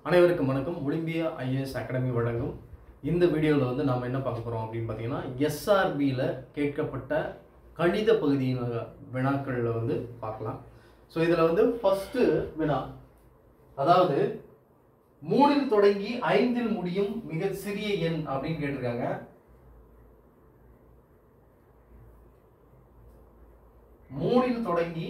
அனைவருக்கும் வணக்கம். Olympia IAS academy வழங்கும் இந்த வீடியோவில் வந்து நாம் என்ன பார்க்க போகிறோம் அப்படின்னு பார்த்தீங்கன்னா, எஸ்ஆர்பியில் கேட்கப்பட்ட கணித பகுதியின் வினாக்களில் வந்து பார்க்கலாம். ஸோ இதில் வந்து ஃபஸ்ட்டு வினா, அதாவது 3 தொடங்கி 5 முடியும் மிக சிறிய எண் அப்படின்னு கேட்டிருக்காங்க. மூணில் தொடங்கி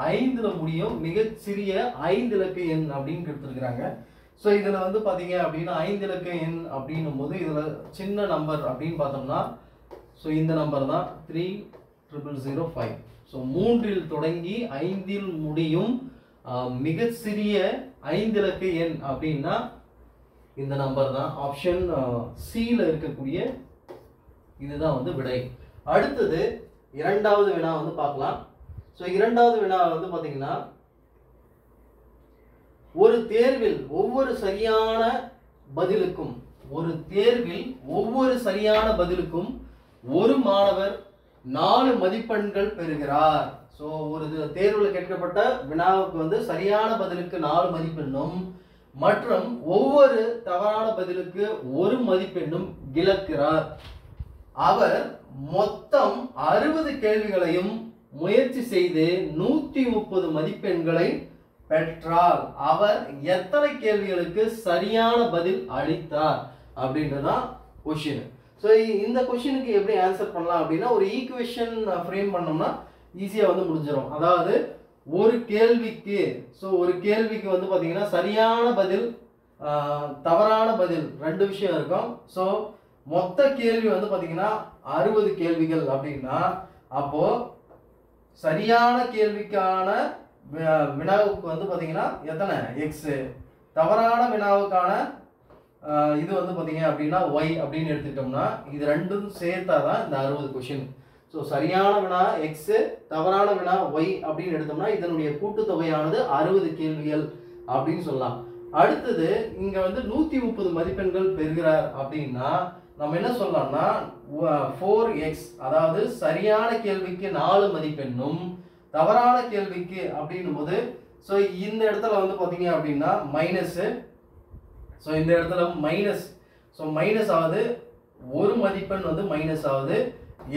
5 முடியும் மிக சிறிய 5 இலக்க எண் அப்படின்னு கொடுத்துருக்காங்க. ஸோ இதில் வந்து பார்த்தீங்க அப்படின்னா 5 இலக்க எண் அப்படின்னும் போது இதில் சின்ன நம்பர் அப்படின்னு பார்த்தோம்னா, ஸோ இந்த நம்பர் தான் 30005. ஸோ 3 தொடங்கி 5 முடியும் மிக சிறிய 5 இலக்க எண் அப்படின்னா இந்த நம்பர் தான். ஆப்ஷன் சியில் இருக்கக்கூடிய இதுதான் வந்து விடை. அடுத்தது இரண்டாவது வினா வந்து பார்க்கலாம். ஸோ இரண்டாவது வினா வந்து பார்த்தீங்கன்னா, ஒரு தேர்வில் ஒவ்வொரு சரியான பதிலுக்கும் ஒரு மாணவர் 4 மதிப்பெண்கள் பெறுகிறார். ஸோ ஒரு தேர்வில் கேட்கப்பட்ட வினாவுக்கு வந்து சரியான பதிலுக்கு 4 மதிப்பெண்ணும் மற்றும் ஒவ்வொரு தவறான பதிலுக்கு 1 மதிப்பெண்ணும் இழக்கிறார். அவர் மொத்தம் 60 கேள்விகளையும் முயற்சி செய்து 130 மதிப்பெண்களை பெற்றார். அவர் எத்தனை கேள்விகளுக்கு சரியான பதில் அளித்தார் அப்படின்றதான் கொஸ்டின். ஸோ இந்த கொஸ்டினுக்கு எப்படி ஆன்சர் பண்ணலாம் அப்படின்னா, ஒரு ஈக்குவேஷன் ஃப்ரேம் பண்ணோம்னா ஈஸியாக வந்து முடிஞ்சிடும். அதாவது ஒரு கேள்விக்கு வந்து பார்த்தீங்கன்னா சரியான பதில் தவறான பதில் 2 விஷயம் இருக்கும். ஸோ மொத்த கேள்வி வந்து பார்த்தீங்கன்னா 60 கேள்விகள் அப்படின்னா, அப்போ சரியான கேள்விக்கான வினாவுக்கு வந்து பார்த்தீங்கன்னா எத்தனை எக்ஸ், தவறான வினாவுக்கான இது வந்து பார்த்தீங்க அப்படின்னா ஒய் அப்படின்னு எடுத்துக்கிட்டோம்னா இது ரெண்டும் சேர்த்தா தான் இந்த 60 கொஷின். ஸோ சரியான வினா எக்ஸ், தவறான வினா ஒய் அப்படின்னு எடுத்தோம்னா இதனுடைய கூட்டுத்தொகையானது 60 கேள்விகள் அப்படின்னு சொல்லலாம். அடுத்தது இங்க வந்து 130 மதிப்பெண்கள் பெறுகிறார் அப்படின்னா நம்ம என்ன சொல்லலாம்னா 4x, அதாவது சரியான கேள்விக்கு 4 மதிப்பெண்ணும் தவறான கேள்விக்கு அப்படின்னும் போது ஸோ இந்த இடத்துல வந்து பார்த்தீங்க அப்படின்னா மைனஸ். ஸோ இந்த இடத்துல மைனஸ் ஆகுது, 1 மதிப்பெண் வந்து மைனஸ் ஆகுது.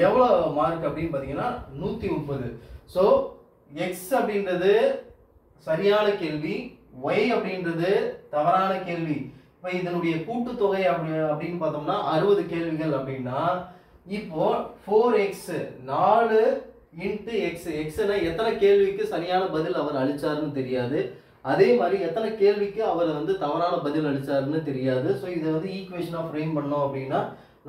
எவ்வளோ மார்க் அப்படின்னு பார்த்தீங்கன்னா 130. ஸோ எக்ஸ் அப்படின்றது சரியான கேள்வி, ஒய் அப்படின்றது தவறான கேள்வி. இப்போ இதனுடைய கூட்டுத்தொகை அப்படின்னு பார்த்தோம்னா 60 கேள்விகள் அப்படின்னா, இப்போ 4x 4 இன்ட்டு எக்ஸ்னா எத்தனை கேள்விக்கு சரியான பதில் அவர் அளிச்சாருன்னு தெரியாது. அதே மாதிரி எத்தனை கேள்விக்கு அவர் வந்து தவறான பதில் அளிச்சாருன்னு தெரியாது. ஸோ இதை வந்து ஈக்குவேஷனாக ஃப்ரேம் பண்ணோம் அப்படின்னா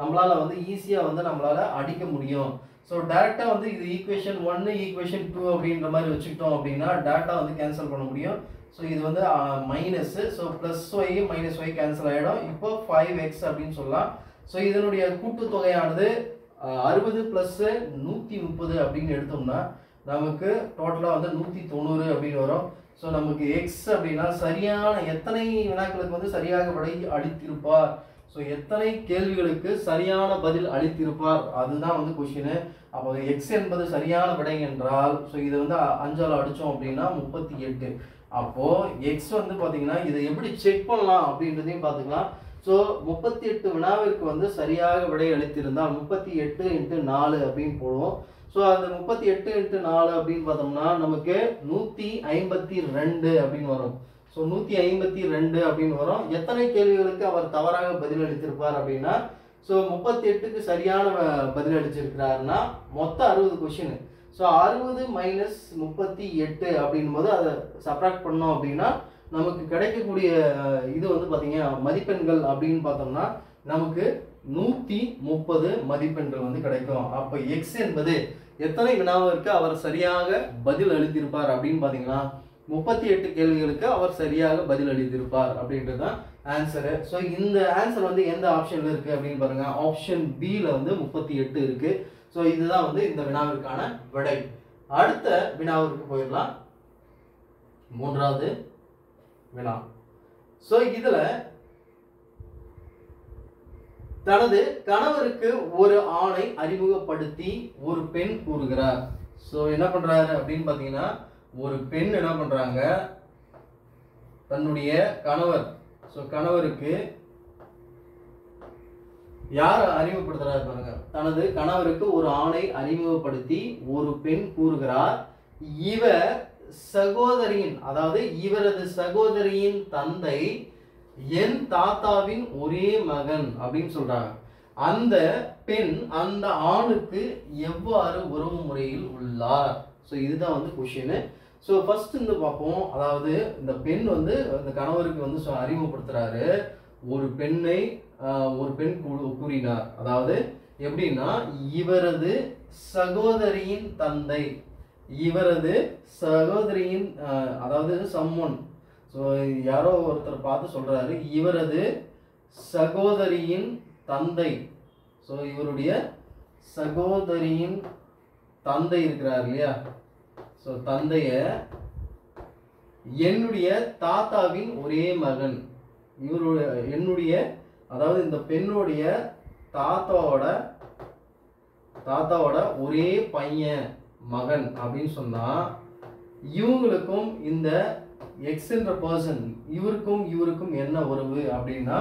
நம்மளால வந்து ஈஸியாக வந்து நம்மளால அடிக்க முடியும். ஸோ டேரெக்டாக வந்து இது ஈக்குவேஷன் 1 ஈக்குவேஷன் 2 அப்படின்ற மாதிரி வச்சுக்கிட்டோம் அப்படின்னா டேரெக்டாக வந்து கேன்சல் பண்ண முடியும். ஸோ இது வந்து minus, so plus Y minus Y cancel ஆகிடும். இப்போ 5x அப்படின்னு சொல்லலாம். ஸோ இதனுடைய கூட்டுத்தொகையானது 60 ப்ளஸ் 130 அப்படின்னு எடுத்தோம்னா நமக்கு டோட்டலாக வந்து 190 அப்படின்னு வரும். ஸோ நமக்கு எக்ஸ் அப்படின்னா சரியான எத்தனை வினாக்களுக்கு வந்து சரியாக விடை அளித்திருப்பார், ஸோ எத்தனை கேள்விகளுக்கு சரியான பதில் அளித்திருப்பார் அதுதான் வந்து கொஸ்டின். அப்போ எக்ஸ் என்பது சரியான விடை என்றால் ஸோ இதை வந்து 5ஆல் அடித்தோம் அப்படின்னா 38. அப்போ எக்ஸ் வந்து பார்த்தீங்கன்னா இதை எப்படி செக் பண்ணலாம் அப்படின்றதையும் பார்த்துக்கலாம். ஸோ 38 வினாவிற்கு வந்து சரியாக விடை அளித்திருந்தால் 38 × 4 அப்படின்னு போடுவோம். ஸோ அந்த 38 × 4 அப்படின்னு பார்த்தோம்னா நமக்கு 152 அப்படின்னு வரும். ஸோ 152 அப்படின்னு வரும். எத்தனை கேள்விகளுக்கு அவர் தவறாக பதில் அளித்திருப்பார் அப்படின்னா, ஸோ 38க்கு சரியான பதில் அளிச்சிருக்கிறாருன்னா மொத்தம் 60 கொஸ்டின். ஸோ 60 மைனஸ் 38 அப்படின் போது அதை சப்ராக்ட் பண்ணோம் அப்படின்னா நமக்கு கிடைக்கக்கூடிய இது வந்து பார்த்தீங்க மதிப்பெண்கள் அப்படின்னு பார்த்தோம்னா நமக்கு 130 மதிப்பெண்கள் வந்து கிடைக்கும். அப்போ எக்ஸ் என்பது எத்தனை வினாவிற்கு அவர் சரியாக பதில் அளித்திருப்பார் அப்படின்னு பார்த்தீங்கன்னா 38 கேள்விகளுக்கு அவர் சரியாக பதில் அளித்திருப்பார் அப்படின்றது தான் ஆன்சரு. ஸோ இந்த ஆன்சர் வந்து எந்த ஆப்ஷனில் இருக்குது அப்படின்னு பாருங்க. ஆப்ஷன் பியில் வந்து 38 இருக்குது. ஸோ இதுதான் வந்து இந்த வினாவிற்கான விடை. அடுத்த வினாவிற்கு போயிடலாம். மூன்றாவது வினா. ஸோ இதில் தனது கணவருக்கு ஒரு ஆணை அறிமுகப்படுத்தி ஒரு பெண் கூறுகிறார். ஸோ என்ன பண்ணுறாரு அப்படின்னு பார்த்தீங்கன்னா, ஒரு பெண் என்ன பண்றாங்க, தன்னுடைய கணவர், ஸோ கணவருக்கு யார் அறிமுகப்படுத்துறாரு பாருங்க, தனது கணவருக்கு ஒரு ஆணை அறிமுகப்படுத்தி ஒரு பெண் கூறுகிறார், இவர் சகோதரியின், அதாவது இவரது சகோதரியின் தந்தை என் தாத்தாவின் ஒரே மகன் அப்படின்னு சொல்றாங்க. அந்த பெண் அந்த ஆணுக்கு எவ்வாறு உறவு முறையில் உள்ளார்? ஸோ இதுதான் வந்து கொஷின். ஸோ ஃபர்ஸ்ட் வந்து பார்ப்போம். அதாவது இந்த பெண் வந்து இந்த கணவருக்கு வந்து அறிமுகப்படுத்துறாரு, ஒரு பெண் கூறினார். அதாவது எப்படின்னா, இவரது சகோதரியின் தந்தை, இவரது சகோதரியின் அதாவது சம்மன், ஸோ யாரோ ஒருத்தர் பார்த்து சொல்றாரு, இவரது சகோதரியின் தந்தை, ஸோ இவருடைய சகோதரியின் தந்தை இருக்கிறார் இல்லையா, ஸோ தந்தைய என்னுடைய தாத்தாவின் ஒரே மகன், என்னுடைய அதாவது இந்த பெண்ணுடைய தாத்தாவோட ஒரே பையன் மகன் அப்படின்னு சொன்னா, இவங்களுக்கும் இந்த எக்ஸ் என்ற பர்சன் இவருக்கும் என்ன உறவு அப்படின்னா,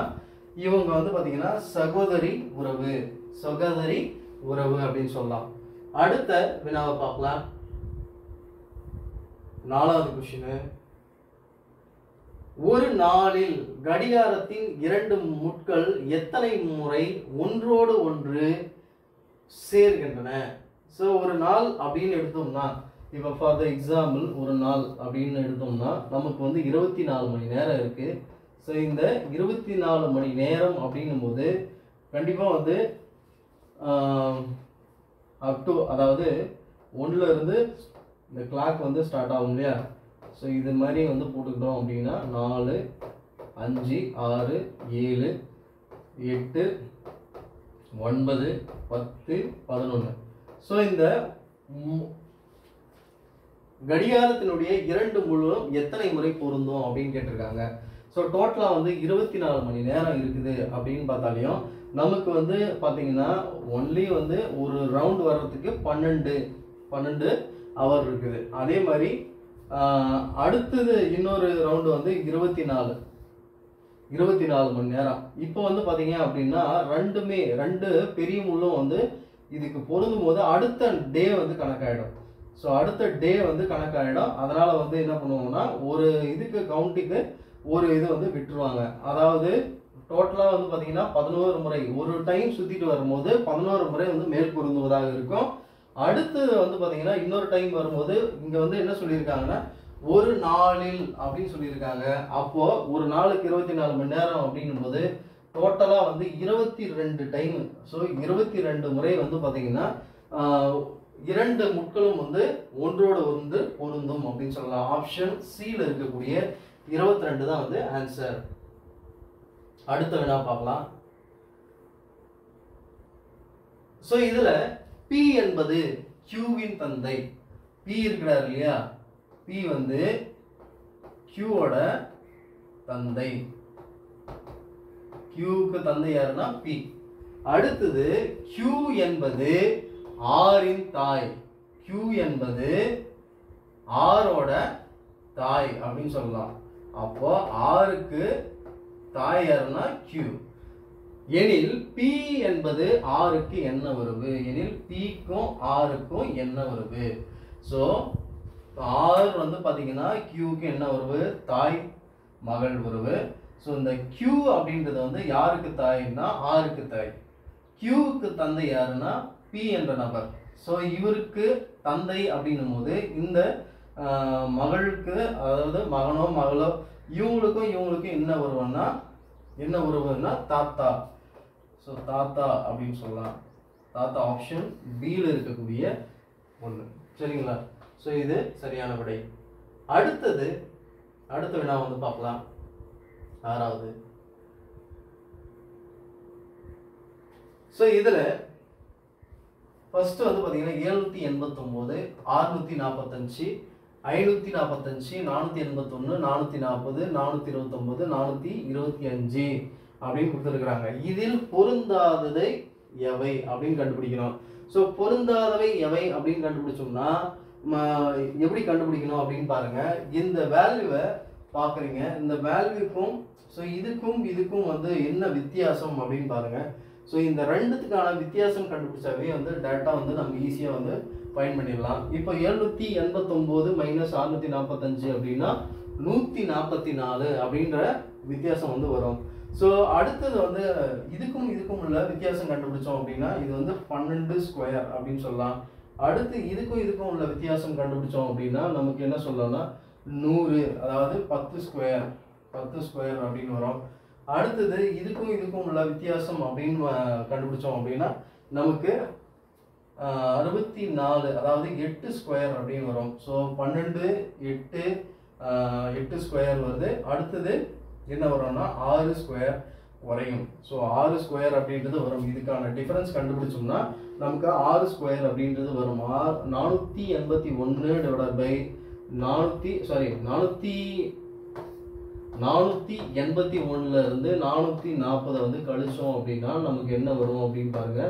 இவங்க வந்து பாத்தீங்கன்னா சகோதரி உறவு அப்படின்னு சொல்லலாம். அடுத்த வினாவை பார்க்கலாம். 4வது கொஸ்டின். ஒரு நாளில் கடிகாரத்தின் 2 முட்கள் எத்தனை முறை ஒன்றோடு ஒன்று சேர்கின்றன? ஸோ ஒரு நாள் அப்படின்னு எடுத்தோம்னா, இப்போ ஃபார் த எக்ஸாம்பிள் ஒரு நாள் அப்படின்னு எடுத்தோம்னா நமக்கு வந்து 24 மணி நேரம் இருக்கு. ஸோ இந்த 24 மணி நேரம் அப்படின்னும் போது கண்டிப்பாக வந்து அதாவது 1ல இருந்து இந்த கிளாக் வந்து ஸ்டார்ட் ஆகும் இல்லையா. ஸோ இது மாதிரி வந்து போட்டுக்கிட்டோம் அப்படின்னா 4, 5, 6, 7, 8, 9, 10, 11. ஸோ இந்த கடிகாரத்தினுடைய 2 முழுவதும் எத்தனை முறை பொருந்தும் அப்படின்னு கேட்டிருக்காங்க. ஸோ டோட்டலாக வந்து 24 மணி நேரம் இருக்குது அப்படின்னு பார்த்தாலையும் நமக்கு வந்து பார்த்தீங்கன்னா ஒன்லி வந்து ஒரு ரவுண்ட் வர்றதுக்கு 12 ஹவர் இருக்குது. அதே மாதிரி அடுத்தது இன்னொரு ரவுண்டு வந்து 24 மணி நேரம். இப்போ வந்து பார்த்தீங்க அப்படின்னா ரெண்டு பெரிய முள்ளும் வந்து இதுக்கு பொருந்தும் போது அடுத்த டே வந்து கணக்காயிடும். ஸோ அடுத்த டே வந்து கணக்காயிடும். அதனால வந்து என்ன பண்ணுவாங்கன்னா ஒரு இதுக்கு கவுண்ட்டுக்கு ஒரு இது வந்து விட்டுருவாங்க. அதாவது டோட்டலாக வந்து பார்த்தீங்கன்னா 11 முறை, ஒரு டைம் சுற்றிட்டு வரும்போது 11 முறை வந்து மேல் பொருந்துவதாக இருக்கும். அடுத்தது வந்து பார்த்தீங்கன்னா இன்னொரு டைம் வரும்போது இங்கே வந்து என்ன சொல்லியிருக்காங்கன்னா ஒரு நாளில் அப்படின்னு சொல்லியிருக்காங்க. அப்போ ஒரு நாளுக்கு 24 மணி நேரம் அப்படின்னும் போது டோட்டலாக வந்து 22 டைம். ஸோ 22 முறை வந்து பார்த்தீங்கன்னா 2 முட்களும் வந்து ஒன்றோடு ஒன்று பொருந்தும் அப்படின்னு சொல்லலாம். ஆப்ஷன் சியில் இருக்கக்கூடிய 22 தான் வந்து ஆன்சர். அடுத்த வினா பார்க்கலாம். ஸோ இதுல P என்பது Qவின் தந்தை. P இருக்கிறார் இல்லையா, P வந்து Qவோட தந்தை. Qக்கு தந்தை யாருன்னா P. அடுத்தது Q என்பது Rஇன் தாய். Q என்பது Rஓட தாய் அப்படின்னு சொல்லலாம். அப்போ Rக்கு தாய் யாருன்னா Q. எனில் P என்பது Rக்கு என்ன உறவு? எனில் Pக்கும் Rக்கும் என்ன உறவு? ஸோ R வந்து பார்த்தீங்கன்னா Qக்கு என்ன உறவு? தாய் மகள் உறவு. ஸோ இந்த Q அப்படின்றது வந்து யாருக்கு தாய்னா Rக்கு தாய். Qக்கு தந்தை யாருன்னா P என்ற நபர். ஸோ இவருக்கு தந்தை அப்படின்னும் போது இந்த மகளுக்கு, அதாவது மகனோ மகளோ, இவங்களுக்கும் என்ன உறவுன்னா தாத்தா. ஸோ தாத்தா அப்படின்னு சொல்லலாம். தாத்தா ஆப்ஷன் பியில் இருக்கக்கூடிய ஒன்று. சரிங்களா? ஸோ இது சரியான விடை. அடுத்த வினா வந்து பார்க்கலாம். 6வது. ஸோ இதில் ஃபர்ஸ்ட் வந்து பார்த்தீங்கன்னா 789, 645, 545, 481, 440, 429, 425 அப்படின்னு கொடுத்துருக்குறாங்க. இதில் பொருந்தாததை எவை அப்படின்னு கண்டுபிடிக்கணும். ஸோ பொருந்தாதவை எவை அப்படின்னு கண்டுபிடிச்சோம்னா எப்படி கண்டுபிடிக்கணும் அப்படின்னு பாருங்க. இந்த வேல்யூவை பார்க்குறீங்க, இந்த வேல்யூக்கும் ஸோ இதுக்கும் வந்து என்ன வித்தியாசம் அப்படின்னு பாருங்க. ஸோ இந்த ரெண்டுத்துக்கான வித்தியாசம் கண்டுபிடிச்சாவே வந்து டேட்டா வந்து நம்ம ஈஸியாக வந்து ஃபைண்ட் பண்ணிடலாம். இப்போ 789 மைனஸ் 645 அப்படின்னா 144 அப்படின்ற வித்தியாசம் வந்து வரும். ஸோ அடுத்தது வந்து இதுக்கும் உள்ள வித்தியாசம் கண்டுபிடிச்சோம் அப்படின்னா இது வந்து 12 ஸ்கொயர் அப்படின்னு சொல்லலாம். அடுத்து இதுக்கும் உள்ள வித்தியாசம் கண்டுபிடிச்சோம் அப்படின்னா நமக்கு என்ன சொல்லலாம்னா 100, அதாவது 10 ஸ்கொயர் அப்படின்னு வரும். அடுத்தது இதுக்கும் உள்ள வித்தியாசம் அப்படின்னு கண்டுபிடிச்சோம் அப்படின்னா நமக்கு 64, அதாவது 8 ஸ்கொயர் அப்படின்னு வரும். ஸோ 12 8 ஸ்கொயர் வருது. அடுத்தது என்ன வரும்னா 6 ஸ்கொயர் வரையும். ஸோ 6 ஸ்கொயர் அப்படின்றது வரும். இதுக்கான டிஃபரன்ஸ் கண்டுபிடிச்சோம்னா நமக்கு 6 ஸ்கொயர் அப்படின்றது வரும். 481 டிவைடட் பை 481ல இருந்து 440 வந்து கழிச்சோம் அப்படின்னா நமக்கு என்ன வரும் அப்படின்னு பாருங்க,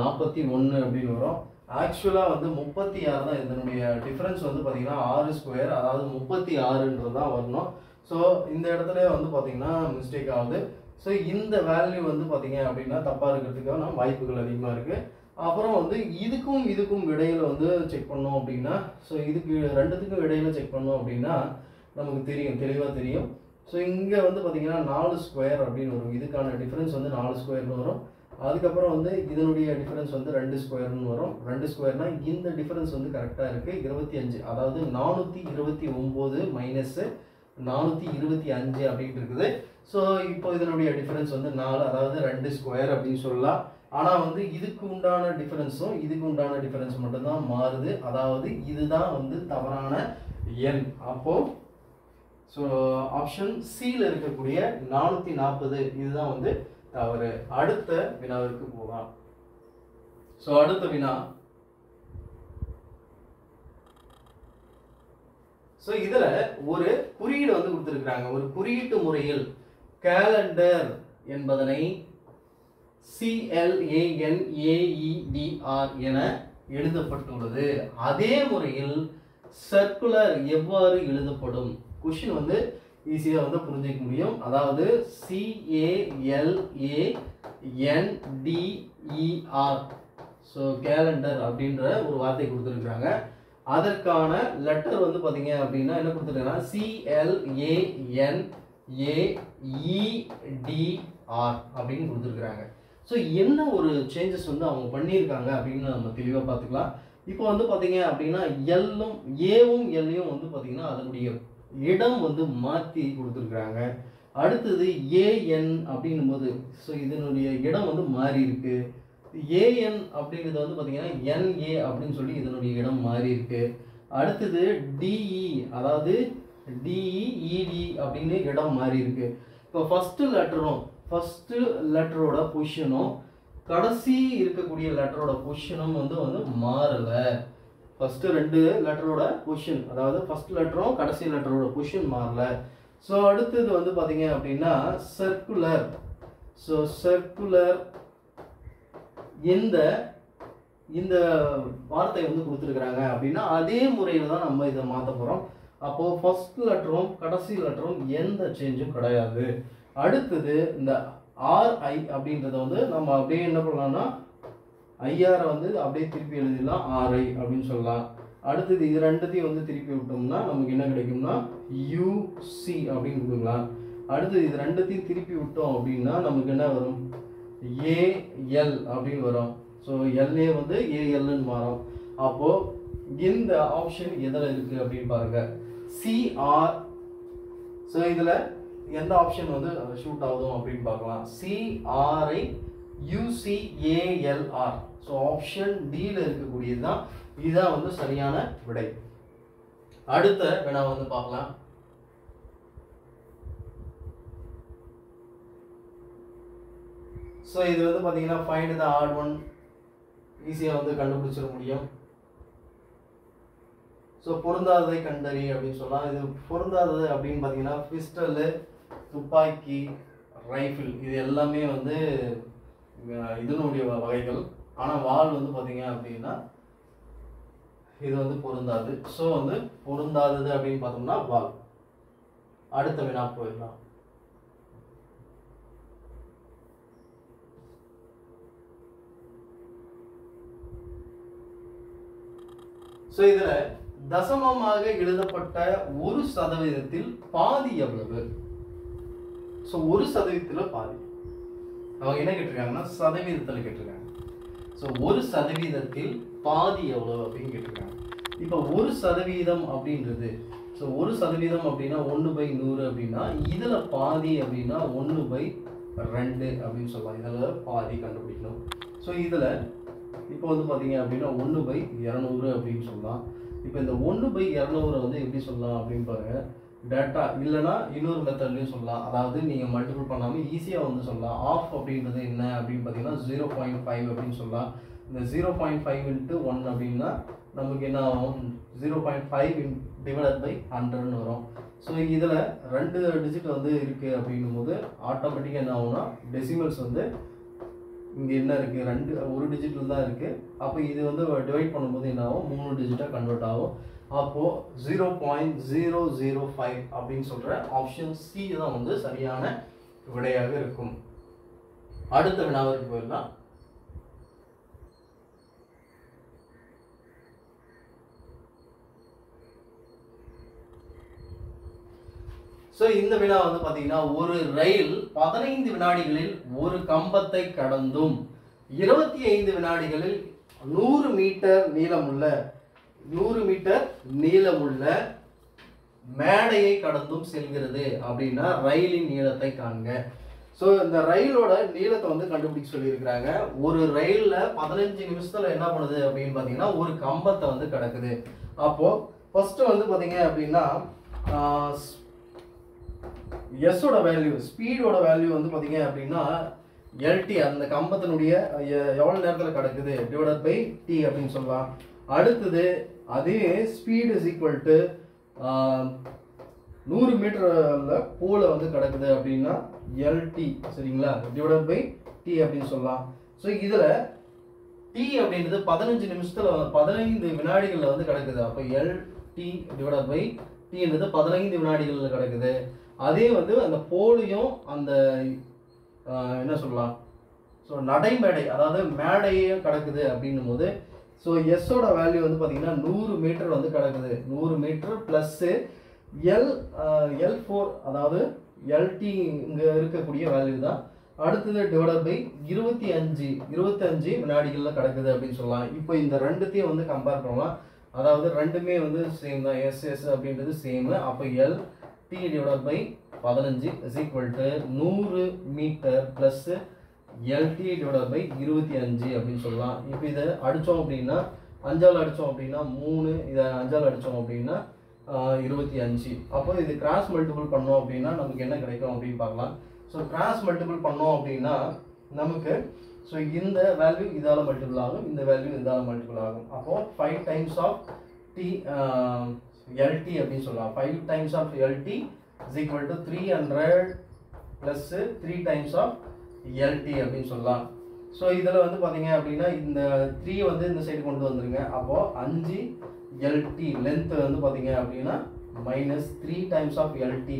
41 அப்படின்னு வரும். ஆக்சுவலாக வந்து 36 தான் இதனுடைய டிஃபரன்ஸ் வந்து பார்த்தீங்கன்னா 6 ஸ்கொயர், அதாவது 36ன்றது தான் வரணும். ஸோ இந்த இடத்துல வந்து பார்த்தீங்கன்னா மிஸ்டேக் ஆகுது. ஸோ இந்த வேல்யூ வந்து பார்த்தீங்க அப்படின்னா தப்பாக இருக்கிறதுக்கான வாய்ப்புகள் அதிகமாக இருக்குது. அப்புறம் வந்து இதுக்கும் இடையில வந்து செக் பண்ணோம் அப்படின்னா, ஸோ இதுக்கு ரெண்டுத்துக்கும் இடையில செக் பண்ணோம் அப்படின்னா நமக்கு தெளிவாக தெரியும். ஸோ இங்கே வந்து பார்த்தீங்கன்னா 4 ஸ்கொயர் அப்படின்னு வரும். இதுக்கான டிஃபரன்ஸ் வந்து 4 ஸ்கொயர்னு வரும். அதுக்கப்புறம் வந்து இதனுடைய டிஃபரன்ஸ் வந்து 2 ஸ்கொயர்னு வரும். 2 ஸ்கொயர்னா இந்த டிஃபரன்ஸ் வந்து கரெக்டாக இருக்குது 25, அதாவது 429 மைனஸ் 425 அப்படின்னு இருக்குது. ஸோ இப்போ இதனுடைய டிஃபரன்ஸ் வந்து 4, அதாவது 2 ஸ்கொயர் அப்படின்னு சொல்லலாம். ஆனால் வந்து இதுக்கு உண்டான டிஃபரன்ஸும் இதுக்கு உண்டான டிஃபரன்ஸ் மட்டும்தான் மாறுது, அதாவது இதுதான் வந்து தவறான எண். அப்போது ஸோ ஆப்ஷன் சியில் இருக்கக்கூடிய 440 இதுதான் வந்து தவறு. அடுத்த வினாவிற்கு போகலாம். ஸோ அடுத்த வினா, ஸோ இதில் ஒரு குறியீடு வந்து கொடுத்துருக்குறாங்க. ஒரு குறியீட்டு முறையில் கேலண்டர் என்பதனை CLANAEDR என எழுதப்பட்டுள்ளது. அதே முறையில் சர்க்குலர் எவ்வாறு எழுதப்படும்? கொஸ்டின் வந்து ஈஸியாக வந்து புரிஞ்சிக்க முடியும். அதாவது CALANDER, ஸோ கேலண்டர் அப்படின்ற ஒரு வார்த்தை கொடுத்துருக்குறாங்க. அதற்கான லெட்டர் வந்து பார்த்தீங்க அப்படின்னா என்ன கொடுத்துருக்காங்கன்னா CLANAEDR அப்படின்னு கொடுத்துருக்குறாங்க. ஸோ என்ன ஒரு சேஞ்சஸ் வந்து அவங்க பண்ணியிருக்காங்க அப்படின்னு நம்ம தெளிவாக பார்த்துக்கலாம். இப்போ வந்து பார்த்தீங்க அப்படின்னா ஏவும் எல்லையும் வந்து பார்த்தீங்கன்னா அதனுடைய இடம் வந்து மாற்றி கொடுத்துருக்குறாங்க. அடுத்தது ஏஎன் அப்படின்னும் போது ஸோ இதனுடைய இடம் வந்து மாறி இருக்கு. ஏஎன் அப்படிங்கிறது வந்து பார்த்தீங்கன்னா NA அப்படின்னு சொல்லி இதனுடைய இடம் மாறி இருக்கு. அடுத்தது டிஇ, அதாவது DEED அப்படின்னு இடம் மாறி இருக்கு. இப்போ ஃபஸ்ட்டு லெட்டரோட பொசிஷனும் கடைசி இருக்கக்கூடிய லெட்டரோட பொசிஷனும் வந்து மாறலை. ஃபஸ்ட்டு 2 லெட்டரோட பொசிஷன், அதாவது ஃபஸ்ட் லெட்டரும் கடைசி லெட்டரோட பொசிஷன் மாறல. ஸோ அடுத்தது வந்து பார்த்தீங்க அப்படின்னா சர்க்குலர். ஸோ சர்க்குலர் இந்த வார்த்தை வந்து கொடுத்துருக்குறாங்க அப்படின்னா அதே முறையில் தான் நம்ம இதை மாற்ற போகிறோம். அப்போது ஃபஸ்ட் லெட்டரும் கடைசி லெட்டரும் எந்த சேஞ்சும் கிடையாது. அடுத்தது இந்த RI அப்படின்றத வந்து நம்ம அப்படியே என்ன பண்ணலாம்னா ஐஆரை வந்து அப்படியே திருப்பி எழுதிடலாம், RI அப்படின்னு சொல்லலாம். அடுத்தது இது ரெண்டுத்தையும் வந்து திருப்பி விட்டோம்னா நமக்கு என்ன கிடைக்கும்னா UC அப்படின்னு கொடுக்கலாம். அடுத்தது இது ரெண்டுத்தையும் திருப்பி விட்டோம் அப்படின்னா நமக்கு என்ன வரும், AL அப்படின்னு வரும். ஸோ LA வந்து ALன்னு மாறும். அப்போது இந்த ஆப்ஷன் எதில் இருக்குது அப்படின்னு பாருங்க, CR. ஸோ இதில் எந்த ஆப்ஷன் வந்து ஷூட் ஆகுதும் அப்படின்னு பார்க்கலாம். CRI UCALR. ஸோ ஆப்ஷன் டியில் இருக்கக்கூடியது தான், இதுதான் வந்து சரியான விடை. அடுத்த வினா வந்து பார்க்கலாம். ஸோ இது வந்து பார்த்தீங்கன்னா ஃபைண்ட் த ஆட் ஒன், ஈஸியாக வந்து கண்டுபிடிச்சிட முடியும். ஸோ பொருந்தாததை கண்டறி அப்படின்னு சொல்லலாம். இது பொருந்தாதது அப்படின்னு பார்த்தீங்கன்னா பிஸ்டலு, துப்பாக்கி, ரைஃபிள் இது எல்லாமே வந்து இதனுடைய வகைகள். ஆனால் வால் வந்து பார்த்தீங்க அப்படின்னா இது வந்து பொருந்தாது. ஸோ வந்து பொருந்தாதது அப்படின்னு பார்த்தோம்னா வால். அடுத்த வினா போயிடலாம். ஸோ இதில் தசமமாக எழுதப்பட்ட 1% பாதி எவ்வளவு? ஸோ 1% பாதி அவங்க என்ன கேட்டிருக்காங்கன்னா சதவீதத்தில் கேட்டிருக்காங்க. ஸோ 1% பாதி எவ்வளவு அப்படின்னு கேட்டிருக்காங்க. இப்போ 1% அப்படின்றது, ஸோ 1% அப்படின்னா 1/100 அப்படின்னா இதில் பாதி அப்படின்னா 1/2 அப்படின்னு சொல்லலாம். இதில் பாதி கண்டுபிடிக்கணும். ஸோ இதில் இப்போ வந்து பார்த்தீங்க அப்படின்னா 1/200 அப்படின்னு சொல்லலாம். இப்போ இந்த 1/200 வந்து எப்படி சொல்லலாம் அப்படின்னு பாருங்க. டேட்டா இல்லைன்னா இன்னொரு மெத்தட்லையும் சொல்லலாம். அதாவது நீங்கள் மல்டிபிள் பண்ணாமல் ஈஸியாக வந்து சொல்லலாம். ஆஃப் அப்படின்றது என்ன அப்படின்னு பார்த்தீங்கன்னா 0.5 அப்படின்னு சொல்லலாம். இந்த 0.5 × 1 அப்படின்னா நமக்கு என்ன ஆகும்? 0.5 / 100 வரும். ஸோ இதில் 2 டிஜிட் வந்து இருக்குது அப்படின்னும் போது ஆட்டோமேட்டிக்காக என்ன ஆகும்னா டெசிமல்ஸ் வந்து இங்கே என்ன இருக்குது? 1 டிஜிட்டில் தான் இருக்குது. அப்போ இது வந்து டிவைட் பண்ணும்போது என்ன ஆகும்? 3 டிஜிட்டாக கன்வெர்ட் ஆகும். அப்போது 0.005 அப்படின்னு சொல்கிற ஆப்ஷன் சி தான் வந்து சரியான விடையாக இருக்கும். அடுத்த வினாவிற்கு போயிடலாம். ஸோ இந்த வினா வந்து பார்த்தீங்கன்னா ஒரு ரயில் 15 வினாடிகளில் ஒரு கம்பத்தை கடந்தும் 25 வினாடிகளில் 100 மீட்டர் நீளமுள்ள மேடையை கடந்தும் செல்கிறது அப்படின்னா ரயிலின் நீளத்தை காண்க. ஸோ இந்த ரயிலோட நீளத்தை வந்து கண்டுபிடிக்க சொல்லியிருக்கிறாங்க. ஒரு ரயிலில் 15 நிமிஷத்தில் என்ன பண்ணுது அப்படின்னு பார்த்தீங்கன்னா ஒரு கம்பத்தை வந்து கடக்குது. அப்போது ஃபஸ்ட்டு வந்து பார்த்தீங்க அப்படின்னா எஸ்ஸோட வேல்யூ, ஸ்பீடோட வேல்யூ வந்து பார்த்தீங்க அப்படின்னா எல்டி, அந்த கம்பத்தினுடைய எவ்வளோ நேரத்தில் கிடக்குது டிவைடட் பை டி அப்படின்னு சொல்லலாம். அடுத்தது அதே ஸ்பீடு இஸ் ஈக்குவல் டு 100 மீட்டரில் போல வந்து கிடக்குது அப்படின்னா எல்டி, சரிங்களா, டிவைடட் பை டி அப்படின்னு சொல்லலாம். ஸோ இதில் டி அப்படின்றது 15 நிமிஷத்தில் 15 வினாடிகளில் வந்து கிடக்குது. அப்போ எல்டி டிவைடட் பை டின்றது 15 வினாடிகளில் கிடக்குது. அதே வந்து அந்த போலையும் அந்த என்ன சொல்லலாம், ஸோ நடைமேடை அதாவது மேடையும் கிடக்குது அப்படின்னும் போது ஸோ எஸ்ஸோட வேல்யூ வந்து பார்த்தீங்கன்னா 100 மீட்டர் வந்து கிடக்குது. 100 மீட்டர் ப்ளஸ்ஸு L4 அதாவது எல்டி இங்கே இருக்கக்கூடிய வேல்யூ தான். அடுத்தது டிவைடட் பை 25 வினாடிகளில் கிடக்குது அப்படின்னு சொல்லலாம். இப்போ இந்த ரெண்டுத்தையும் வந்து கம்பேர் பண்ணலாம். அதாவது ரெண்டுமே வந்து சேம் தான், எஸ் அப்படின்றது சேமு. அப்போ LT divided by 15 is equal to 100 metre plus LT divided by 25 அப்படின்னு சொல்லலாம். இப்போ இதை அடித்தோம் அப்படின்னா 5ஆல் அடித்தோம் அப்படின்னா 3, இதை 5ஆல் அடித்தோம் அப்படின்னா 25. அப்போ இது கிராஸ் மல்டிபிள் பண்ணோம் அப்படின்னா நமக்கு என்ன கிடைக்கும் அப்படின்னு பார்க்கலாம். ஸோ கிராஸ் மல்டிபிள் பண்ணோம் அப்படின்னா நமக்கு ஸோ இந்த வேல்யூ இதால் மல்டிபிள் ஆகும், இந்த வேல்யூ இதால் மல்டிபிள் ஆகும். அப்போது 5 டைம்ஸ் ஆஃப் டி LT அப்படின்னு சொல்லலாம். 5 times of LT is equal to 300 plus 3 times of LT அப்படின்னு சொல்லலாம். ஸோ இதில் வந்து பார்த்தீங்க அப்படின்னா இந்த 3 வந்து இந்த சைடு கொண்டு வந்துருங்க. அப்போது 5 LT லென்த் வந்து பார்த்தீங்க அப்படின்னா minus 3 times of LT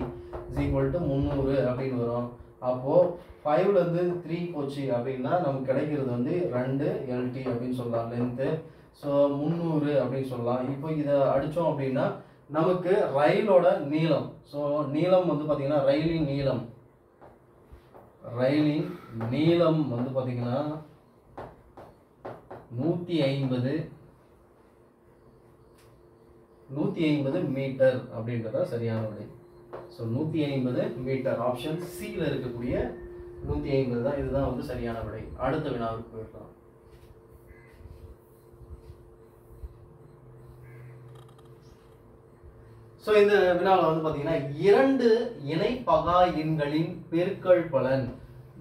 is equal to 300 அப்படின்னு வரும். அப்போது 5லேருந்து 3 போச்சு அப்படின்னா நமக்கு கிடைக்கிறது வந்து 2 LT அப்படின்னு சொல்லலாம் லென்த்து. ஸோ 300 அப்படின்னு சொல்லலாம். இப்போ இதை அடித்தோம் அப்படின்னா நமக்கு ரயிலோட நீளம், ஸோ நீளம் வந்து பார்த்தீங்கன்னா ரயிலின் நீளம் வந்து பார்த்தீங்கன்னா 150 மீட்டர் அப்படின்றத சரியான விடை. ஸோ 150 மீட்டர் ஆப்ஷன் சியில் இருக்கக்கூடிய 150 தான், இதுதான் வந்து சரியான விடை. அடுத்த வினாவுக்கு போயிடலாம். ஸோ இந்த வினாவில் வந்து பார்த்தீங்கன்னா 2 இணைப்பகா எண்களின் பெருக்கல் பலன்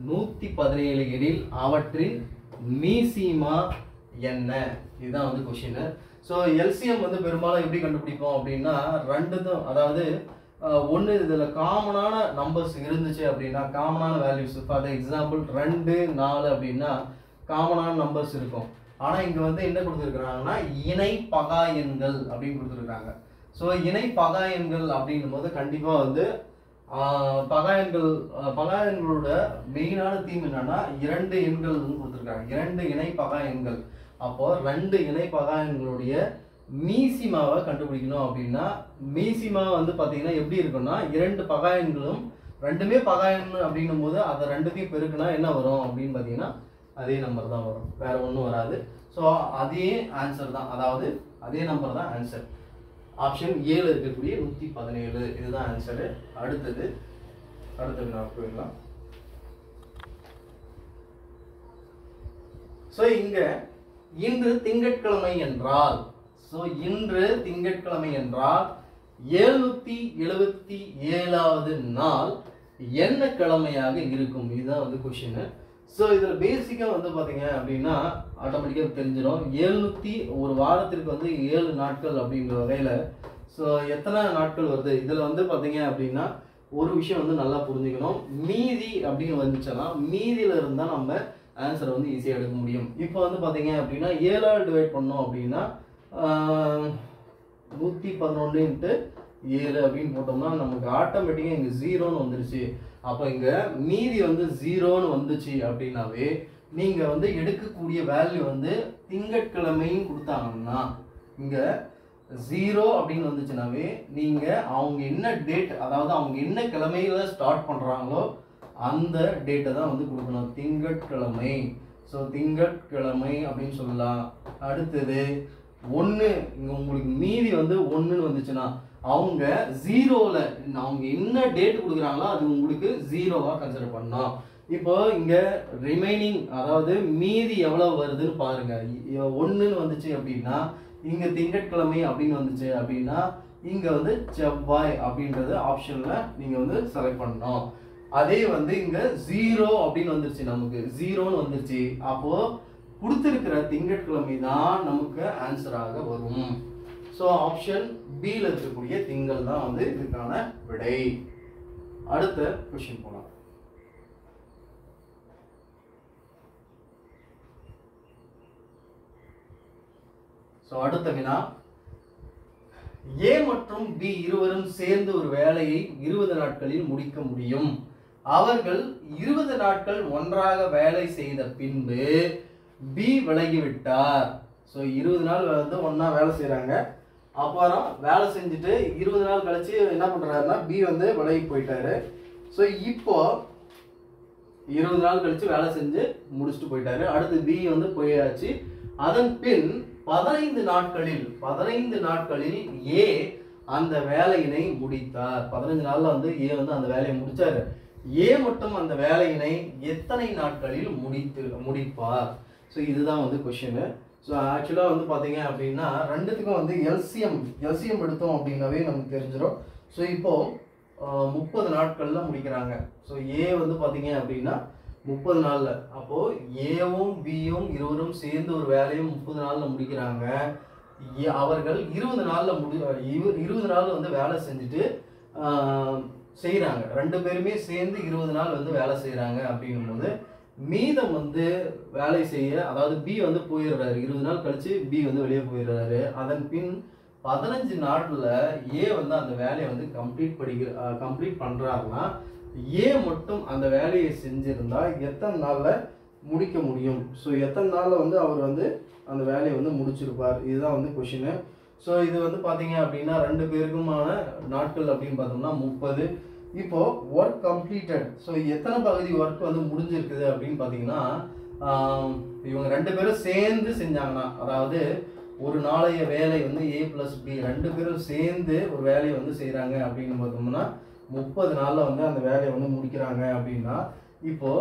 117 எனில் அவற்றின் மீசிமா என்ன? இதுதான் வந்து கொஸ்டின். ஸோ எல்சிஎம் வந்து பெரும்பாலும் எப்படி கண்டுபிடிப்போம் அப்படின்னா ரெண்டுதும், அதாவது ஒன்று இதில் காமனான நம்பர்ஸ் இருந்துச்சு அப்படின்னா காமனான வேல்யூஸ், ஃபார் எக்ஸாம்பிள் 2 4 அப்படின்னா காமனான நம்பர்ஸ் இருக்கும். ஆனால் இங்கே வந்து என்ன கொடுத்துருக்குறாங்கன்னா இணை பகா எண்கள் அப்படின்னு கொடுத்துருக்காங்க. ஸோ இணை பகா எண்கள் அப்படின்னும் போது கண்டிப்பாக வந்து பகா எண்களோட மெயினான தீம் என்னன்னா 2 எண்கள் வந்து கொடுத்துருக்காங்க, 2 இணை பகா எண்கள். அப்போ 2 இணை பகா எண்களுடைய மீசிமாவை கண்டுபிடிக்கணும். அப்படின்னா மீசிமா வந்து பார்த்தீங்கன்னா எப்படி இருக்குன்னா 2 பகா எண்களும் 2மே பகா எண் அப்படின்னும் போது அதை 2த்தையும் பெருக்குனா என்ன வரும் அப்படின்னு பார்த்தீங்கன்னா அதே நம்பர் தான் வரும், வேற ஒன்றும் வராது. ஸோ அதே ஆன்சர் தான், அதாவது அதே நம்பர் தான் ஆன்சர். ஆப்ஷன் ஏல இருக்கக்கூடிய 117 இதுதான் ஆன்சரு. அடுத்தது நான் போயிடலாம். ஸோ இங்க இன்று திங்கட்கிழமை என்றால், ஸோ இன்று திங்கட்கிழமை என்றால் 777வது நாள் என்ன கிழமையாக இருக்கும்? இதுதான் வந்து கொஸ்டின். ஸோ இதில் பேசிக்காக வந்து பார்த்தீங்க அப்படின்னா ஆட்டோமேட்டிக்காக தெரிஞ்சிடும். 700 ஒரு வாரத்திற்கு வந்து 7 நாட்கள் அப்படிங்கிற வகையில் ஸோ எத்தனை நாட்கள் வருது இதில் வந்து பார்த்தீங்க அப்படின்னா ஒரு விஷயம் வந்து நல்லா புரிஞ்சுக்கணும். மீதி அப்படின்னு வந்துச்சுன்னா மீதியில் இருந்தால் நம்ம ஆன்சரை வந்து ஈஸியாக எடுக்க முடியும். இப்போ வந்து பார்த்தீங்க அப்படின்னா 7ஆல் டிவைட் பண்ணோம் அப்படின்னா 111 × 7 அப்படின்னு போட்டோம்னா நமக்கு ஆட்டோமேட்டிக்காக இங்கே 0ன்னு வந்துருச்சு. அப்போ இங்கே மீதி வந்து 0ன்னு வந்துச்சு அப்படின்னாவே நீங்கள் வந்து எடுக்கக்கூடிய வேல்யூ வந்து திங்கட்கிழமைன்னு கொடுத்தாங்கன்னா இங்கே 0 அப்படின்னு வந்துச்சுனாவே நீங்கள் அவங்க என்ன டேட், அதாவது அவங்க என்ன கிழமையில ஸ்டார்ட் பண்ணுறாங்களோ அந்த டேட்டை தான் வந்து கொடுக்கணும், திங்கட்கிழமை. ஸோ திங்கட்கிழமை அப்படின்னு சொல்லலாம். அடுத்தது 1, இங்கே உங்களுக்கு மீதி வந்து 1ன்னு வந்துச்சுன்னா அவங்க 0ல அவங்க என்ன டேட் கொடுக்குறாங்களோ அது உங்களுக்கு 0வா கன்சிடர் பண்ணோம். இப்போ இங்க ரிமைனிங், அதாவது மீதி எவ்வளவு வருதுன்னு பாருங்க. 1ன்னு வந்துச்சு அப்படின்னா இங்க திங்கட்கிழமை அப்படின்னு வந்துச்சு அப்படின்னா இங்க வந்து செவ்வாய் அப்படின்றது ஆப்ஷன்ல நீங்க வந்து செலக்ட் பண்ணணும். அதே வந்து இங்க 0 அப்படின்னு வந்துருச்சு, நமக்கு 0ன்னு வந்துருச்சு, அப்போ கொடுத்திருக்கிற திங்கட்கிழமை தான் நமக்கு ஆன்சராக வரும். ஸோ ஆப்ஷன் பியில் இருக்கக்கூடிய திங்கள் தான் வந்து இதுக்கான விடை. அடுத்த கொஸ்டின் போலாம். ஸோ அடுத்த வினா, ஏ மற்றும் பி இருவரும் சேர்ந்து ஒரு வேலையை 20 நாட்களில் முடிக்க முடியும். அவர்கள் 20 நாட்கள் ஒன்றாக வேலை செய்த பின்பு பி விலகிவிட்டார். ஸோ 20 நாள் வந்து ஒன்றா வேலை செய்கிறாங்க, அப்புறம் வேலை செஞ்சுட்டு 20 நாள் கழிச்சு என்ன பண்ணுறாருன்னா பி வந்து விலகி போயிட்டாரு. ஸோ இப்போ 20 நாள் கழிச்சு வேலை செஞ்சு முடிச்சுட்டு போயிட்டாரு. அடுத்து பி வந்து போயாச்சு. அதன் பின் 15 நாட்களில் ஏ அந்த வேலையினை முடித்தார். 15 நாள்ல வந்து ஏ வந்து அந்த வேலையை முடிச்சாரு. ஏ மட்டும் அந்த வேலையினை எத்தனை நாட்களில் முடிப்பார்? ஸோ இதுதான் வந்து கொஸ்டின். ஸோ ஆக்சுவலாக வந்து பார்த்தீங்க அப்படின்னா ரெண்டுத்துக்கும் வந்து எல்சிஎம் எடுத்தோம் அப்படின்னாவே நமக்கு தெரிஞ்சிடும். ஸோ இப்போ 30 நாட்களில் முடிக்கிறாங்க. ஸோ ஏ வந்து பார்த்தீங்க அப்படின்னா 30 நாளில், அப்போது ஏவும் பியும் இருவரும் சேர்ந்து ஒரு வேலையும் 30 நாளில் முடிக்கிறாங்க. அவர்கள் 20 நாளில் 20 நாள் வந்து வேலை செஞ்சுட்டு செய்கிறாங்க. 2 பேருமே சேர்ந்து 20 நாள் வந்து வேலை செய்கிறாங்க. அப்படின்னும் போது மீதம் வந்து வேலை செய்ய, அதாவது பி வந்து போயிடுறாரு, 20 நாள் கழிச்சு பி வந்து வெளியே போயிடுறாரு. அதன் பின் 15 நாட்களில் ஏ வந்து அந்த வேலையை வந்து கம்ப்ளீட் பண்ணுறாருன்னா ஏ மட்டும் அந்த வேலையை செஞ்சிருந்தா எத்தனை நாளில் முடிக்க முடியும்? ஸோ எத்தனை நாளில் வந்து அவர் வந்து அந்த வேலையை வந்து முடிச்சிருப்பார்? இதுதான் வந்து கொஷின். ஸோ இது வந்து பார்த்தீங்க அப்படின்னா 2 பேருக்குமான நாட்கள் அப்படின்னு பார்த்தோம்னா 30. இப்போ ஒர்க் கம்ப்ளீட்டட், ஸோ எத்தனை பகுதி ஒர்க் வந்து முடிஞ்சிருக்குது அப்படின்னு பார்த்தீங்கன்னா இவங்க 2 பேரும் சேர்ந்து செஞ்சாங்கன்னா, அதாவது ஒரு நாளைய வேலை வந்து A + B 2 பேரும் சேர்ந்து ஒரு வேலையை வந்து செய்கிறாங்க அப்படின்னு பார்த்தோம்னா 30 நாளில் வந்து அந்த வேலையை வந்து முடிக்கிறாங்க. அப்படின்னா இப்போ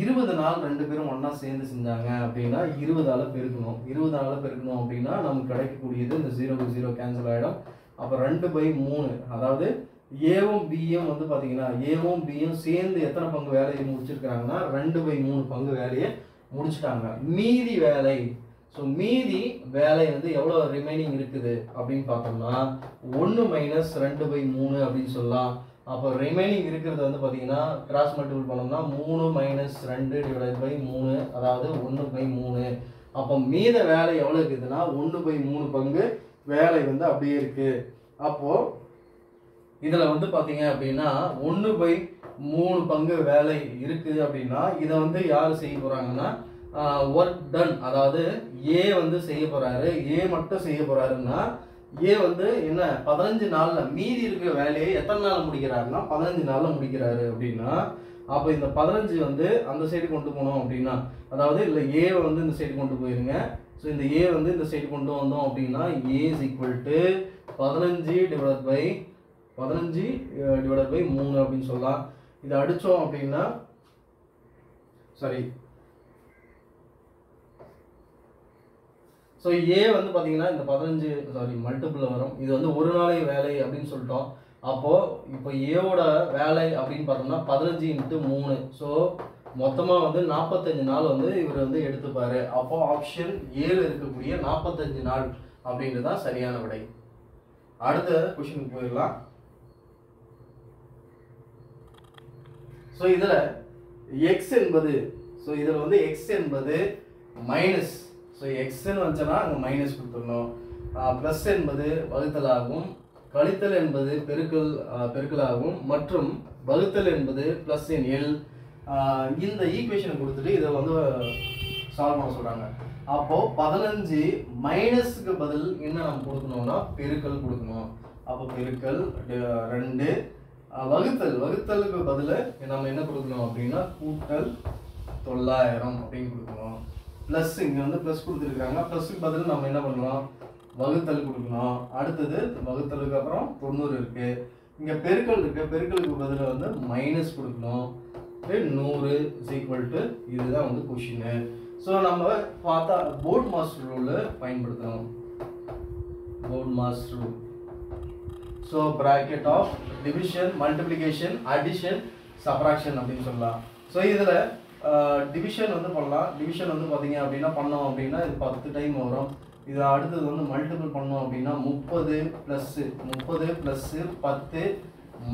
20 நாள் 2 பேரும் ஒன்றா சேர்ந்து செஞ்சாங்க அப்படின்னா 20ஆல் பெருக்கணும் அப்படின்னா நமக்கு கிடைக்கக்கூடியது இந்த 0 கேன்சல் ஆகிடும். அப்போ 2/3, அதாவது ஏவும் பியும் வந்து பார்த்தீங்கன்னா ஏவும் பியும் சேர்ந்து எத்தனை பங்கு வேலையை முடிச்சிருக்கிறாங்கன்னா 2/3 பங்கு வேலையை முடிச்சுட்டாங்க. மீதி வேலை, ஸோ மீதி வேலை வந்து எவ்வளோ ரிமைனிங் இருக்குது அப்படின்னு பார்த்தோம்னா 1 - 2/3 அப்படின்னு சொல்லலாம். அப்போ ரிமைனிங் இருக்கிறது வந்து பார்த்தீங்கன்னா கிராஸ் மல்டிபிள் பண்ணோம்னா 3 மைனஸ் 2 டிவைட் பை 3, அதாவது 1/3. அப்போ மீத வேலை எவ்வளோ இருக்குதுன்னா 1/3 பங்கு வேலை வந்து அப்படியே இருக்கு. அப்போது இதில் வந்து பார்த்தீங்க அப்படின்னா 1/3 பங்கு வேலை இருக்குது அப்படின்னா இதை வந்து யார் செய்ய போகிறாங்கன்னா ஒர்க் டன், அதாவது ஏ வந்து செய்ய போகிறாரு. ஏ மட்டும் செய்ய போகிறாருன்னா ஏ வந்து என்ன 15 நாளில் மீதி இருக்கிற வேலையை எத்தனை நாள் முடிக்கிறாருன்னா 15 நாளில் முடிக்கிறாரு அப்படின்னா அப்போ இந்த 15 வந்து அந்த சைடு கொண்டு போனோம் அப்படின்னா, அதாவது இல்லை ஏ வந்து இந்த சைடு கொண்டு போயிருங்க. ஸோ இந்த ஏ வந்து இந்த சைடு கொண்டு வந்தோம் அப்படின்னா A is equal to 15 divide by 3 அப்படின்னு சொல்லலாம். இதை அடித்தோம் அப்படின்னா ஸோ ஏ வந்து பார்த்தீங்கன்னா இந்த 15 மல்டிபிள் வரும். இது வந்து ஒரு நாளை வேலை அப்படின்னு சொல்லிட்டோம். அப்போது இப்போ ஏவோட வேலை அப்படின்னு பார்த்தோம்னா 15 × 3. ஸோ மொத்தமாக வந்து 45 நாள் வந்து இவர் வந்து எடுத்துப்பார். அப்போ ஆப்ஷன் 7 இருக்கக்கூடிய 45 நாள் அப்படின்றது தான் சரியான விடை. அடுத்த கொஷினுக்கு போயிடலாம். ஸோ இதில் எக்ஸ் என்பது மைனஸ், ஸோ எக்ஸ்ன்னு வந்துச்சுன்னா அங்கே மைனஸ் கொடுத்துடணும். ப்ளஸ் என்பது வகுத்தலாகும், கழித்தல் என்பது பெருக்கலாகும் மற்றும் வகுத்தல் என்பது ப்ளஸ் என் எல். இந்த ஈக்குவேஷனை கொடுத்துட்டு இதை வந்து சால்வ் பண்ண சொல்கிறாங்க. அப்போது 15 மைனஸுக்கு பதில் என்ன நம்ம கொடுக்கணும்னா பெருக்கல் கொடுக்கணும். அப்போ பெருக்கல் 2 வகுத்தலுக்கு பதில் நம்ம என்ன கொடுக்கணும் அப்படின்னா கூட்டல் 900 அப்படின்னு கொடுக்கணும். ப்ளஸ் இங்கே வந்து ப்ளஸ் கொடுத்துருக்காங்க, ப்ளஸ்ஸுக்கு பதில் நம்ம என்ன பண்ணலாம் வகுத்தல் கொடுக்கணும். அடுத்தது வகுத்தலுக்கு அப்புறம் 90 இருக்குது. இங்கே பெருக்கல் இருக்குது, பெருக்கலுக்கு பதில் வந்து மைனஸ் கொடுக்கணும். 100 = இதுதான் வந்து கொஷினு. ஸோ நம்ம பார்த்தா போர்ட் மாஸ்டர் ரூலு பயன்படுத்தணும். BODMAS rule. So bracket of division, multiplication, addition, subtraction அப்படின்னு சொல்லலாம். ஸோ இதில் டிவிஷன் வந்து பண்ணலாம். டிவிஷன் வந்து பார்த்தீங்க அப்படின்னா பண்ணோம் அப்படின்னா இது 10 டைம் வரும். இது அடுத்தது வந்து மல்டிபிள் பண்ணோம் அப்படின்னா 30 + 10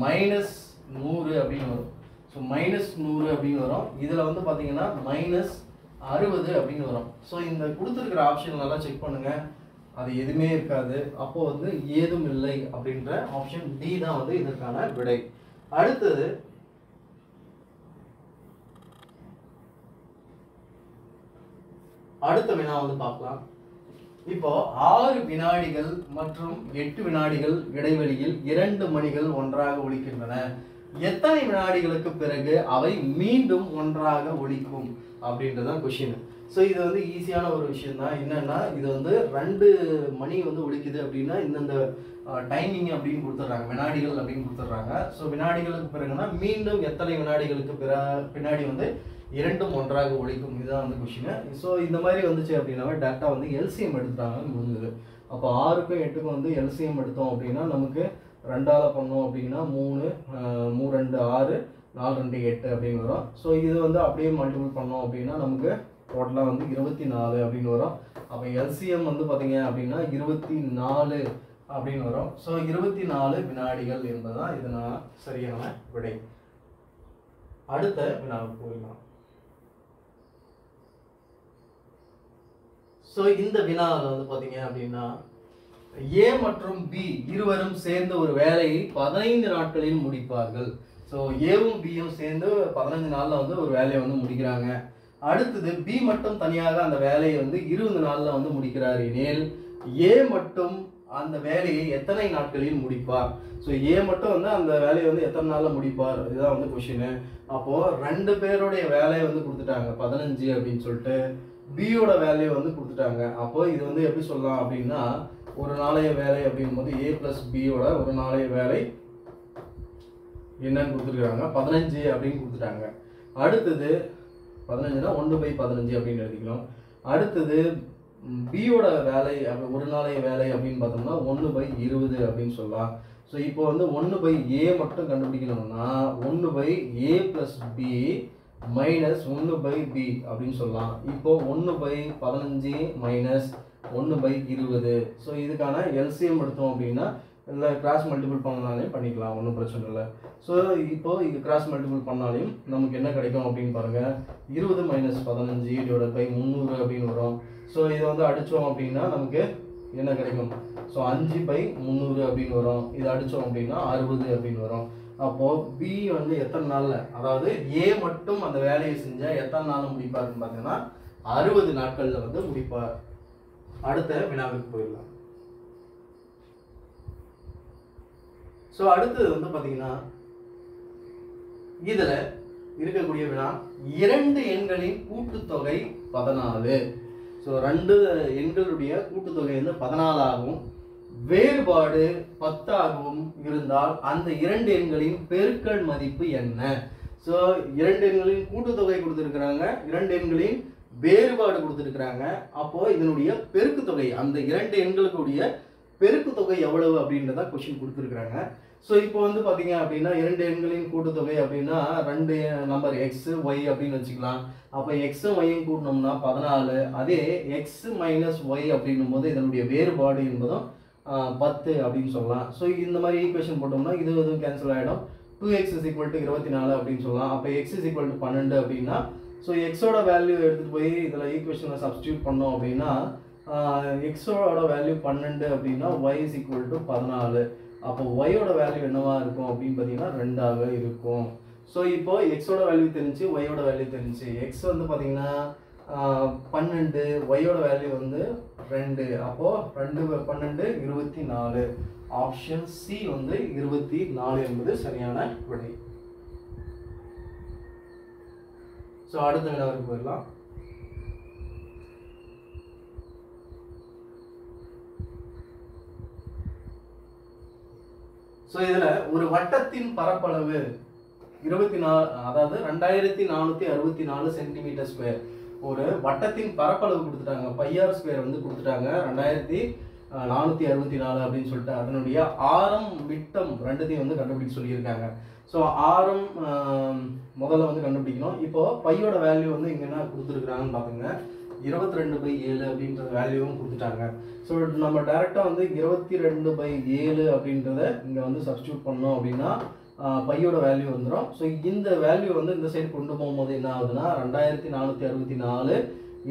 மைனஸ் 100 அப்படின்னு வரும். ஸோ மைனஸ் 100 அப்படின்னு வரும். இதில் வந்து பார்த்தீங்கன்னா மைனஸ் 60 அப்படின்னு வரும். ஸோ இந்த கொடுத்துருக்கிற ஆப்ஷன் நல்லா செக் பண்ணுங்கள், அது எதுவுமே இருக்காது. அப்போது வந்து ஏதும் இல்லை அப்படின்ற ஆப்ஷன் டி தான் வந்து இதற்கான விடை. அடுத்தது அடுத்த வினா வந்து பார்க்கலாம். இப்போ 6 வினாடிகள் மற்றும் 8 வினாடிகள் இடைவெளியில் 2 மணிகள் ஒன்றாக ஒலிக்கின்றன. எத்தனை வினாடிகளுக்கு பிறகு அவை மீண்டும் ஒன்றாக ஒலிக்கும் அப்படின்றதான் கொஷின். ஸோ இது வந்து ஈஸியான ஒரு விஷயம் தான். என்னன்னா இது வந்து 2 மணி வந்து ஒலிக்குது அப்படின்னா இந்தந்த டைமிங் அப்படின்னு கொடுத்துட்றாங்க, வினாடிகள் அப்படின்னு கொடுத்துட்றாங்க. ஸோ வினாடிகளுக்கு பிறகுனா மீண்டும் எத்தனை வினாடிகளுக்கு பின்னாடி வந்து 2ம் ஒன்றாக ஒலிக்கும், இதுதான் வந்து கொஷின். ஸோ இந்த மாதிரி வந்துச்சு அப்படின்னாவே டேரெக்டாக வந்து எல்சிஎம் எடுத்துட்டாங்க முடிஞ்சது. அப்போ 6க்கும் 8க்கும் வந்து எல்சிஎம் எடுத்தோம் அப்படின்னா நமக்கு 2ஆல் பண்ணோம் அப்படின்னா 3 2 6 4 2 8 அப்படின்னு வரும். ஸோ இது வந்து அப்படியே மல்டிபிள் பண்ணோம் அப்படின்னா நமக்கு டோட்டலாக வந்து 24 அப்படின்னு வரும். அப்போ எல்சிஎம் வந்து பார்த்தீங்க அப்படின்னா 24 அப்படின்னு வரும். ஸோ 24 வினாடிகள் என்பதுதான் இதனால் சரியான விடை. அடுத்த வினாவுக்கு போயிடலாம். ஸோ இந்த வினாவில் வந்து பார்த்தீங்க அப்படின்னா ஏ மற்றும் பி இருவரும் சேர்ந்து ஒரு வேலையை 15 நாட்களில் முடிப்பார்கள். ஸோ ஏவும் பியும் சேர்ந்து 15 நாளில் வந்து ஒரு வேலையை வந்து முடிக்கிறாங்க. அடுத்தது பி மட்டும் தனியாக அந்த வேலையை வந்து 20 நாளில் வந்து முடிக்கிறார் எனில் ஏ மட்டும் அந்த வேலையை எத்தனை நாட்களில் முடிப்பார்? ஸோ ஏ மட்டும் வந்து அந்த வேலையை வந்து எத்தனை நாளில் முடிப்பார், இதுதான் வந்து கொஷினு. அப்போது 2 பேருடைய வேலையை வந்து கொடுத்துட்டாங்க 15 அப்படின்னு சொல்லிட்டு, பியோட வேலையை வந்து கொடுத்துட்டாங்க. அப்போ இது வந்து எப்படி சொல்லலாம் அப்படின்னா ஒரு நாளைய வேலை அப்படிங்கும்போது ஏ ப்ளஸ் பியோட ஒரு நாளைய வேலை என்னன்னு கொடுத்துருக்காங்க 15 அப்படின்னு கொடுத்துட்டாங்க. அடுத்தது 15னா 1/15 அப்படின்னு எழுதிக்கலாம். அடுத்தது பியோட வேலை ஒரு நாளைய வேலை அப்படின்னு பார்த்தோம்னா 1/20 அப்படின்னு சொல்லலாம். ஸோ இப்போ வந்து 1/a மட்டும் கண்டுபிடிக்கணும்னா 1/a + b மைனஸ் 1/b அப்படின்னு சொல்லலாம். இப்போ 1/15 மைனஸ் 1/20. ஸோ இதுக்கான எல்சிஎம் எடுத்தோம் அப்படின்னா இல்லை கிராஸ் மல்டிபிள் பண்ணாலையும் பண்ணிக்கலாம், ஒன்றும் பிரச்சனை இல்லை. ஸோ இப்போ இது கிராஸ் மல்டிபிள் பண்ணாலையும் நமக்கு என்ன கிடைக்கும் அப்படின்னு பாருங்கள். 20 - 15 டிவைடட் பை 300 அப்படின்னு வரும். ஸோ இதை வந்து அடித்தோம் அப்படின்னா நமக்கு என்ன கிடைக்கும்? ஸோ 5/300 அப்படின்னு வரும். இதை அடித்தோம் அப்படின்னா 60 அப்படின்னு வரும். அப்போது பி வந்து எத்தனை நாளில், அதாவது ஏ மட்டும் அந்த வேலையை செஞ்சால் எத்தனை நாள் முடிப்பாருன்னு பார்த்தீங்கன்னா 60 நாட்களில் வந்து முடிப்பார். அடுத்த வினாவுக்கு போயிடலாம். ஸோ அடுத்தது வந்து பார்த்தீங்கன்னா இதில் இருக்கக்கூடிய வினா 2 எண்களின் கூட்டுத்தொகை 14. ஸோ 2 எண்களுடைய கூட்டுத்தொகை வந்து 14 ஆகும், வேறுபாடு 10 ஆகவும் இருந்தால் அந்த 2 எண்களின் பெருக்கல் மதிப்பு என்ன? ஸோ 2 எண்களின் கூட்டுத்தொகை கொடுத்துருக்குறாங்க, 2 எண்களின் வேறுபாடு கொடுத்துருக்குறாங்க. அப்போ இதனுடைய பெருக்கு தொகை, அந்த 2 எண்களுக்குடைய பெருக்கு தொகை எவ்வளவு அப்படின்றத கொஸ்டின் கொடுத்துருக்குறாங்க. ஸோ இப்போ வந்து பார்த்தீங்க அப்படின்னா 2 எண்களின் கூட்டுத்தொகை அப்படின்னா 2 நம்பர் எக்ஸ் ஒய் அப்படின்னு வச்சுக்கலாம். அப்போ எக்ஸும் ஒய்யும் கூட்டினோம்னா 14. அதே எக்ஸ் மைனஸ் ஒய் அப்படின்னும் போது இதனுடைய வேறுபாடு என்பதும் 10 அப்படின்னு சொல்லலாம். ஸோ இந்த மாதிரி ஈக்குவேஷன் போட்டோம்னா இதுவும் கேன்சல் ஆகிடும். 2x = 24 அப்படின்னு சொல்லலாம். அப்போ x = 12 அப்படின்னா ஸோ எக்ஸோட வேல்யூ எடுத்துகிட்டு போய் இதில் ஈக்குவேஷனில் சப்ஸ்டியூட் பண்ணோம் அப்படின்னா எக்ஸோட வேல்யூ 12 அப்படின்னா y = 14. அப்போ ஒய்யோட வேல்யூ என்னவா இருக்கும் அப்படின்னு பார்த்தீங்கன்னா 2ஆக இருக்கும். ஸோ இப்போ எக்ஸோட வேல்யூ தெரிஞ்சு ஒய்யோட வேல்யூ தெரிஞ்சு, எக்ஸ் வந்து பார்த்தீங்கன்னா 12, ஒய்யோட வேல்யூ வந்து 2. அப்போது 2 12 24. ஆப்ஷன் சி வந்து 24 என்பது சரியான விடை. ஸோ அடுத்த வினாவுக்கு போயிடலாம். ஸோ இதில் ஒரு வட்டத்தின் பரப்பளவு 24, அதாவது 2464 சென்டிமீட்டர் ஸ்கொயர். ஒரு வட்டத்தின் பரப்பளவு கொடுத்துட்டாங்க, πr ஸ்கொயர் வந்து கொடுத்துட்டாங்க 2464 அப்படின்னு சொல்லிட்டு. அதனுடைய ஆரம் விட்டம் ரெண்டுத்தையும் வந்து கண்டுபிடிக்க சொல்லியிருக்காங்க. ஸோ ஆரம் முதல்ல வந்து கண்டுபிடிக்கணும். இப்போது பையோட வேல்யூ வந்து இங்கே என்ன கொடுத்துருக்குறாங்கன்னு பார்த்துங்க. 22/7 அப்படின்ற வேல்யூவும் கொடுத்துட்டாங்க. ஸோ நம்ம டேரெக்டாக வந்து 22/7 அப்படின்றத இங்கே வந்து சப்ஸ்டியூட் பண்ணோம் அப்படின்னா பையோட வேல்யூ வந்துடும். ஸோ இந்த வேல்யூ வந்து இந்த சைடு கொண்டு போகும்போது என்ன ஆகுதுன்னா 2464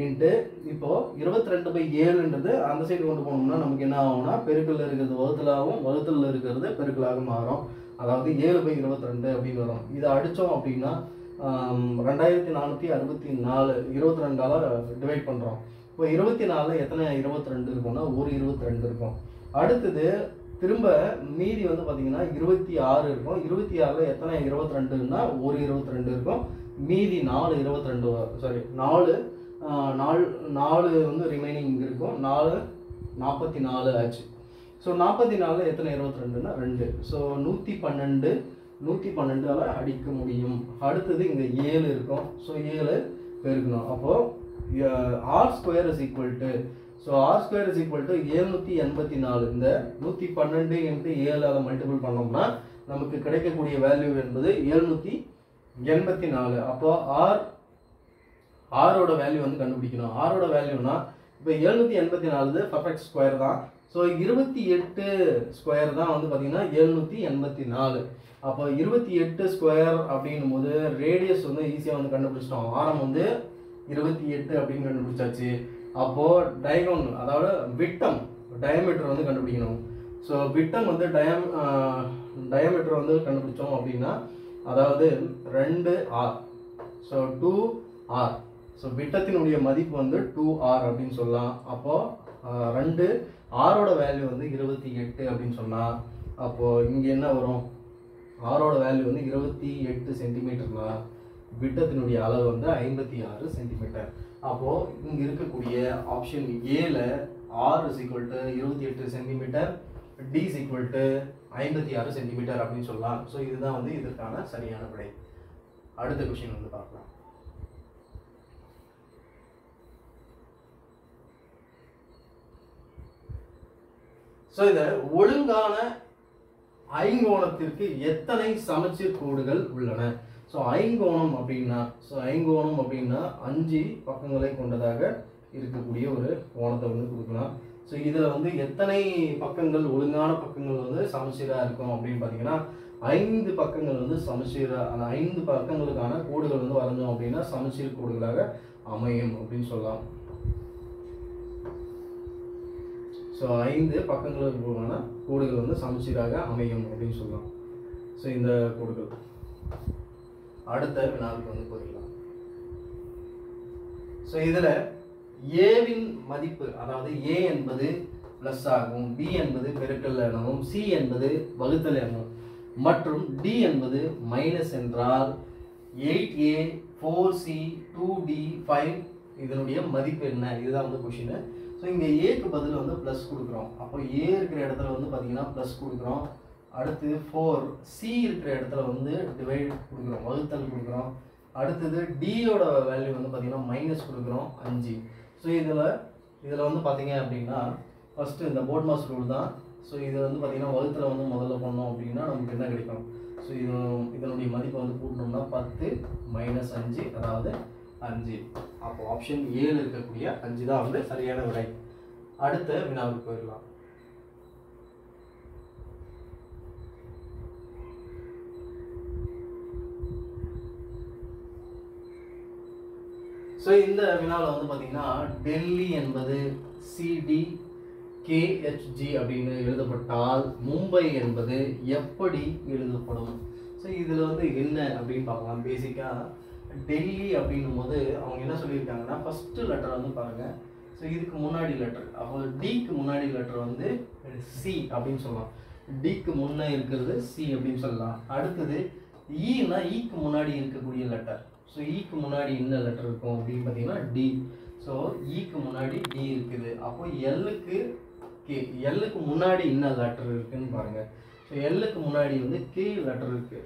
இன்ட்டு இப்போது 22/7ன்றது அந்த சைடு கொண்டு போனோம்னா நமக்கு என்ன ஆகும்னா பெருக்கல்ல இருக்கிறது வகுத்தலாகவும் வகுத்தலில் இருக்கிறது பெருக்கலாக மாறும். அதாவது 7/22 அப்படின்னு வரும். இதை அடித்தோம் அப்படின்னா 2464 22ஆல் டிவைட் பண்ணுறோம். இப்போ 24 எத்தனை 22 இருக்கும்னா ஒரு 22 இருக்கும். அடுத்தது திரும்ப மீதி வந்து பார்த்தீங்கன்னா 26 இருக்கும். 26ல் எத்தனை 22ன்னா ஒரு 22 இருக்கும். மீதி 4 22 சாரி 4 வந்து ரிமைனிங் இங்கே இருக்கும். 4 44 ஆச்சு. ஸோ 44ல் எத்தனை 22ன்னா 2. ஸோ 112ஆல் அடிக்க முடியும். அடுத்தது இங்கே 7 இருக்கும். ஸோ 7 பெருக்கணும். அப்போது R square is equal to, so R square is equal to 784. இந்த 112 × 7ஆல் மல்டிபிள் பண்ணோம்னா நமக்கு கிடைக்கக்கூடிய வேல்யூ என்பது 784. அப்போது ஆரோட வேல்யூ வந்து கண்டுபிடிக்கணும். ஆரோட வேல்யூனா இப்போ 784 பர்ஃபெக்ட் ஸ்கொயர் தான். ஸோ 28 ஸ்கொயர் தான் வந்து பார்த்தீங்கன்னா 784. அப்போ 28 ஸ்கொயர் அப்படின்னும் போது ரேடியஸ் வந்து ஈஸியாக வந்து கண்டுபிடிச்சிட்டோம். ஆரம் வந்து 28 அப்படின்னு கண்டுபிடிச்சாச்சு. அப்போது டயகோனல், அதாவது விட்டம் டயமீட்டர் வந்து கண்டுபிடிக்கணும். ஸோ விட்டம் வந்து டயமீட்டர் வந்து கண்டுபிடிச்சோம் அப்படின்னா அதாவது 2r. So 2r. ஸோ விட்டத்தினுடைய மதிப்பு வந்து 2r அப்படின்னு சொல்லலாம். அப்போது 2rோட வேல்யூ வந்து 28 அப்படின்னு சொன்னால் அப்போது இங்கே என்ன வரும்? ஆரோட வேல்யூ வந்து 28 சென்டிமீட்டர்னா விட்டத்தினுடைய அளவு வந்து 56 சென்டிமீட்டர். அப்போது இங்கே இருக்கக்கூடிய ஆப்ஷன் ஏல r = 28 சென்டிமீட்டர், d = 56 சென்டிமீட்டர் அப்படின்னு சொல்லலாம். ஸோ இதுதான் வந்து இதற்கான சரியான விடை. அடுத்த கொஸ்டின் வந்து பார்க்கலாம். ஸோ இதை ஒழுங்கான ஐங்கோணத்திற்கு எத்தனை சமச்சீர் கோடுகள் உள்ளன? ஸோ ஐங்கோணம் அப்படின்னா 5 பக்கங்களை கொண்டதாக இருக்கக்கூடிய ஒரு கோணத்தை வந்து கொடுக்கலாம். ஸோ இதில் வந்து எத்தனை பக்கங்கள் ஒழுங்கான பக்கங்கள் வந்து சமச்சீராக இருக்கும் அப்படின்னு பார்த்தீங்கன்னா 5 பக்கங்கள் வந்து சமச்சீராக, அந்த 5 பக்கங்களுக்கான கோடுகள் வந்து வரைஞ்சோம் அப்படின்னா சமச்சீர் கோடுகளாக அமையும் அப்படின்னு சொல்லலாம். ஸோ 5 பக்கங்களுக்கான கோடுகள் வந்து சமச்சீராக அமையும் அப்படின்னு சொல்லலாம். ஸோ இந்த கோடுகள் அடுத்த வினாவுக்கு வந்து போயிடலாம். ஸோ இதில் ஏவின் மதிப்பு, அதாவது ஏ என்பது பிளஸ் ஆகும், பி என்பது பெருக்கல் எனவும், சி என்பது வகுத்தல் எனவும் மற்றும் டி என்பது மைனஸ் என்றால் 8a 4c 2d 5 இதனுடைய மதிப்பு என்ன? இதுதான் வந்து கொஷின். ஸோ இங்கே ஏக்கு பதில் வந்து ப்ளஸ் கொடுக்குறோம். அப்போ ஏ இருக்கிற இடத்துல வந்து பார்த்தீங்கன்னா ப்ளஸ் கொடுக்குறோம். அடுத்து 4c இருக்கிற இடத்துல வந்து டிவைட் கொடுக்குறோம், வகுத்தல் கொடுக்குறோம். அடுத்தது டியோட வேல்யூ வந்து பார்த்தீங்கன்னா மைனஸ் கொடுக்குறோம் 5. ஸோ இதில் வந்து பார்த்தீங்க அப்படின்னா ஃபஸ்ட்டு இந்த போர்ட் மாஸ் ரூல் தான். ஸோ இது வந்து பார்த்தீங்கன்னா வகுத்தில் வந்து முதல்ல பண்ணோம் அப்படின்னா நமக்கு என்ன கிடைக்கும்? ஸோ இதனுடைய மதிப்பை வந்து கூட்டணும்னா 10 மைனஸ் 5 அதாவது 5. அப்போ ஆப்ஷன் ஏல இருக்கக்கூடிய 5 தான் வந்து சரியான விடை. அடுத்த வினாவுக்கு போயிடலாம். ஸோ இந்த வினாவில் வந்து பார்த்தீங்கன்னா டெல்லி என்பது சிடி KHG அப்படின்னு எழுதப்பட்டால் மும்பை என்பது எப்படி எழுதப்படும்? ஸோ இதில் வந்து என்ன அப்படின்னு பார்க்கலாம். பேசிக்காக டெல்லி அப்படின்னும் போது அவங்க என்ன சொல்லியிருக்காங்கன்னா ஃபஸ்ட்டு லெட்டர் வந்து பாருங்கள். ஸோ இதுக்கு முன்னாடி லெட்டர், அப்போ டிக்கு முன்னாடி லெட்டர் வந்து சி அப்படின்னு சொல்லலாம். டிக்கு முன்னே இருக்கிறது சி அப்படின்னு சொல்லலாம். அடுத்தது ஈனா ஈக்கு முன்னாடி இருக்கக்கூடிய லெட்டர். ஸோ ஈக்கு முன்னாடி என்ன லெட்டர் இருக்கும் அப்படின்னு பார்த்தீங்கன்னா டி. ஸோ ஈக்கு முன்னாடி டி இருக்குது. அப்போ எல்லுக்கு கே, எல்லுக்கு முன்னாடி என்ன லெட்டர் இருக்குன்னு பாருங்க. ஸோ எல்லுக்கு முன்னாடி வந்து கே லெட்டர் இருக்கு.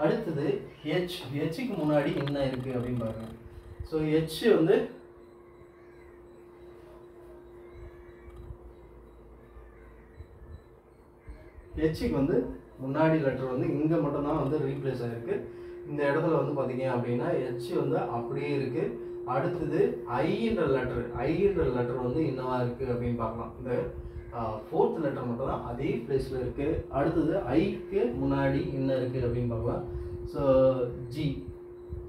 அடுத்தது ஹெச், ஹெச்சுக்கு முன்னாடி என்ன இருக்கு அப்படின்னு பாருங்க. ஸோ ஹெச் வந்து ஹெச்சுக்கு வந்து முன்னாடி லெட்டர் வந்து இங்கே மட்டும்தான் வந்து ரீப்ளேஸ் ஆகிருக்கு. இந்த இடத்துல வந்து பார்த்தீங்க அப்படின்னா ஹெச் வந்து அப்படியே இருக்கு. அடுத்தது ஐன்ற லெட்டர் வந்து என்னவா இருக்கு அப்படின்னு பார்க்கலாம். இந்த 4th லெட்டர் மட்டும் தான் அதே பிளேஸ்ல இருக்கு. அடுத்தது ஐக்கு முன்னாடி என்ன இருக்கு அப்படின்னு பார்க்கலாம். So G.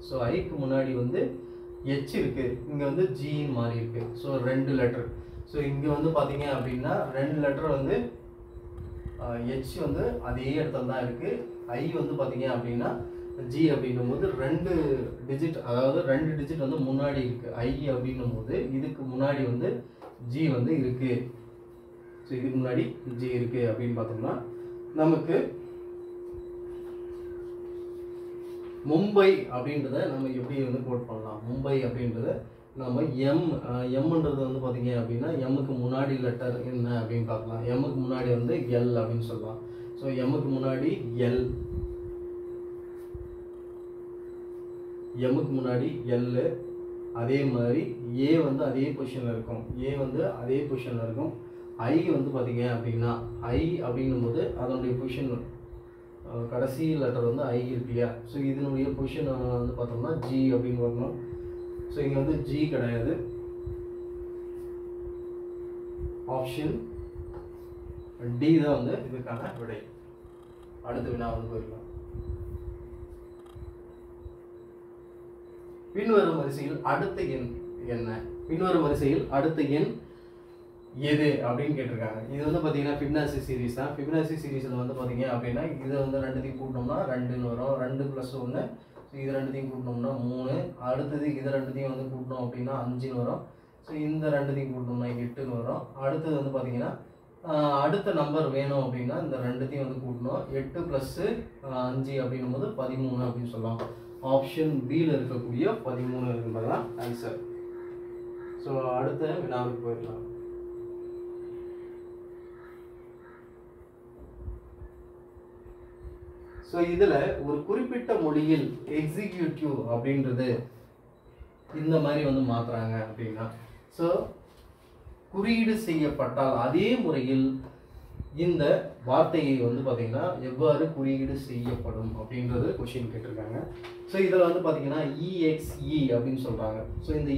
ஸோ ஐக்கு முன்னாடி வந்து ஹெச் இருக்கு, இங்க வந்து ஜின்னு மாறி இருக்கு. So 2 letter. ஸோ இங்க வந்து பார்த்தீங்க அப்படின்னா 2 லெட்டர் வந்து ஹெச் வந்து அதே இடத்துல தான் இருக்கு. ஐ வந்து பார்த்தீங்க அப்படின்னா ஜி அப்படின்னும் போது 2 டிஜிட், அதாவது 2 டிஜிட் வந்து முன்னாடி இருக்கு. ஐ அப்படின்னும் போது இதுக்கு முன்னாடி வந்து ஜி வந்து இருக்கு. ஸோ இதுக்கு முன்னாடி ஜி இருக்கு அப்படின்னு பார்த்தோம்னா நமக்கு மும்பை அப்படின்றத நம்ம எப்படி வந்து கோட் பண்ணலாம்? மும்பை அப்படின்றத நம்ம எம்ன்றது வந்து பார்த்தீங்க அப்படின்னா எம்முக்கு முன்னாடி லெட்டர் என்ன அப்படின்னு பார்க்கலாம். எம்முக்கு முன்னாடி வந்து எல் அப்படின்னு சொல்லலாம். ஸோ எம்முக்கு முன்னாடி எல், எம்முக்கு முன்னாடி எல். அதே மாதிரி ஏ வந்து அதே பொசிஷனில் இருக்கும், ஏ வந்து அதே பொசிஷனில் இருக்கும். ஐ வந்து பார்த்தீங்க அப்படின்னா ஐ அப்படின்னும் போது அதனுடைய பொசிஷன் கடைசி லெட்டர் வந்து ஐ இருக்கு இல்லையா? ஸோ இதனுடைய பொசிஷன் வந்து பார்த்தோம்னா ஜி அப்படின்னு வரணும். ஸோ இங்கே வந்து ஜி கிடையாது. ஆப்ஷன் டி தான் வந்து இதுக்கான விடை. அடுத்த வினா வந்து போயிடலாம். பின்வரும் வரிசையில் அடுத்த எண் என்ன? பின்வரும் வரிசையில் அடுத்த எண் எது அப்படின்னு கேட்டிருக்காங்க. இது வந்து பார்த்தீங்கன்னா ஃபிபனாச்சி சீரீஸ் தான். ஃபிபனாச்சி சீரீஸில் வந்து பார்த்தீங்க அப்படின்னா இதை வந்து 2த்தையும் கூட்டினோம்னா 2ன்னு வரும். 2 + 1. ஸோ இது 2த்தையும் கூட்டினோம்னா 3. அடுத்தது இதை 2த்தையும் வந்து கூட்டினோம் அப்படின்னா 5ன்னு வரும். ஸோ இந்த 2த்தையும் கூட்டினோம்னா 8ன்னு வரும். அடுத்தது வந்து பார்த்தீங்கன்னா அடுத்த நம்பர் வேணும் அப்படின்னா இந்த 2த்தையும் வந்து கூட்டணும். 8 + 5 அப்படின்னும் போது 13 அப்படின்னு சொல்லலாம். ஆப்ஷன் பியில் இருக்கக்கூடிய 13 என்பதுதான் ஆன்சர். ஸோ அடுத்த வினாவுக்கு போயிடலாம். ஸோ இதில் ஒரு குறிப்பிட்ட மொழியில் எக்ஸிக்யூட்டிவ் அப்படின்றது இந்த மாதிரி வந்து மாற்றுறாங்க அப்படின்னா, ஸோ குறியீடு செய்யப்பட்டால் அதே முறையில் இந்த வார்த்தையை வந்து பார்த்தீங்கன்னா எவ்வாறு குறியீடு செய்யப்படும் அப்படின்றது கொஷின் கேட்டிருக்காங்க. ஸோ இதில் வந்து பார்த்தீங்கன்னா EXE அப்படின்னு சொல்கிறாங்க. ஸோ இந்த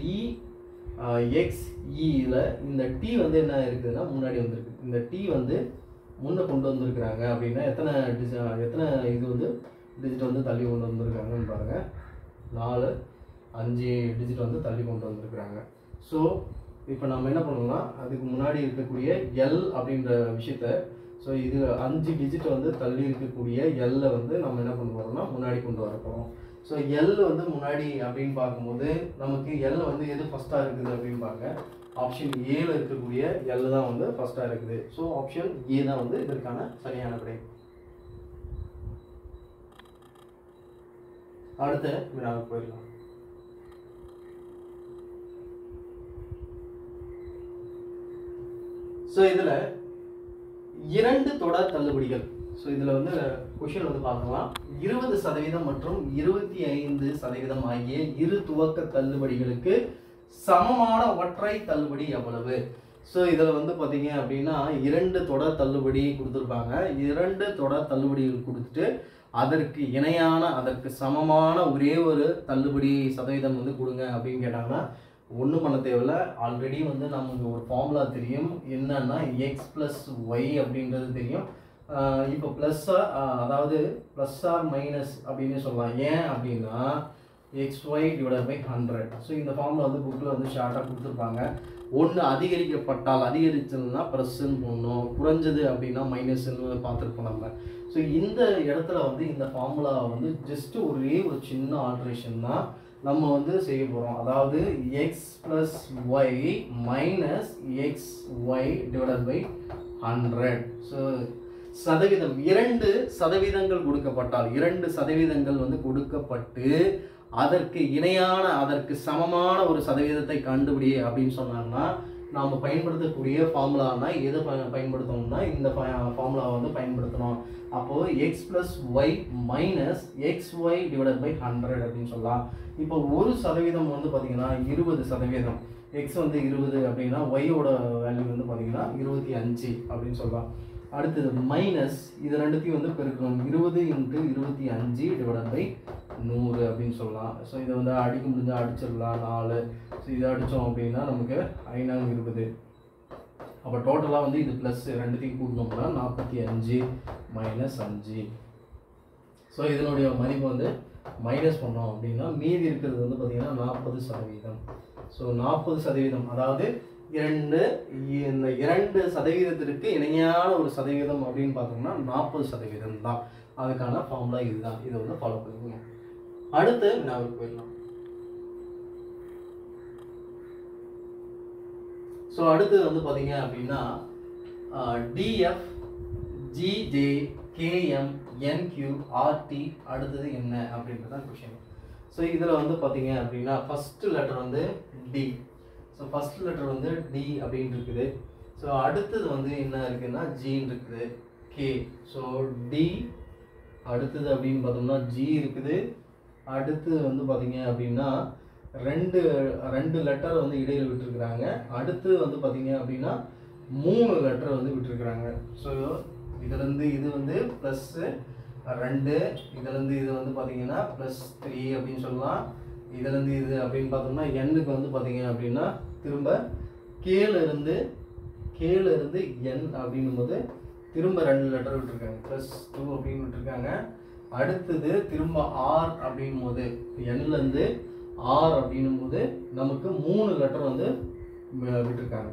எக்ஸ்இயில் இந்த டி வந்து என்ன இருக்குதுன்னா முன்னாடி வந்திருக்கு. இந்த டி வந்து முன்னே கொண்டு வந்திருக்கிறாங்க அப்படின்னா எத்தனை இது வந்து டிஜிட் வந்து தள்ளி கொண்டு வந்திருக்காங்கன்னு பாருங்கள். 4 5 டிஜிட் வந்து தள்ளி கொண்டு வந்திருக்கிறாங்க. ஸோ இப்போ நம்ம என்ன பண்ணணும்னா அதுக்கு முன்னாடி இருக்கக்கூடிய எல் அப்படின்ற விஷயத்த, ஸோ இது 5 டிஜிட் வந்து தள்ளி இருக்கக்கூடிய எல்லை வந்து நம்ம என்ன பண்ண போகிறோம்னா முன்னாடி கொண்டு வர போகிறோம். ஸோ எல் வந்து முன்னாடி அப்படின்னு பார்க்கும்போது நமக்கு எல் வந்து எது ஃபஸ்ட்டாக இருக்குது அப்படின்னு பாருங்க. ஆப்ஷன் ஏல இருக்கக்கூடிய எல் தான் வந்து ஃபஸ்ட்டாக இருக்குது. ஸோ ஆப்ஷன் ஏ தான் வந்து இதற்கான சரியான விடை. அடுத்த வினாவுக்கு போயிடலாம். ஸோ இதில் 2 தொடர் தள்ளுபடிகள். ஸோ இதில் வந்து கொஷின் வந்து பார்க்கலாம். 20% மற்றும் 25% ஆகிய இரு துவக்க தள்ளுபடிகளுக்கு சமமான ஒற்றை தள்ளுபடி எவ்வளவு? ஸோ இதில் வந்து பார்த்தீங்க அப்படின்னா 2 தொடர் தள்ளுபடி கொடுத்துருப்பாங்க. 2 தொடர் தள்ளுபடிகள் கொடுத்துட்டு அதற்கு இணையான அதற்கு சமமான ஒரே ஒரு தள்ளுபடி சதவீதம் வந்து கொடுங்க அப்படின்னு கேட்டாங்கன்னா ஒன்றும் பண்ண தேவையில்ல. ஆல்ரெடி வந்து நமக்கு ஒரு ஃபார்முலா தெரியும். என்னன்னா எக்ஸ் ப்ளஸ் ஒய் அப்படின்றது தெரியும். இப்போ அதாவது ப்ளஸ் ஆர் மைனஸ் அப்படின்னு சொல்லலாம். ஏன் அப்படின்னா xy டிவைடட் பை 100. ஸோ இந்த ஃபார்முலா வந்து புக்கில் வந்து ஷார்ட்டாக கொடுத்துருப்பாங்க. ஒன்று அதிகரிக்கப்பட்டால் அதிகரிச்சதுன்னா ப்ளஸ்ன்னு போடணும், குறைஞ்சது அப்படின்னா மைனஸ்ன்னு பார்த்துருப்போம் நம்ம. ஸோ இந்த இடத்துல வந்து இந்த ஃபார்முலா வந்து ஜஸ்ட் ஒரே ஒரு சின்ன ஆல்ட்ரேஷன் தான் நம்ம வந்து செய்ய போகிறோம். அதாவது X plus Y minus X Y divided by 100. So சதவீதம் 2 சதவீதங்கள் கொடுக்கப்பட்டால் 2 சதவீதங்கள் வந்து கொடுக்கப்பட்டு அதற்கு இணையான அதற்கு சமமான ஒரு சதவீதத்தை கண்டுபிடி அப்படின்னு சொன்னாங்கன்னா நாம் பயன்படுத்தக்கூடிய ஃபார்முலானா எதை பயன்படுத்தணும்னா இந்த ஃபார்முலாவை வந்து பயன்படுத்தணும். அப்போது X plus Y minus X Y divided by 100 அப்படின்னு சொல்லலாம். இப்போ 1% வந்து பார்த்தீங்கன்னா 20%. எக்ஸ் வந்து 20 அப்படின்னா ஒய்யோட வேல்யூ வந்து பார்த்தீங்கன்னா 25 அப்படின்னு சொல்லலாம். அடுத்தது மைனஸ் இது ரெண்டுத்தையும் வந்து பெருக்கணும். 20 × 25 டிவைடட் பை 100 அப்படின்னு சொல்லலாம். ஸோ இதை வந்து அடிக்க முடிஞ்சால் அடிச்சிடலாம் 4. ஸோ இதை அடித்தோம் அப்படின்னா நமக்கு 5×20. அப்போ டோட்டலாக வந்து இது ப்ளஸ் ரெண்டுத்தையும் கூட்டினோம்னா 45 மைனஸ் 5. ஸோ இதனுடைய மதிப்பு வந்து மைனஸ் பண்ணோம் அப்படின்னா மீதி இருக்கிறது வந்து பார்த்திங்கன்னா 40%. ஸோ 40% அதாவது இந்த 2 சதவீதத்திற்கு இணையான ஒரு சதவீதம் அப்படின்னு பார்த்தோம்னா 40% தான். அதுக்கான ஃபார்முலா இதுதான். இதை வந்து ஃபாலோ பண்ணிக்கணும். அடுத்து வினாவுக்கு போயிடலாம். ஸோ அடுத்து வந்து பார்த்தீங்க அப்படின்னா டிஎஃப் ஜிஜே கேஎம் என்கியூ ஆர்டி அடுத்தது என்ன அப்படின்றது தான் கொஷின். ஸோ இதில் வந்து பார்த்தீங்க அப்படின்னா ஃபஸ்ட்டு லெட்டர் வந்து டி. ஸோ ஃபஸ்ட் லெட்டர் வந்து டி அப்படின்னு இருக்குது. ஸோ அடுத்தது வந்து என்ன இருக்குன்னா ஜின்னு இருக்குது, கே. ஸோ டி அடுத்தது அப்படின்னு பார்த்தோம்னா ஜி இருக்குது. அடுத்தது வந்து பார்த்தீங்க அப்படின்னா ரெண்டு லெட்டர் வந்து இடையில் விட்டுருக்குறாங்க. அடுத்து வந்து பார்த்தீங்க அப்படின்னா 3 லெட்டர் வந்து விட்டுருக்குறாங்க. ஸோ இதுலேருந்து இது வந்து +2, இதுலேருந்து இது வந்து பார்த்தீங்கன்னா +3 அப்படின்னு சொல்லலாம். இதுலேருந்து இது அப்படின்னு பார்த்தோம்னா எண்ணுக்கு வந்து பார்த்தீங்க அப்படின்னா திரும்ப கேலேருந்து என் அப்படின்னும் போது திரும்ப 2 லெட்டர் விட்டுருக்காங்க, +2 அப்படின்னு விட்டுருக்காங்க. அடுத்தது திரும்ப ஆர் அப்படின் போது என்லேருந்து ஆர் அப்படின்னும் போது நமக்கு 3 லெட்டர் வந்து விட்டுருக்காங்க.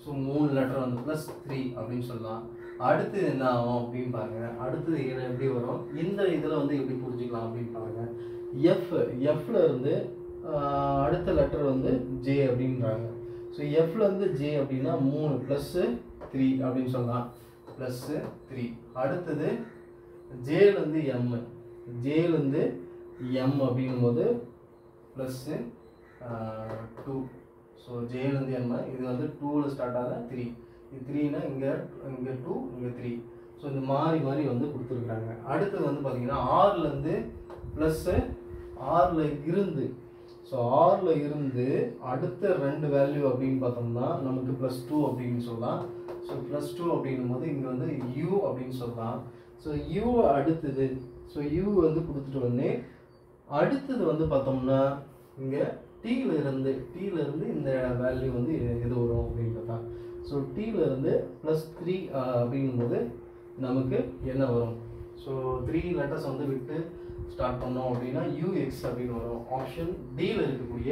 ஸோ 3 லெட்டர் வந்து +3 அப்படின்னு சொல்லலாம். அடுத்து என்ன ஆகும் அப்படின்னு பாருங்க. அடுத்தது எப்படி வரும், இந்த இதில் வந்து எப்படி புரிஞ்சுக்கலாம் அப்படின்னு பாருங்க. எஃப்ல இருந்து அடுத்த லெட்டர் வந்து ஜே அப்படின்றாங்க. ஸோ எஃப்லேருந்து ஜே அப்படின்னா 3 +3 அப்படின்னு சொல்லலாம், +3. அடுத்தது ஜேலேருந்து எம் அப்படின்னும் போது +2. ஸோ ஜேலேருந்து எம் இது வந்து 2ல் ஸ்டார்ட் ஆக 3. இது 3னா இங்கே 2 இங்கே 3. ஸோ இந்த மாறி வந்து கொடுத்துருக்குறாங்க. அடுத்தது வந்து பார்த்தீங்கன்னா ஆர்லேருந்து ஆறில் இருந்து அடுத்த 2 வேல்யூ அப்படின்னு பார்த்தோம்னா நமக்கு +2 அப்படின்னு சொல்லலாம். ஸோ +2 அப்படின்னும் போது இங்கே வந்து யூ அப்படின்னு சொல்லலாம். ஸோ யூ அடுத்தது, ஸோ யூ வந்து கொடுத்துட்டு வந்து அடுத்தது வந்து பார்த்தோம்னா இங்கே டீல இருந்து இந்த வேல்யூ வந்து எது வரும் அப்படின்றது தான். ஸோ டீல இருந்து +3 அப்படிங்கும்போது நமக்கு என்ன வரும்? ஸோ 3 லெட்டர்ஸ் வந்து விட்டு ஸ்டார்ட் பண்ணோம் அப்படின்னா யூஎக்ஸ் அப்படின்னு வரும். ஆப்ஷன் டியில் இருக்கக்கூடிய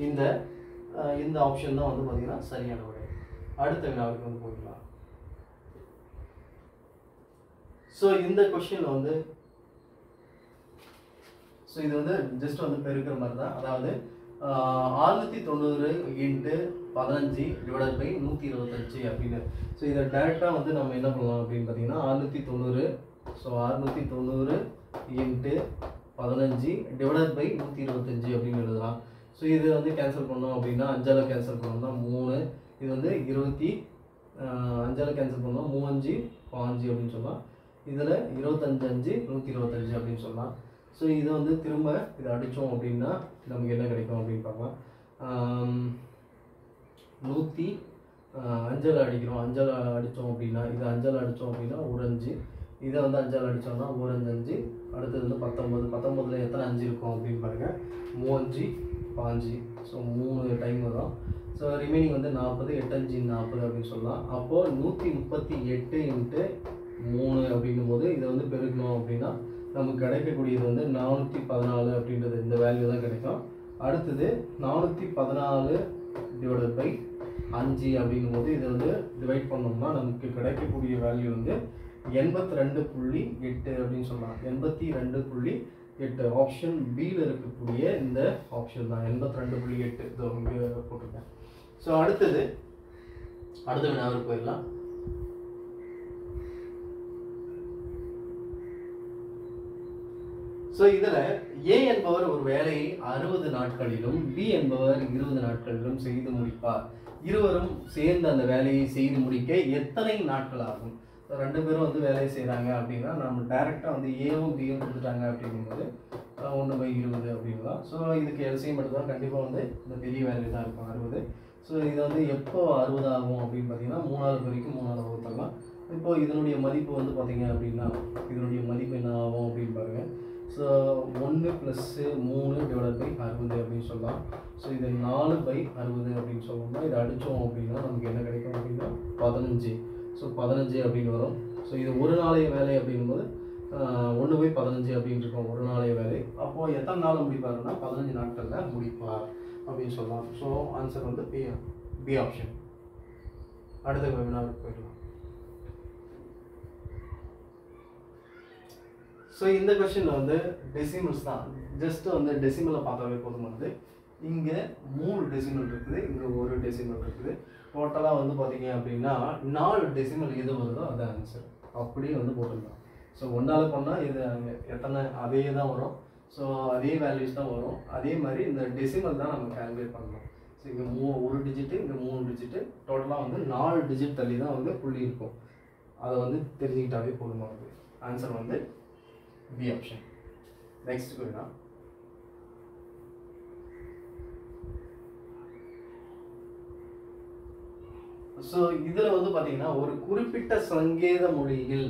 இந்த ஆப்ஷன் தான் வந்து பார்த்தீங்கன்னா சரியான விடை. அடுத்த வினாவுக்கு வந்து போயிடலாம். ஸோ இந்த கொஸ்டினில் வந்து இது வந்து ஜஸ்ட் வந்து பெருக்கிற மாதிரி தான். அதாவது 690 × 15 / 125 அப்படின்னு. ஸோ இதை டைரெக்டாக வந்து நம்ம என்ன பண்ணலாம் அப்படின்னு பார்த்தீங்கன்னா 690 × 15 / 125 அப்படின்னு எழுதலாம். ஸோ இது வந்து கேன்சல் பண்ணோம் அப்படின்னா 5ஆல் கேன்சல் பண்ணோம்னா 3, இது வந்து 5ஆல் கேன்சல் பண்ணோம் 3 5 அப்படின்னு சொல்லலாம். இதில் 25 125 அப்படின்னு சொல்லலாம். ஸோ இதை வந்து திரும்ப இதை அடித்தோம் அப்படின்னா நமக்கு என்ன கிடைக்கும் அப்படின்னு பார்க்கலாம். 5ஆல் அடிக்கிறோம், 5ஆல் அடித்தோம் அப்படின்னா இது 5ஆல் அடித்தோம் அப்படின்னா 5, இதை வந்து 5ஆல் அடித்தோம்னா 5, அடுத்தது வந்து 19 எத்தனை 5 இருக்கும் அப்படின்னு பாருங்கள். 3 5, ஸோ 3 டைம் வரும். ஸோ ரிமைனிங் வந்து 40, 8 5 40 அப்படின்னு சொல்லலாம். அப்போது 138 × 3 அப்படிங்கும்போது இதை வந்து பெருக்கணும் அப்படின்னா நமக்கு கிடைக்கக்கூடியது வந்து 414 அப்படின்றது இந்த வேல்யூ தான் கிடைக்கும். அடுத்தது 414 / 5 அப்படிங்கும்போது இதை வந்து டிவைட் பண்ணோம்னா நமக்கு கிடைக்கக்கூடிய வேல்யூ வந்து 82.8 அப்படின்னு சொல்லலாம். 82.8 ஆப்ஷன் பியில் இருக்கக்கூடிய இந்த ஆப்ஷன் தான் 82.8 இங்கே போட்டிருக்கேன். ஸோ அடுத்த வினாவிற்கு போயிடலாம். ஸோ இதில் ஏ என்பவர் ஒரு வேலையை 60 நாட்களிலும் பி என்பவர் 20 நாட்களிலும் செய்து முடிப்பார். இருவரும் சேர்ந்து அந்த வேலையை செய்து முடிக்க எத்தனை நாட்கள் ஆகும்? ரெண்டு பேரும் வந்து வேலையை செய்கிறாங்க அப்படின்னா நம்ம டைரெக்டாக வந்து ஏவும் பியும் கொடுத்துட்டாங்க அப்படிங்கும்போது 1/20 அப்படின்லாம். ஸோ இதுக்கு எல்சிஎம் மட்டும் தான் கண்டிப்பாக வந்து இந்த பெரிய வேல்யூ தான் இருக்கும் 60. ஸோ இது வந்து எப்போ 60 ஆகும் அப்படின்னு பார்த்தீங்கன்னா 3ஆவது வரைக்கும் 3ஆவது வகுத்தலாம். இப்போ இதனுடைய மதிப்பு வந்து பார்த்தீங்க அப்படின்னா இதனுடைய மதிப்பு என்ன ஆகும் அப்படின்னு பாருங்கள். ஸோ 1 + 3 / 60 அப்படின்னு சொல்லலாம். ஸோ இது 4/60 அப்படின்னு சொல்லணும்னா இதை அடித்தோம் அப்படின்னா நமக்கு என்ன கிடைக்கும் அப்படின்னா 15. ஸோ 15 அப்படின்னு வரும். ஸோ இது ஒரு நாளைய வேலை அப்படிங்கும்போது 1/15 அப்படின்னு இருக்கும் ஒரு நாளைய வேலை. அப்போது எத்தனை நாள் முடிப்பாருன்னா 15 நாட்களில் முடிப்பார் அப்படின்னு சொல்லலாம். ஸோ ஆன்சர் வந்து பி ஆப்ஷன். அடுத்த வினாவுக்கு போயிடலாம். ஸோ இந்த கொஸ்டினில் வந்து டெசிமல்ஸ் தான். ஜஸ்ட் வந்து டெசிமலை பார்த்தாவே போதுமானது. இங்கே 3 டெசிமல் இருக்குது, இங்கே 1 டெசிமல் இருக்குது. டோட்டலாக வந்து பார்த்தீங்க அப்படின்னா 4 டெசிமல் எது வருதோ அது ஆன்சர் அப்படியே வந்து போட்டுருக்கலாம். ஸோ 1ஆல் பண்ணால் இது எத்தனை அதே தான் வரும். ஸோ அதே வேல்யூஸ் தான் வரும். அதே மாதிரி இந்த டெசிமல் தான் நம்ம கால்குலேட் பண்ணணும். ஸோ இங்கே 1 டிஜிட்டு, இங்கே 3 டிஜிட்டு, டோட்டலாக வந்து 4 டிஜிட் தள்ளி தான் வந்து புள்ளி இருக்கும். அதை வந்து தெரிஞ்சுக்கிட்டாவே போதுமானது. ஆன்சர் வந்து பி ஆப்ஷன். நெக்ஸ்ட் போயிடா. ஸோ இதில் வந்து பார்த்தீங்கன்னா ஒரு குறிப்பிட்ட சங்கேத மொழியில்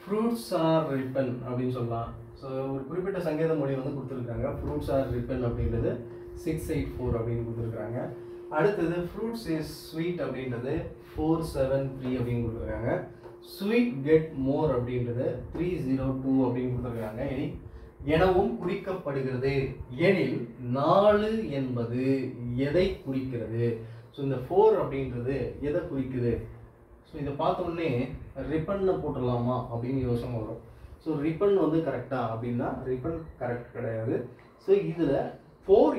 ஃப்ரூட்ஸ் ஆர் ரிப்பன் அப்படின்னு சொல்லலாம். ஸோ ஒரு குறிப்பிட்ட சங்கேத மொழி வந்து கொடுத்துருக்காங்க. ஃப்ரூட்ஸ் ஆர் ரிப்பன் அப்படின்றது 684 அப்படின்னு கொடுத்துருக்காங்க. அடுத்தது ஃப்ரூட்ஸ் இஸ் ஸ்வீட் அப்படின்றது 473 அப்படின்னு கொடுத்துருக்காங்க. ஸ்வீட் கெட் மோர் அப்படின்றது 302 அப்படின்னு கொடுத்துருக்காங்க. எனவும் குறிக்கப்படுகிறது. எனில் 4 என்பது எதை குறிக்கிறது? ஸோ இந்த 4 அப்படின்றது எதை குறிக்குது? ஸோ இதை பார்த்தோன்னே ரிப்பன்னு போட்டுடலாமா அப்படின்னு யோசனை வரும். ஸோ ரிப்பன் வந்து கரெக்டா அப்படின்னா ரிப்பன் கரெக்ட் கிடையாது. ஸோ இதில் 4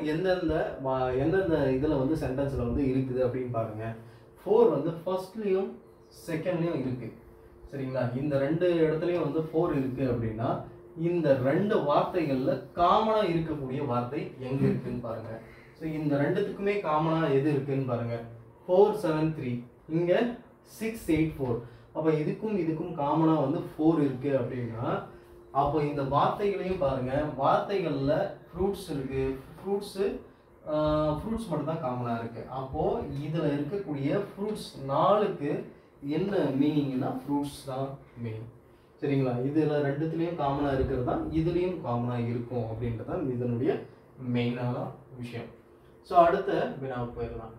எந்தெந்த இதில் வந்து சென்டென்ஸில் வந்து இருக்குது அப்படின்னு பாருங்கள். 4 வந்து ஃபர்ஸ்ட்லேயும் செகண்ட்லேயும் இருக்குது. சரிங்களா? இந்த 2 இடத்துலையும் வந்து 4 இருக்குது அப்படின்னா இந்த 2 வார்த்தைகளில் காமனாக இருக்கக்கூடிய வார்த்தை எங்கே இருக்குதுன்னு பாருங்கள். ஸோ இந்த 2த்துக்குமே காமனாக எது இருக்குதுன்னு பாருங்கள். 473, இங்கே 684. அப்போ இதுக்கும் காமனாக வந்து 4 இருக்குது அப்படின்னா அப்போ இந்த வார்த்தைகளையும் பாருங்கள். வார்த்தைகளில் ஃப்ரூட்ஸ் இருக்குது. ஃப்ரூட்ஸ் மட்டும் தான் காமனாக இருக்குது. அப்போது இதில் இருக்கக்கூடிய ஃப்ரூட்ஸ் 4க்கு என்ன மீனிங்னா ஃப்ரூட்ஸ் தான் மீனிங். சரிங்களா? இதில் 2த்துலேயும் காமனாக இருக்கிறது தான் இதுலேயும் காமனாக இருக்கும் அப்படின்றது தான் இதனுடைய மெயினான விஷயம். ஸோ அடுத்த வினாவுக்கு போயிடலாம்.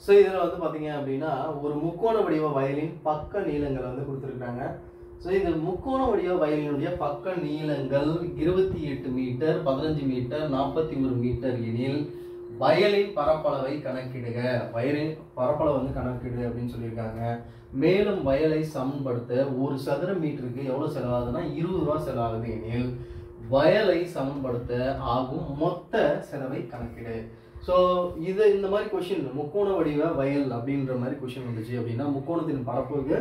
ஸோ இதில் வந்து பார்த்தீங்க அப்படின்னா ஒரு முக்கோண வடிவ வயலின் பக்க நீளங்களை வந்து கொடுத்துருக்காங்க. ஸோ இந்த முக்கோண வடிவ வயலினுடைய பக்க நீளங்கள் 28 மீட்டர், 15 மீட்டர், 41 மீட்டர் எனில் வயலின் பரப்பளவை கணக்கிடுக. வயலின் பரப்பளவு வந்து கணக்கிடு அப்படின்னு சொல்லியிருக்காங்க. மேலும் வயலை சமன்படுத்த ஒரு சதுர மீட்டருக்கு எவ்வளோ செலவாகுதுன்னா 20 ரூபா செலவாகுது எனில் வயலை சமன்படுத்த ஆகும் மொத்த செலவை கணக்கிடு. ஸோ இது இந்த மாதிரி கொஷின் முக்கோண வடிவ வயல் அப்படின்ற மாதிரி கொஷின் வந்துச்சு அப்படின்னா முக்கோணத்தின் பரப்புக்கு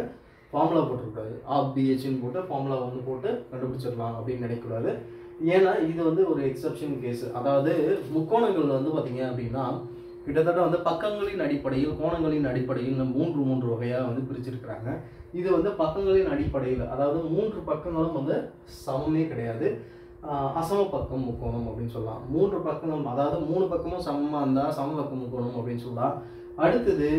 ஃபார்முலா போட்டிருக்காது. ஆபிஹெச்னு போட்டு ஃபார்முலா வந்து போட்டு கண்டுபிடிச்சிடலாம் அப்படின்னு நினைக்கக்கூடாது. ஏன்னா இது வந்து ஒரு எக்ஸப்ஷன் கேஸ். அதாவது முக்கோணங்கள் வந்து பார்த்தீங்க அப்படின்னா கிட்டத்தட்ட வந்து பக்கங்களின் அடிப்படையில் கோணங்களின் அடிப்படையில் மூன்று வகையாக வந்து பிரிச்சிருக்கிறாங்க. இது வந்து பக்கங்களின் அடிப்படையில், அதாவது 3 பக்கங்களும் வந்து சமமே கிடையாது, அசம பக்கம் முக்கோணம் அப்படின்னு சொல்லலாம். 3 பக்கங்களும், அதாவது 3 பக்கமும் சமமாக இருந்தால் சம பக்க முக்கோணம் அப்படின்னு சொல்லலாம். அடுத்தது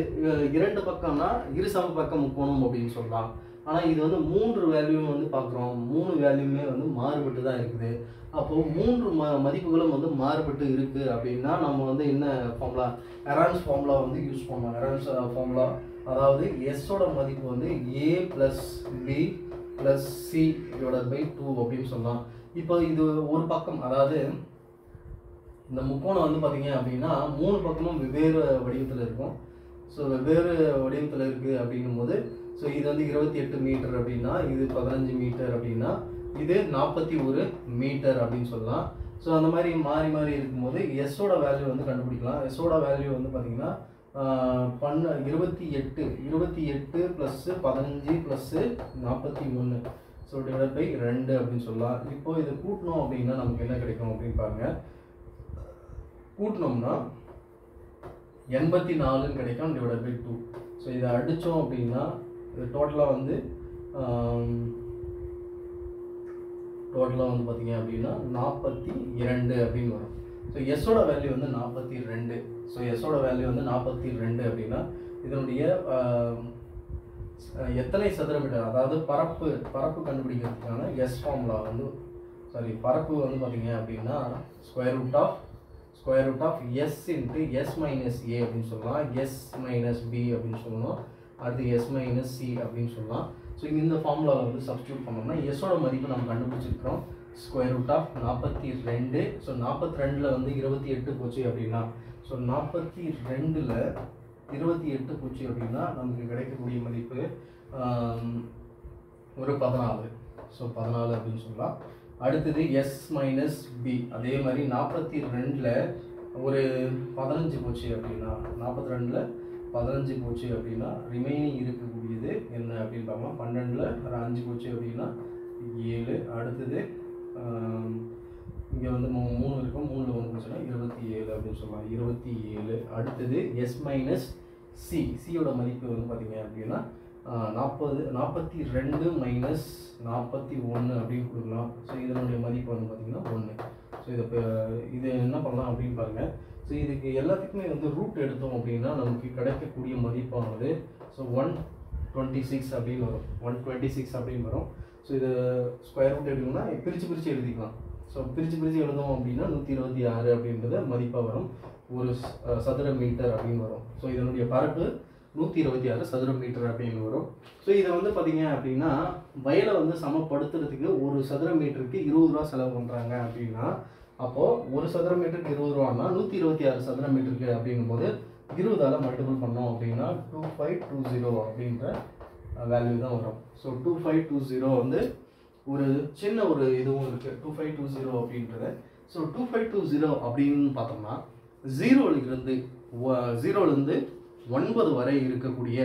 2 பக்கம்னா இரு சம பக்க முக்கோணம் அப்படின்னு சொல்லலாம். ஆனால் இது வந்து 3 வேல்யூவும் வந்து பார்க்குறோம், 3 வேல்யூமே வந்து மாறுபட்டு தான் இருக்குது. அப்போது 3 மதிப்புகளும் வந்து மாறுபட்டு இருக்குது அப்படின்னா நம்ம வந்து என்ன ஃபார்முலா, எரான்ஸ் ஃபார்முலா வந்து யூஸ் பண்ணுவோம். எரான்ஸ் ஃபார்முலா, அதாவது எஸ்ஸோட மதிப்பு வந்து a + b + c / 2 அப்படின்னு சொல்லலாம். இப்போ இது ஒரு பக்கம், அதாவது இந்த முக்கோணம் வந்து பார்த்தீங்க அப்படின்னா 3 பக்கமும் வெவ்வேறு வடிவத்தில் இருக்கும். ஸோ வெவ்வேறு வடிவத்தில் இருக்குது அப்படிங்கும் போது, ஸோ இது வந்து 28 மீட்டர் அப்படின்னா, இது 15 மீட்டர் அப்படின்னா, இது 41 மீட்டர் அப்படின்னு சொல்லலாம். ஸோ அந்த மாதிரி மாறி மாறி இருக்கும்போது எஸ்ஸோட வேல்யூ வந்து கண்டுபிடிக்கலாம். எஸ்ஸோட வேல்யூ வந்து பார்த்தீங்கன்னா 28 + 15 + 41, ஸோ / 2 அப்படின்னு சொல்லலாம். இப்போ இதை கூட்டணும் அப்படின்னா நமக்கு என்ன கிடைக்கும் அப்படின்னு பாருங்க. கூட்டினோம்னா 84 கிடைக்கும் / 2. ஸோ இதை அடித்தோம் அப்படின்னா இது டோட்டலாக வந்து பார்த்தீங்க அப்படின்னா 42 அப்படின்னு வரும். ஸோ எஸ்ஸோட வேல்யூ வந்து 42. ஸோ எஸ்ஸோட வேல்யூ வந்து 42 அப்படின்னா இதனுடைய எத்தனை சதுர மீட்டர், அதாவது பரப்பு கண்டுபிடிக்கிறதுக்கான எஸ் ஃபார்முலா வந்து, பரப்பு வந்து பார்த்தீங்க அப்படின்னா square root of s × s - a அப்படின்னு சொல்லலாம், s - b அப்படின்னு சொல்லணும், அது s - c அப்படின்னு சொல்லலாம். ஸோ இந்த ஃபார்முலாவை வந்து சப்ஸ்டியூட் பண்ணோம்னா எஸ்ஸோட மதிப்பு நம்ம கண்டுபிடிச்சிருக்கிறோம், √42. ஸோ 42ல் வந்து 28 போச்சு அப்படின்னா, ஸோ 42ல் 28 போச்சு அப்படின்னா நமக்கு கிடைக்கக்கூடிய மதிப்பு ஒரு 14. ஸோ 14 அப்படின்னு சொல்லலாம். அடுத்தது s - b, அதே மாதிரி 42ல் ஒரு 15 போச்சு அப்படின்னா, 42ல் 15 போச்சு அப்படின்னா ரிமைனிங் இருக்கக்கூடியது என்ன அப்படின்னு பார்க்கலாம். 12ல் 5 போச்சு அப்படின்னா 7. அடுத்தது இங்கே வந்து 3 இருக்கும், 3ல் 1 போச்சுன்னா 27 அப்படின்னு சொல்லலாம், 27. அடுத்தது s - c, சியோட மதிப்பு வந்து பார்த்தீங்க அப்படின்னா 42 - 41 அப்படின்னு கொடுக்கலாம். ஸோ இதனுடைய மதிப்பு வந்து பார்த்தீங்கன்னா 1. ஸோ இது என்ன பண்ணலாம் அப்படின்னு பாருங்கள். ஸோ இதுக்கு எல்லாத்துக்குமே வந்து ரூட் எடுத்தோம் அப்படின்னா நமக்கு கிடைக்கக்கூடிய மதிப்பானது ஸோ 126 அப்படின்னு வரும், 126 அப்படின்னு வரும். ஸோ இது ஸ்கொயர் ரூட் எடுக்கணும்னா பிரித்து எழுதிக்கலாம். ஸோ பிரித்து எழுதோம் அப்படின்னா 126 அப்படின்றது மதிப்பாக வரும், ஒரு சதுர மீட்டர் அப்படின்னு வரும். ஸோ இதனுடைய பரப்பு 126 சதுர மீட்டர் அப்படின்னு வரும். ஸோ இதை வந்து பார்த்தீங்க அப்படின்னா வயலை வந்து சமப்படுத்துறதுக்கு ஒரு சதுர மீட்டருக்கு 20 ரூபா செலவு பண்ணுறாங்க அப்படின்னா, அப்போது ஒரு சதுர மீட்டருக்கு 20 ரூபான்னா 126 சதுர மீட்டருக்கு அப்படிங்கும்போது 20ஆல் மல்டிபிள் பண்ணோம் அப்படின்னா 2520 அப்படின்ற வேல்யூ தான் வரும். ஸோ 2520 வந்து ஒரு சின்ன ஒரு இதுவும் இருக்குது, 2520 அப்படின்றது. ஸோ 2520 அப்படின்னு பார்த்தோம்னா 0லேருந்து 9 வரை இருக்கக்கூடிய,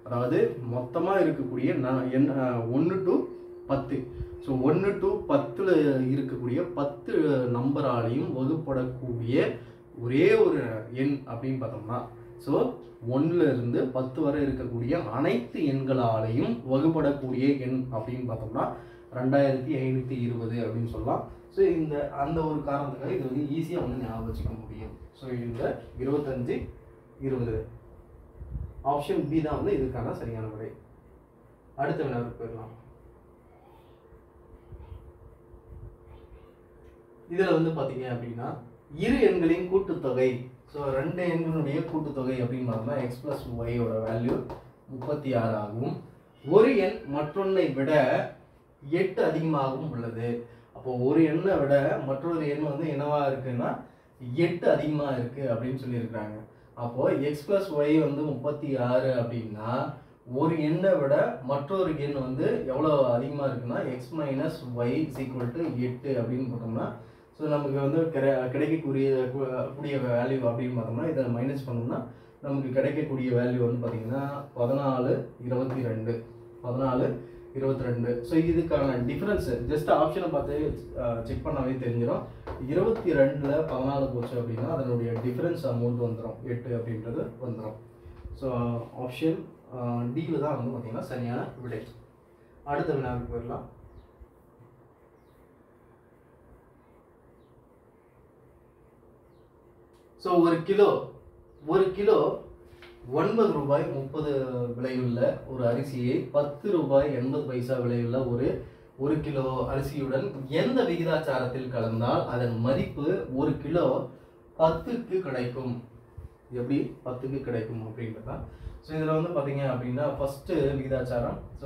அதாவது மொத்தமாக இருக்கக்கூடிய 1 to 10. ஸோ 1 to 10ல் இருக்கக்கூடிய 10 நம்பராலையும் வகுப்படக்கூடிய ஒரே ஒரு எண் அப்படின்னு பார்த்தோம்னா, ஸோ 1லேருந்து 10 வரை இருக்கக்கூடிய அனைத்து எண்களாலையும் வகுப்படக்கூடிய எண் அப்படின்னு பார்த்தோம்னா 2520 அப்படின்னு சொல்லலாம். ஸோ அந்த ஒரு காரணத்துக்காக இது வந்து ஈஸியாக வந்து ஞாபகம் வச்சுக்க முடியும். ஸோ இந்த 25 20 ஆப்ஷன் பி தான் வந்து இதுக்கான சரியான விடை. அடுத்த வினாவுக்கு போயிடலாம். இதில் வந்து பார்த்தீங்க அப்படின்னா இரு எண்களின் கூட்டுத்தொகை. ஸோ ரெண்டு எண்களுடைய கூட்டுத்தொகை அப்படின்னு பார்த்தோம்னா எக்ஸ் ப்ளஸ் ஒய்யோட வேல்யூ 36 ஆகும். ஒரு எண் மற்றொன்னை விட 8 அதிகமாகவும் உள்ளது. அப்போ ஒரு எண்ணை விட மற்றொரு எண் வந்து என்னவா இருக்குன்னா 8 அதிகமாக இருக்குது அப்படின்னு சொல்லியிருக்கிறாங்க. அப்போது எக்ஸ் ப்ளஸ் ஒய் வந்து 36 அப்படின்னா ஒரு எண்ணை விட மற்றொரு எண் வந்து எவ்வளோ அதிகமாக இருக்குன்னா X minus Y equal to 8 அப்படின்னு போட்டோம்னா ஸோ நமக்கு வந்து கிடைக்கக்கூடிய வேல்யூ அப்படின்னு பார்த்தோம்னா இதை மைனஸ் பண்ணோம்னா நமக்கு கிடைக்கக்கூடிய வேல்யூ வந்து பார்த்தீங்கன்னா 1422. ஸோ இதுக்கான டிஃப்ரென்ஸ் ஜஸ்ட் ஆப்ஷனை பார்த்து செக் பண்ணாவே தெரிஞ்சிடும். 22ல் 14 போச்சு அப்படின்னா அதனுடைய டிஃப்ரென்ஸ் அமௌண்ட் வந்துடும் 8 அப்படின்றது வந்துடும். ஸோ ஆப்ஷன் டியில் தான் வந்து பார்த்தீங்கன்னா சரியான விடை. அடுத்த வினாவுக்கு போயிடலாம். ஸோ ஒரு கிலோ 9 ரூபாய் 30 விலையுள்ள ஒரு அரிசியை 10 ரூபாய் 80 பைசா விலையுள்ள ஒரு கிலோ அரிசியுடன் எந்த விகிதாச்சாரத்தில் கலந்தால் அதன் மதிப்பு ஒரு கிலோ 10க்கு கிடைக்கும். எப்படி 10க்கு கிடைக்கும் அப்படின்றதா. ஸோ இதில் வந்து பார்த்தீங்க அப்படின்னா ஃபஸ்ட்டு விகிதாச்சாரம். ஸோ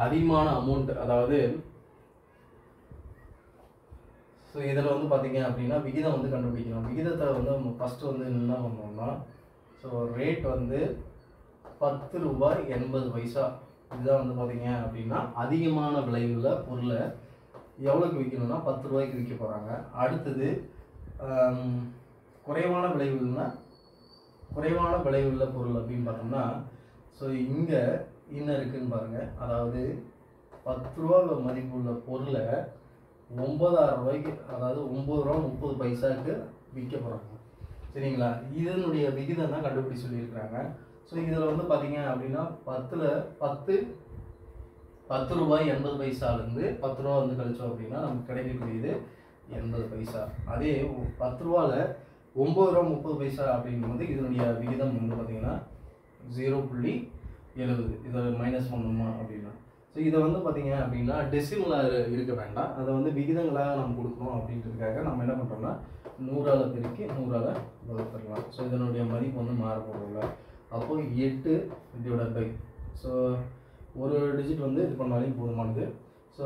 அதிகமான அமௌண்ட், அதாவது ஸோ இதில் வந்து பார்த்தீங்க அப்படின்னா விகிதம் வந்து கண்டுபிடிக்கணும். விகிதத்தை வந்து ஃபஸ்ட்டு வந்து என்ன பண்ணோம்னா ஸோ ரேட் வந்து 10 ரூபாய் 80 பைசா. இதுதான் வந்து பார்த்தீங்க அப்படின்னா அதிகமான விலையுள்ள பொருளை எவ்வளோக்கு விற்கணும்னா 10 ரூபாய்க்கு விற்க போகிறாங்க. அடுத்தது குறைவான விலையுள்ள பொருள் அப்படின்னு பார்த்தோம்னா ஸோ இங்கே என்ன இருக்குதுன்னு பாருங்கள். அதாவது 10 ரூபா மதிப்புள்ள பொருளை 9000 ரூபாய்க்கு, அதாவது 9 ரூபா 30 பைசாவுக்கு விற்க போகிறாங்க. சரிங்களா? இதனுடைய விகிதம் தான் கண்டுபிடி சொல்லியிருக்கிறாங்க. ஸோ இதில் வந்து பார்த்தீங்க அப்படின்னா 10 ரூபாய் 80 பைசாலேருந்து 10 ரூபா வந்து கழிச்சோம் அப்படின்னா நமக்கு கிடைக்கக்கூடியது 80 பைசா. அதே 10 ரூபாவில் 9 ரூபா 30 பைசா அப்படிங்கும்போது இதனுடைய விகிதம் வந்து பார்த்தீங்கன்னா 0.70. இதை மைனஸ் பண்ணணுமா அப்படின்னா ஸோ இதை வந்து பார்த்தீங்க அப்படின்னா டெசிமலாக இருக்க வேண்டாம். அதை வந்து விகிதங்களாக நம்ம கொடுக்கணும் அப்படின்றதுக்காக நம்ம என்ன பண்ணுறோம்னா 100ஆல் பெருக்கி 100ஆல் வகுத்துடலாம். ஸோ இதனுடைய மதிப்பு வந்து மாறப்போகல. அப்போது 8 டிவைடட் பை ஸோ ஒரு டிஜிட் வந்து இது பண்ணாலும் போதுமானது. ஸோ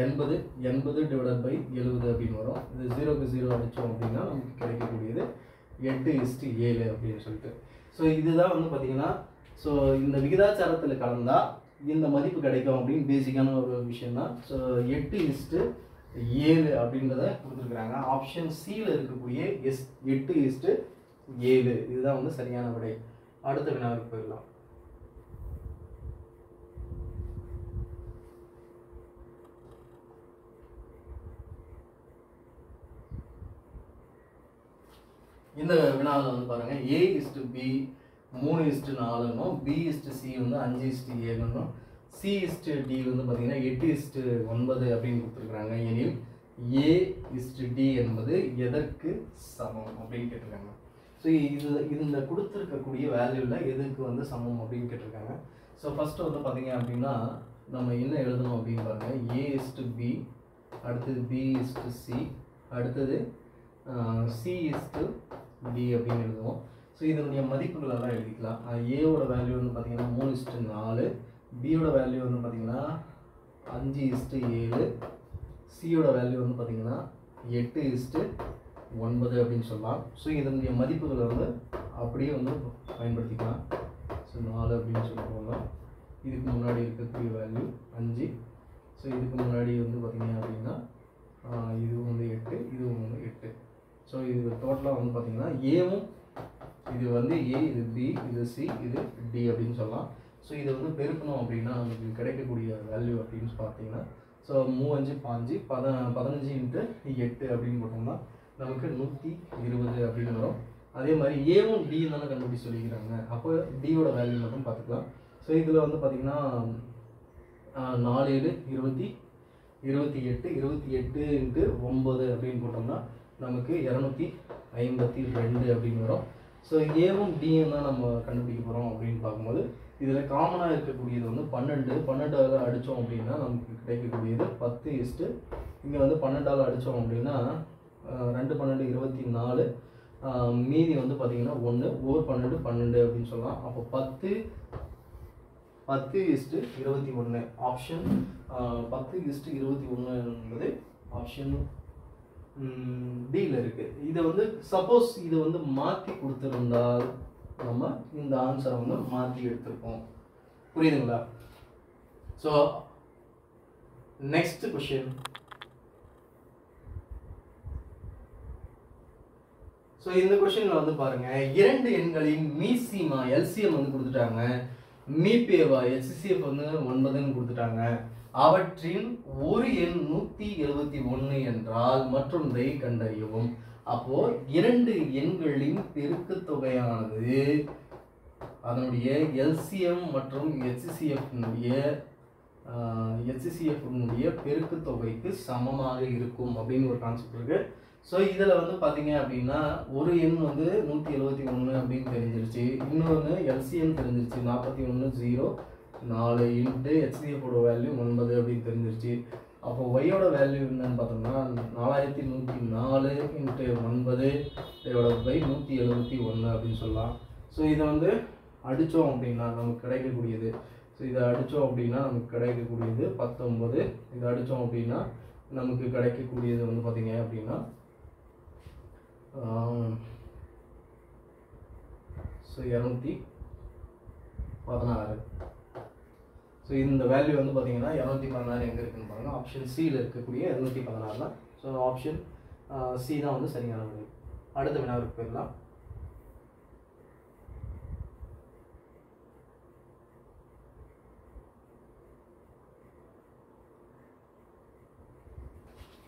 80 டிவைடட் பை 70 அப்படின்னு வரும். இது 0க்கு 0 அடித்தோம் அப்படின்னா நமக்கு கிடைக்கக்கூடியது 8:7 அப்படின்னு சொல்லிட்டு. ஸோ இதுதான் வந்து பார்த்தீங்கன்னா ஸோ இந்த விகிதாச்சாரத்தில் கலந்தால் இந்த மதிப்பு கிடைக்கும் அப்படின்னு பேசிக்கான ஒரு விஷயம் தான். ஸோ 8:7 அப்படின்றத கொடுத்துருக்குறாங்க. ஆப்ஷன் சியில் இருக்கக்கூடிய 8:7 இதுதான் வந்து சரியான விடை. அடுத்த வினாவுக்கு போயிடலாம். இந்த வினாவில் வந்து பாருங்கள் A:B 3:4ன்னும் B:C வந்து 5:7ன்னும் C:D வந்து பார்த்தீங்கன்னா 8:9 அப்படின்னு கொடுத்துருக்குறாங்க. எனில் A:D என்பது எதற்கு சமம் அப்படின்னு கேட்டிருக்காங்க. ஸோ இந்த கொடுத்துருக்கக்கூடிய வேல்யூவில் எதுக்கு வந்து சமம் அப்படின்னு கேட்டிருக்காங்க. ஸோ ஃபஸ்ட்டு வந்து பார்த்தீங்க அப்படின்னா நம்ம என்ன எழுதணும் அப்படின்னு பாருங்கள். A:B, அடுத்தது B:C, அடுத்தது C:D அப்படின்னு எழுதுவோம். ஸோ இதனுடைய மதிப்புகள் எல்லாம் எழுதிக்கலாம். ஏவோட வேல்யூ வந்து பார்த்தீங்கன்னா 3:4, பியோட வேல்யூ வந்து பார்த்தீங்கன்னா 5:7, சியோட வேல்யூ வந்து பார்த்தீங்கன்னா 8:9 அப்படின்னு சொல்லலாம். ஸோ இதனுடைய மதிப்புகளை வந்து அப்படியே வந்து பயன்படுத்திக்கலாம். ஸோ 4 அப்படின்னு சொல்லுவாங்க. இதுக்கு முன்னாடி இருக்கக்கூடிய வேல்யூ 5. ஸோ இதுக்கு முன்னாடி வந்து பார்த்தீங்க அப்படின்னா இதுவும் வந்து 8, இதுவும் வந்து 8. ஸோ இது டோட்டலாக வந்து பார்த்தீங்கன்னா ஏவும் இது வந்து ஏ, இது பி, இது சி, இது டி அப்படின்னு சொல்லலாம். ஸோ இதை வந்து பெருக்கணும் அப்படின்னா நமக்கு கிடைக்கக்கூடிய வேல்யூ அப்படின்னு பார்த்தீங்கன்னா ஸோ 3 5 15 × 8 அப்படின்னு போட்டோம்னா நமக்கு 120 அப்படின்னு வரும். அதே மாதிரி ஏவும் டி தானே கண்டுபிடிச்சு சொல்லிக்கிறாங்க. அப்போ டியோட வேல்யூ மட்டும் பார்த்துக்கலாம். ஸோ இதில் வந்து பார்த்தீங்கன்னா 4 7 28 × 9 அப்படின்னு போட்டோம்னா நமக்கு 252 அப்படின்னு வரும். ஸோ ஏவும் டியும் தான் நம்ம கண்டுபிடிக்க போகிறோம் அப்படின்னு பார்க்கும்போது இதில் காமனாக இருக்கக்கூடியது வந்து 12. 12ஆல் அடித்தோம் அப்படின்னா நமக்கு கிடைக்கக்கூடியது 10 இங்கே வந்து 12ஆல் அடித்தோம் அப்படின்னா 2 12 24, மீதி வந்து பார்த்திங்கன்னா 1 ஓர் 12 12 அப்படின்னு சொல்லலாம். அப்போ 10:21 ஆப்ஷன் 10:21 என்பது ஆப்ஷன் டியில் இருக்குது. இதை வந்து சப்போஸ் இது வந்து மாற்றி கொடுத்துருந்தால் நம்ம இந்த ஆன்சரை வந்து மாற்றி எடுத்திருப்போம். புரியுதுங்களா? So next question. ஸோ இந்த கொஸ்டின்ல வந்து பாருங்க, 2 எண்களின் மீசிமா எல்சிஎம் வந்து கொடுத்துட்டாங்க, மீபேவா HCF வந்து 9ன்னு கொடுத்துட்டாங்க. அவற்றின் ஒரு எண் 171 என்றால் மற்றொன்றை கண்டறியவும். அப்போ 2 எண்களின் பெருக்கு தொகையானது அதனுடைய எல்சிஎம் மற்றும் HCF பெருக்கு தொகைக்கு சமமாக இருக்கும் அப்படின்னு ஒரு கான்செப்ட் இருக்கு. ஸோ இதில் வந்து பார்த்தீங்க அப்படின்னா ஒரு எண் வந்து 171 அப்படின்னு தெரிஞ்சிருச்சு, இன்னொன்று எல்சிஎம் தெரிஞ்சிருச்சு 41.04 இன்ட்டு HCFோட வேல்யூ 9 அப்படின்னு தெரிஞ்சிருச்சு. அப்போ ஒய்யோட வேல்யூ என்னன்னு பார்த்தோம்னா 4104 இன்ட்டு 9 டிவைடட் பை 171 அப்படின்னு சொல்லலாம். ஸோ இதை வந்து அடித்தோம் அப்படின்னா நமக்கு கிடைக்கக்கூடியது, ஸோ இதை அடித்தோம் அப்படின்னா நமக்கு கிடைக்கக்கூடியது 19. இதை அடித்தோம் அப்படின்னா நமக்கு கிடைக்கக்கூடியது வந்து பார்த்தீங்க அப்படின்னா ஸோ 216. ஸோ இந்த வேல்யூ வந்து பார்த்தீங்கன்னா 216 எங்கே இருக்குன்னு பாருங்கள், ஆப்ஷன் சியில் இருக்கக்கூடிய 216 தான். ஸோ ஆப்ஷன் சி தான் வந்து சரியான விடை. அடுத்த வினாவிற்கு போயிடலாம்.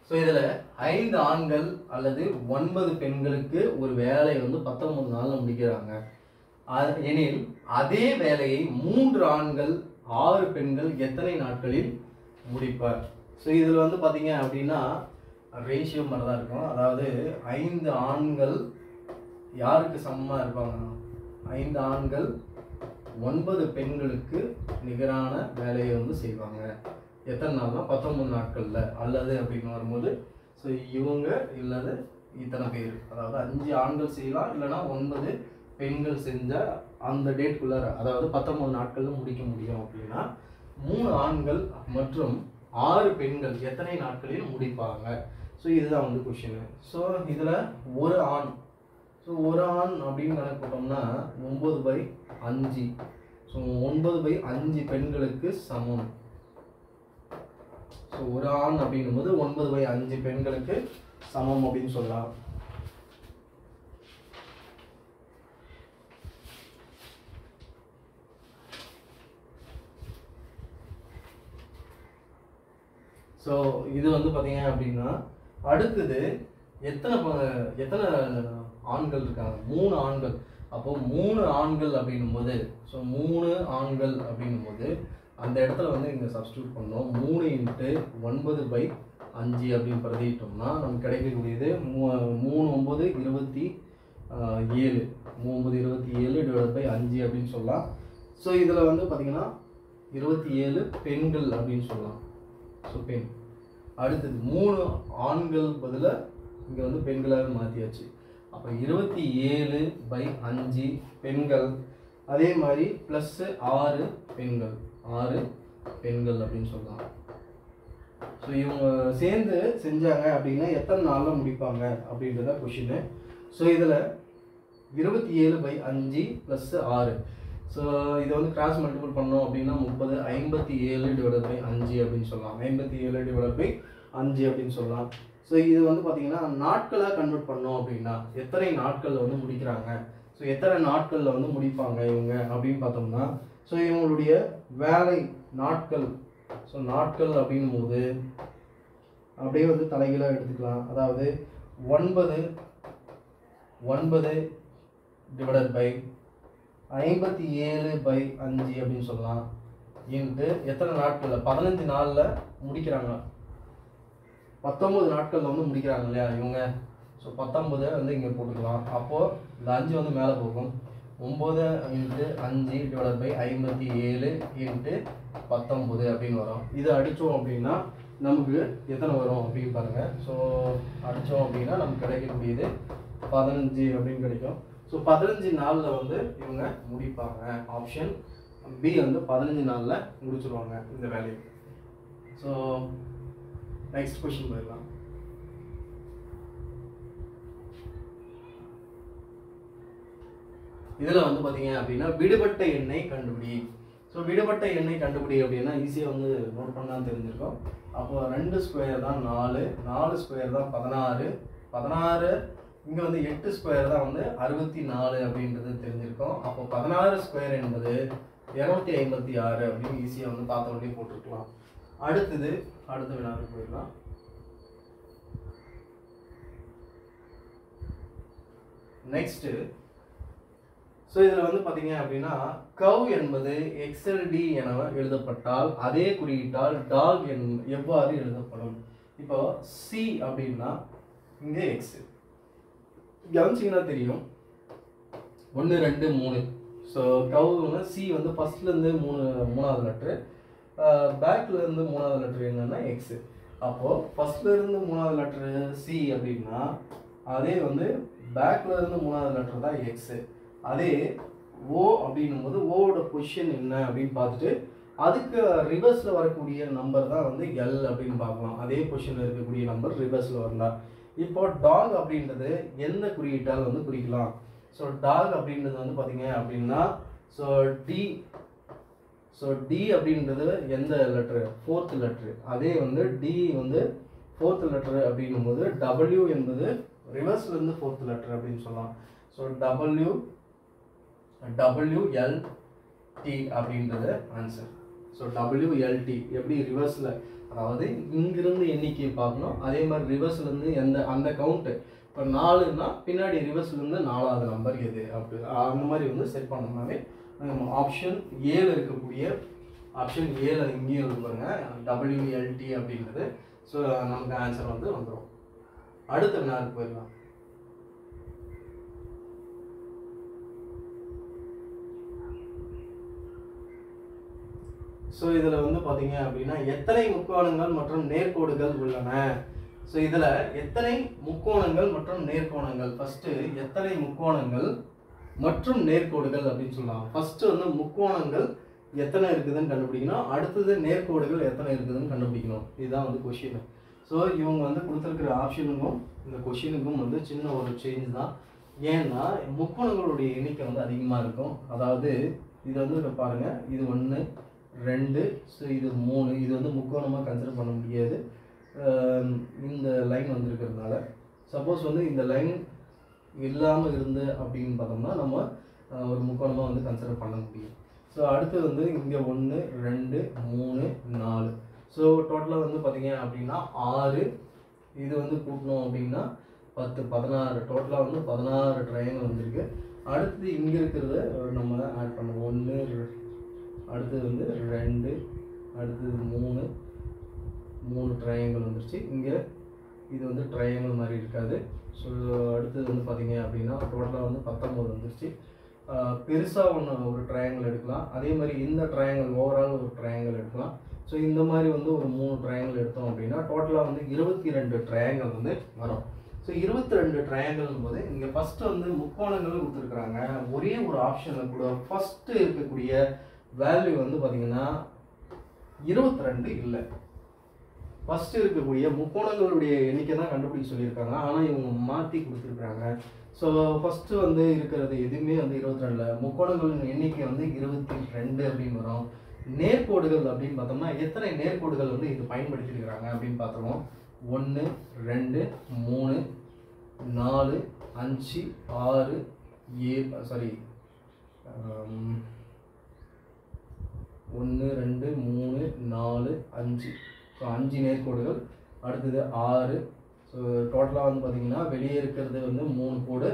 ஸோ இதில் 5 ஆண்கள் அல்லது 9 பெண்களுக்கு ஒரு வேலையை வந்து 19 நாளில் முடிக்கிறாங்க எனில் அதே வேலையை 3 ஆண்கள் 6 பெண்கள் எத்தனை நாட்களில் முடிப்பார்? ஸோ இதில் வந்து பார்த்தீங்க அப்படின்னா ரேஷியோ மாதிரி தான் இருக்கும். அதாவது 5 ஆண்கள் யாருக்கு சமமாக இருப்பாங்க? 5 ஆண்கள் 9 பெண்களுக்கு நிகரான வேலையை வந்து செய்வாங்க. எத்தனை நாள்னா 19 நாட்களில் அல்லது அப்படின்னு வரும்போது ஸோ இவங்க இல்லது இத்தனை பேர், அதாவது 5 ஆண்கள் செய்யலாம், இல்லைனா 9 பெண்கள் செஞ்சால் அந்த டேட்குள்ளார அதாவது 19 நாட்களில் முடிக்க முடியும். அப்படின்னா 3 ஆண்கள் மற்றும் 6 பெண்கள் எத்தனை நாட்களில் முடிப்பாங்க? ஸோ இதுதான் வந்து கொஷின். ஸோ இதில் ஒரு ஆண், ஸோ ஒரு ஆண் அப்படின்னு கணக்கு போட்டோம்னா 9/5. ஸோ 9/5 பெண்களுக்கு சமம். ஸோ ஒரு ஆண் அப்படின்னும் போது 9/5 பெண்களுக்கு சமம் அப்படின்னு சொல்லலாம். ஸோ இது வந்து பார்த்தீங்க அப்படின்னா அடுத்தது எத்தனை ஆண்கள் இருக்காங்க? 3 ஆண்கள். அப்போ 3 ஆண்கள் அப்படின்னும் போது ஸோ 3 ஆண்கள் அப்படின்னும் போது அந்த இடத்துல வந்து இங்கே சப்ஸ்டியூட் பண்ணோம். 3 × 9/5 அப்படின்னு பிரதிட்டோம்னா நமக்கு கிடைக்கக்கூடியது 3 9 27 3/5 அப்படின்னு சொல்லலாம். ஸோ இதில் வந்து பார்த்தீங்கன்னா 27 பெண்கள் அப்படின்னு சொல்லலாம். ஸோ பெண். அடுத்தது 3 ஆண்கள் பதிலாக இங்கே வந்து பெண்களாக மாற்றியாச்சு. அப்போ 27/5 பெண்கள், அதே மாதிரி ப்ளஸ் 6 பெண்கள், 6 பெண்கள் அப்படின்னு சொல்லலாம். ஸோ இவங்க சேர்ந்து செஞ்சாங்க அப்படின்னா எத்தனை நாளில் முடிப்பாங்க அப்படின்றத கொஷின். ஸோ இதில் 27/5 + 6. ஸோ இதை வந்து கிராஸ் மல்டிபிள் பண்ணோம் அப்படின்னா 30 57/5 அப்படின்னு சொல்லலாம். 57/5 அப்படின்னு சொல்லலாம். ஸோ இது வந்து பார்த்தீங்கன்னா நாட்களாக கன்வெர்ட் பண்ணோம் அப்படின்னா எத்தனை நாட்களில் வந்து முடிக்கிறாங்க, ஸோ எத்தனை நாட்களில் வந்து முடிப்பாங்க இவங்க அப்படின்னு பார்த்தோம்னா ஸோ இவங்களுடைய வேலை நாட்கள், ஸோ நாட்கள் அப்படின்னும் போது அப்படியே வந்து தலைகீழாக எடுத்துக்கலாம். அதாவது 9 /57/5 அப்படின்னு சொல்லலாம். இன்ட்டு எத்தனை நாட்களில் 15 நாளில் முடிக்கிறாங்க, 19 நாட்களில் வந்து முடிக்கிறாங்க இல்லையா இவங்க. ஸோ 19 வந்து இங்கே போட்டுக்கலாம். அப்போது இந்த 5 வந்து மேலே போகும். 9 × 5 / 57 × 19 அப்படின்னு வரும். இது அடித்தோம் அப்படின்னா நமக்கு எத்தனை வரும் அப்படின்னு பாருங்கள். ஸோ அடித்தோம் அப்படின்னா நமக்கு கிடைக்கக்கூடியது 15 அப்படின்னு கிடைக்கும். ஸோ 15 நாளில் வந்து இவங்க முடிப்பாங்க. ஆப்ஷன் பி வந்து 15 நாளில் முடிச்சிருவாங்க இந்த வேலையை. ஸோ நெக்ஸ்ட் கொஸ்டின் போயிடலாம். இதில் வந்து பார்த்தீங்க அப்படின்னா விடுபட்ட எண்ணை கண்டுபிடி. ஸோ விடுபட்ட எண்ணை கண்டுபிடி அப்படின்னா ஈஸியாக வந்து நோட் பண்ணால் தெரிஞ்சிருக்கும். அப்போ 2 ஸ்கொயர் தான் 4, 4 ஸ்கொயர் தான் 16, 16 இங்கே வந்து 8 ஸ்கொயர் தான் வந்து 64 அப்படின்றது தெரிஞ்சிருக்கும். அப்போ 16 ஸ்கொயர் என்பது 256 அப்படின்னு ஈஸியாக வந்து பார்த்த உடனே போட்டிருக்கலாம். அடுத்த வினாவுக்கு போயிடலாம். நெக்ஸ்ட்டு ஸோ இதில் வந்து பார்த்தீங்க அப்படின்னா கவ் என்பது XLD என எழுதப்பட்டால் அதே குறியீட்டால் டாக் எவ்வாறு எழுதப்படும்? இப்போ சி அப்படின்னா இங்கே எக்ஸ் கவனிச்சிங்கன்னா தெரியும் 1 2 3. ஸோ கவ்னா சி வந்து ஃபர்ஸ்ட்லேருந்து 3வது லெட்ரு, பேக்லேருந்து 3வது லெட்ரு என்னன்னா எக்ஸு. அப்போது ஃபர்ஸ்ட்லேருந்து 3வது லெட்ரு சி அப்படின்னா அதே வந்து பேக்லேருந்து 3வது லெட்ரு தான் எக்ஸு. அதே ஓ அப்படின்னும் போது ஓவோட பொசிஷன் என்ன அப்படின்னு பார்த்துட்டு அதுக்கு ரிவர்ஸில் வரக்கூடிய நம்பர் தான் வந்து எல் அப்படின்னு பார்க்கலாம். அதே பொசிஷனில் இருக்கக்கூடிய நம்பர் ரிவர்ஸில் வரலாம். இப்போ டாக் அப்படின்றது எந்த குறியீட்டால் வந்து குறிக்கலாம்? ஸோ டாக் அப்படின்றது வந்து பார்த்தீங்க அப்படின்னா ஸோ டி அப்படின்றது எந்த லெட்ரு? 4th letter. அதே வந்து டி வந்து 4th லெட்ரு அப்படின்னும் போது டபிள்யூ என்பது ரிவர்ஸ்லேருந்து 4th லெட்ரு அப்படின்னு சொல்லலாம். ஸோ WLT அப்படின்றது ஆன்சர். ஸோ WLT எப்படி ரிவர்ஸில், அதாவது இங்கிருந்து எண்ணிக்கையை பார்க்கணும், அதே மாதிரி ரிவர்ஸ்லேருந்து அந்த கவுண்ட்டு. இப்போ 4ன்னா பின்னாடி ரிவர்ஸ்லேருந்து 4வது நம்பர் எது அப்படி அந்த மாதிரி வந்து செட் பண்ணோம்னாலே ஆப்ஷன் ஏல இருக்கக்கூடிய ஆப்ஷன் ஏல இங்கேயும் இருக்கு பாருங்க WLT அப்படின்றது. ஸோ நமக்கு ஆன்சர் வந்து வந்துடும். அடுத்த வினாவுக்கு போயிடலாம். ஸோ இதில் வந்து பார்த்தீங்க அப்படின்னா எத்தனை முக்கோணங்கள் மற்றும் நேர்கோடுகள் உள்ளன? ஸோ இதில் எத்தனை முக்கோணங்கள் மற்றும் நேர்கோணங்கள், ஃபஸ்ட்டு எத்தனை முக்கோணங்கள் மற்றும் நேர்கோடுகள் அப்படின்னு சொல்லலாம். ஃபஸ்ட்டு வந்து முக்கோணங்கள் எத்தனை இருக்குதுன்னு கண்டுபிடிக்கணும், அடுத்தது நேர்கோடுகள் எத்தனை இருக்குதுன்னு கண்டுபிடிக்கணும். இதுதான் வந்து கொஷின். ஸோ இவங்க வந்து கொடுத்துருக்கிற ஆப்ஷனுக்கும் இந்த கொஷினுக்கும் வந்து சின்ன ஒரு சேஞ்ச் தான். ஏன்னா முக்கோணங்களுடைய எண்ணிக்கை வந்து அதிகமாக இருக்கும். அதாவது இது வந்து பாருங்கள், இது 1 2, ஸோ இது 3, இது வந்து முக்கோணமாக கன்சிடர் பண்ண முடியாது இந்த லைன் வந்துருக்கிறதுனால. சப்போஸ் வந்து இந்த லைன் இல்லாமல் இருந்து அப்படின்னு பார்த்தோம்னா நம்ம ஒரு முக்கோணமாக வந்து கன்சிடர் பண்ண முடியும். ஸோ அடுத்து வந்து இங்கே 1 2 3 4. ஸோ டோட்டலாக வந்து பார்த்தீங்க அப்படின்னா 6. இது வந்து கூட்டணும் அப்படின்னா 10 16. டோட்டலாக வந்து 16 ட்ரையாங்கிள் வந்துருக்கு. அடுத்தது இங்கே இருக்கிறத நம்ம ஆட் பண்ணுவோம். 1 அடுத்தது வந்து 2, அடுத்தது 3 ட்ரையாங்கிள் வந்துருச்சு. இங்கே இது வந்து ட்ரையாங்கிள் மாதிரி இருக்காது. ஸோ அடுத்தது வந்து பார்த்தீங்க அப்படின்னா டோட்டலாக வந்து 19 வந்துருச்சு. பெருசாக ஒரு ட்ரையாங்கிள் எடுக்கலாம். அதே மாதிரி இந்த ட்ரையாங்கிள் ஓவரால் ஒரு ட்ரையாங்கிள் எடுக்கலாம். ஸோ இந்த மாதிரி வந்து ஒரு 3 ட்ரையாங்கிள் எடுத்தோம் அப்படின்னா டோட்டலாக வந்து 22 ட்ரையாங்கிள் வந்து வரும். ஸோ 22 ட்ரையாங்கிள்னும் போது இங்கே ஃபஸ்ட்டு வந்து முக்கோணங்கள் கொடுத்துருக்குறாங்க. ஒரே ஒரு ஆப்ஷனில் கூட ஃபஸ்ட்டு இருக்கக்கூடிய வேல்யூ வந்து பார்த்தீங்கன்னா 22 இல்லை. ஃபஸ்ட்டு இருக்கக்கூடிய முக்கோணங்களுடைய எண்ணிக்கை தான் கண்டுபிடிக்க சொல்லியிருக்காங்க. ஆனால் இவங்க மாற்றி கொடுத்துருக்குறாங்க. ஸோ ஃபஸ்ட்டு வந்து இருக்கிறது எதுவுமே வந்து 22 முக்கோணங்களின் எண்ணிக்கை வந்து 22 அப்படின்னு வரும். நேர்கோடுகள் அப்படின்னு பார்த்தோம்னா எத்தனை நேர்கோடுகள் வந்து இது பயன்படுத்தியிருக்கிறாங்க அப்படின்னு பார்த்துருவோம். 1 2 3 4 5 6 7 சாரி 1 2 3 4 5. ஸோ 5 நேர்கோடுகள். அடுத்தது 6. ஸோ டோட்டலாக வந்து பார்த்திங்கன்னா வெளியே இருக்கிறது வந்து 3 கோடு,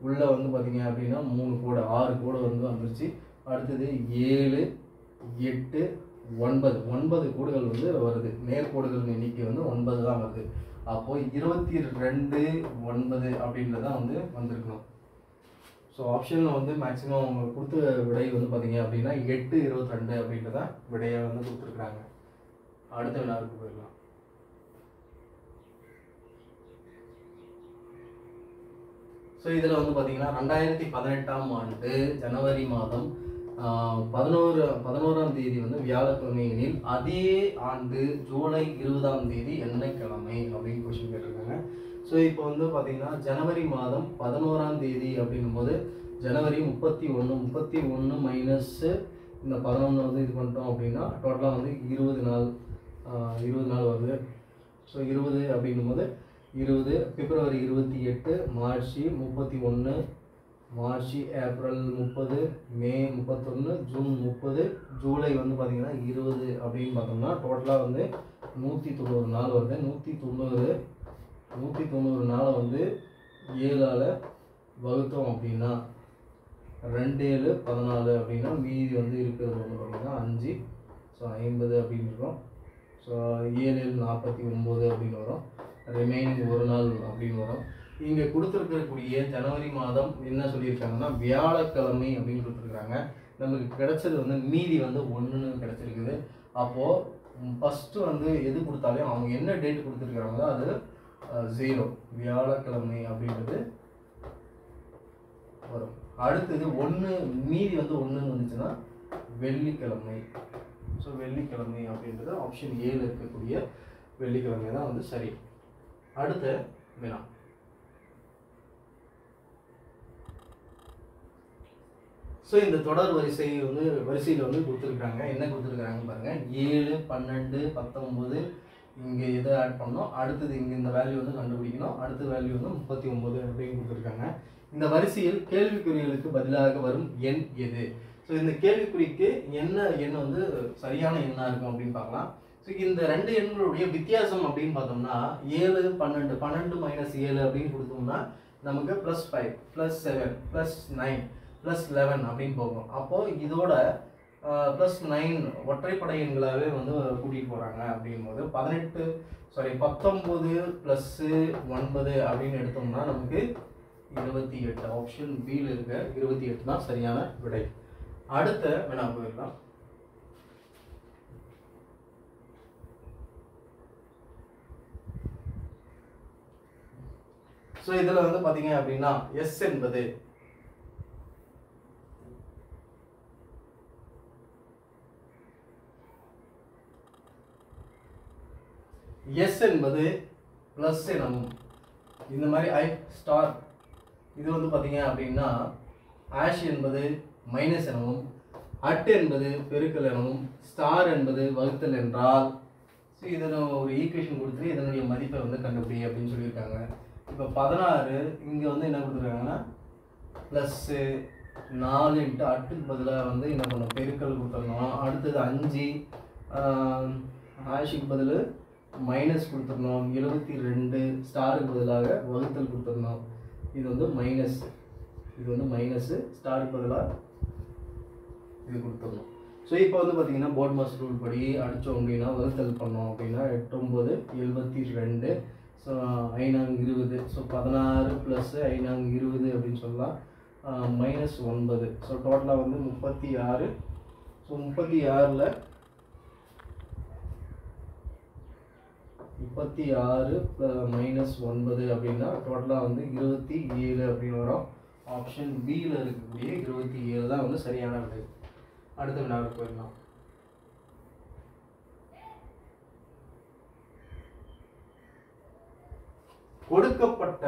உள்ளே வந்து பார்த்திங்க அப்படின்னா 3 கோடு, 6 கோடு வந்து வந்துருச்சு. அடுத்தது 7 8 9 கோடுகள் வந்து வருது. நேர்கோடுகள் எண்ணிக்கை வந்து 9 தான் வருது. அப்போது 22 9 அப்படின்றதான் வந்து வந்திருக்கணும். ஸோ ஆப்ஷனில் வந்து மேக்ஸிமம் அவங்க கொடுத்த விடை வந்து பார்த்தீங்க அப்படின்னா 8/22 அப்படின்றத விடையை வந்து கொடுத்துருக்குறாங்க. அடுத்த வினாவுக்கு போயிடலாம். ஸோ இதில் வந்து பார்த்தீங்கன்னா 2018ஆம் ஆண்டு ஜனவரி மாதம் 11ஆம் தேதி வந்து வியாழக்கிழமை எனில் அதே ஆண்டு ஜூலை 20ஆம் தேதி என்ன கிழமை அப்படின்னு கொஸ்டின் கேட்டிருக்காங்க. ஸோ இப்போ வந்து பார்த்தீங்கன்னா ஜனவரி மாதம் 11ஆம் தேதி அப்படின்னும் போது ஜனவரி 31 மைனஸ் இந்த 11 வந்து இது பண்ணிட்டோம் அப்படின்னா டோட்டலாக வந்து 20 நாள் வருது. ஸோ 20 அப்படின்னும் போது 20 பிப்ரவரி 28 மார்ச் 31 மார்ச் ஏப்ரல் 30 மே 31 ஜூன் 30 ஜூலை வந்து பார்த்தீங்கன்னா 20 அப்படின்னு பார்த்தோம்னா டோட்டலாக வந்து 190 நாள் வருது. 190 நாளை வந்து 7ஆல் வகுத்தோம் அப்படின்னா 2 7 14 அப்படின்னா மீதி வந்து இருக்கிறது வந்து பார்த்தீங்கன்னா 5. ஸோ 50 அப்படின்னு இருக்கும். ஸோ 7 7 49 அப்படின்னு வரும். ரிமைனிங் ஒரு நாள் அப்படின்னு வரும். இங்கே கொடுத்துருக்கக்கூடிய ஜனவரி மாதம் என்ன சொல்லியிருக்காங்கன்னா வியாழக்கிழமை அப்படின்னு கொடுத்துருக்காங்க. நமக்கு கிடைச்சது வந்து மீதி வந்து 1ன்னு கிடச்சிருக்குது. அப்போது ஃபஸ்ட்டு வந்து எது கொடுத்தாலும் அவங்க என்ன டேட் கொடுத்துருக்காங்களோ அது 0 வியாழக்கிழமை அப்படின்றது வரும். அடுத்தது 1 மீதி வந்து 1ன்னு வந்துச்சுன்னா வெள்ளிக்கிழமை. ஸோ வெள்ளிக்கிழமை அப்படின்றது ஆப்ஷன் ஏல இருக்கக்கூடிய வெள்ளிக்கிழமை தான் வந்து சரி. அடுத்த வினா. ஸோ இந்த தொடர் வரிசையில் வந்து கொடுத்துருக்காங்க. என்ன கொடுத்துருக்காங்கன்னு பாருங்கள். 7 12 19 இங்கே எதை ஆட் பண்ணோம், அடுத்தது இங்கே இந்த வேல்யூ வந்து கண்டுபிடிக்கணும், அடுத்த வேல்யூ வந்து 39 அப்படின்னு கொடுத்துருக்காங்க. இந்த வரிசையில் கேள்விக்குறிகளுக்கு பதிலாக வரும் எண் எது? ஸோ இந்த கேள்விக்குறிக்கு என்ன எண் வந்து சரியான எண்ணாக இருக்கும் அப்படின்னு பார்க்கலாம். ஸோ இந்த 2 எண்களுடைய வித்தியாசம் அப்படின்னு பார்த்தோம்னா 7 12 12 மைனஸ் 7 அப்படின்னு கொடுத்தோம்னா நமக்கு +5 +7 +9 +11 அப்படின்னு போகும். அப்போது இதோட +9 ஒற்றைப்படை எண்களாகவே வந்து கூட்டிகிட்டு போகிறாங்க அப்படிங்கும்போது 19 + 9 அப்படின்னு எடுத்தோம்னா நமக்கு 28. ஆப்ஷன் பியில் இருக்க 28 தான் சரியான விடை. அடுத்த வினா போயிடலாம். ஸோ இதில் வந்து பார்த்தீங்க அப்படின்னா எஸ் என்பது ப்ளஸ் எனவும் இந்த மாதிரி ஐ ஸ்டார் இது வந்து பார்த்தீங்க அப்படின்னா ஆஷ் என்பது மைனஸ் எனவும் அட் என்பது பெருக்கல் எனவும் ஸ்டார் என்பது வகுத்தல் என்றால் ஸோ இதில் ஒரு ஈக்குவேஷன் கொடுத்துட்டு இதனுடைய மதிப்பை வந்து கண்டுபிடி அப்படின்னு சொல்லியிருக்காங்க. இப்போ 16 இங்கே வந்து என்ன கொடுத்துருக்காங்கன்னா +4 × அட்டுக்கு பதிலாக வந்து என்ன பண்ணணும், பெருக்கல் கொடுத்துடணும். அடுத்தது 5 ஆஷுக்கு பதில் மைனஸ் கொடுத்துடணும். 72 ஸ்டாருக்கு பதிலாக வகுத்தல் கொடுத்துடணும். இது வந்து மைனஸ் ஸ்டாருக்கு பதிலாக இது கொடுத்துடணும். ஸோ இப்போ வந்து பார்த்தீங்கன்னா போர்ட் மாஸ் ரூல் படி அடித்தோம் அப்படின்னா வகுத்தல் பண்ணோம் அப்படின்னா 8 9 72. ஸோ 5 20. ஸோ 16 + 5 20 அப்படின்னு சொல்லலாம். -9. ஸோ டோட்டலாக வந்து 36. ஸோ 36 -9 அப்படின்னா டோட்டலாக வந்து 27 அப்படின்னு வரும். ஆப்ஷன் பியில் இருக்கக்கூடிய 27 தான் வந்து சரியான விடை. அடுத்த வினாவுக்கு போயிடலாம். கொடுக்கப்பட்ட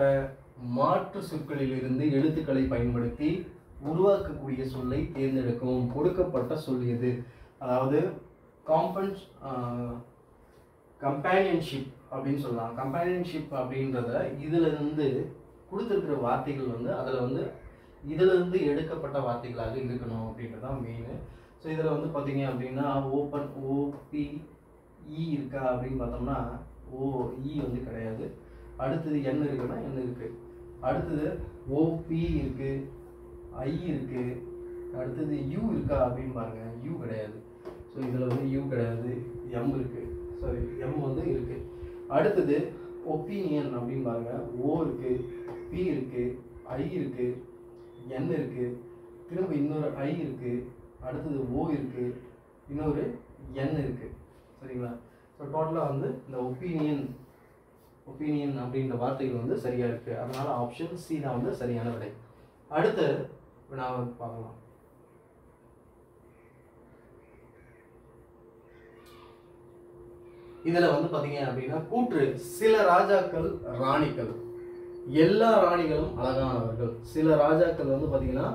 மாற்று சொற்களிலிருந்து எழுத்துக்களை பயன்படுத்தி உருவாக்கக்கூடிய சொல்லை தேர்ந்தெடுக்கவும். கொடுக்கப்பட்ட சொல் எது? அதாவது கம்பேனியன்ஷிப் அப்படின்னு சொல்லலாம். கம்பேனியன்ஷிப் அப்படின்றத இதிலிருந்து கொடுத்துருக்கிற வார்த்தைகள் வந்து அதில் வந்து இதிலிருந்து எடுக்கப்பட்ட வார்த்தைகளாக இருக்கணும் அப்படின்றதான் மெயின். ஸோ இதில் வந்து பார்த்தீங்க அப்படின்னா ஓப்பன் OPE இருக்கா அப்படின்னு பார்த்தோம்னா OE வந்து கிடையாது. அடுத்தது N இருக்குன்னா N இருக்குது. அடுத்தது OP இருக்குது, I இருக்குது. அடுத்தது U இருக்கா அப்படின்னு பாருங்கள், U கிடையாது. ஸோ இதில் வந்து U கிடையாது, M இருக்குது. சாரி, M வந்து இருக்குது. அடுத்தது ஒப்பீனியன் அப்படின்னு பாருங்கள், O இருக்குது, P இருக்குது, I இருக்குது. என் இருக்கு, திரும்ப இன்னொரு ஐ இருக்கு, அடுத்தது ஓ இருக்கு, இன்னொரு என் இருக்கு. சரிங்களா? ஸோ டோட்டலாக வந்து இந்த ஒப்பீனியன் அப்படின்ற வார்த்தைகள் வந்து சரியா இருக்கு. அதனால ஆப்ஷன் சி தான் வந்து சரியான விடை. அடுத்து வினாவை பார்க்கலாம். இதுல வந்து பாத்தீங்க அப்படின்னா கூற்று சில ராஜாக்கள் ராணிகள், எல்லா ராணிகளும் அழகானவர்கள். சில ராஜாக்கள் வந்து பாத்தீங்கன்னா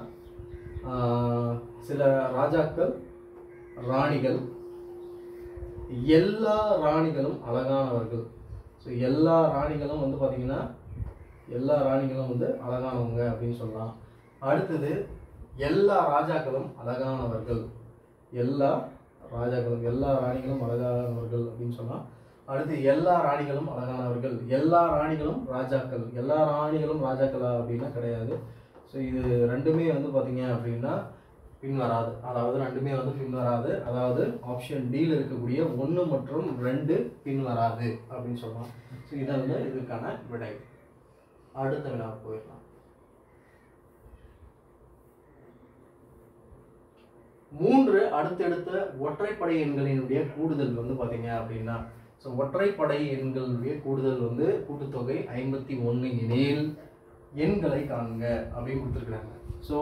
சில ராஜாக்கள் ராணிகள், எல்லா ராணிகளும் அழகானவர்கள். ஸோ எல்லா ராணிகளும் வந்து பாத்தீங்கன்னா எல்லா ராணிகளும் வந்து அழகானவங்க அப்படின்னு சொல்லலாம். அடுத்தது எல்லா ராஜாக்களும் அழகானவர்கள், எல்லா ராஜாக்களும் எல்லா ராணிகளும் அழகானவர்கள் அப்படின்னு சொல்லலாம். அடுத்து எல்லா ராணிகளும் அழகானவர்கள், எல்லா ராணிகளும் ராஜாக்கள். எல்லா ராணிகளும் ராஜாக்களா அப்படின்னா கிடையாது. ஸோ இது ரெண்டுமே வந்து பார்த்தீங்க அப்படின்னா பின்வராது. அதாவது ரெண்டுமே வந்து பின்வராது. அதாவது ஆப்ஷன் டியில் இருக்கக்கூடிய 1 மற்றும் 2 பின்வராது அப்படின்னு சொல்லலாம். ஸோ இதை வந்து இதுக்கான விடை. அடுத்த வினா போயிடலாம். 3 அடுத்தடுத்த ஒற்றைப்படை எண்களினுடைய கூடுதல் வந்து பார்த்தீங்க அப்படின்னா, ஸோ ஒற்றைப்படை எண்களுடைய கூடுதல் வந்து கூட்டுத்தொகை 51 எனில் எண்களை காணுங்க அப்படின்னு கொடுத்துருக்குறாங்க. ஸோ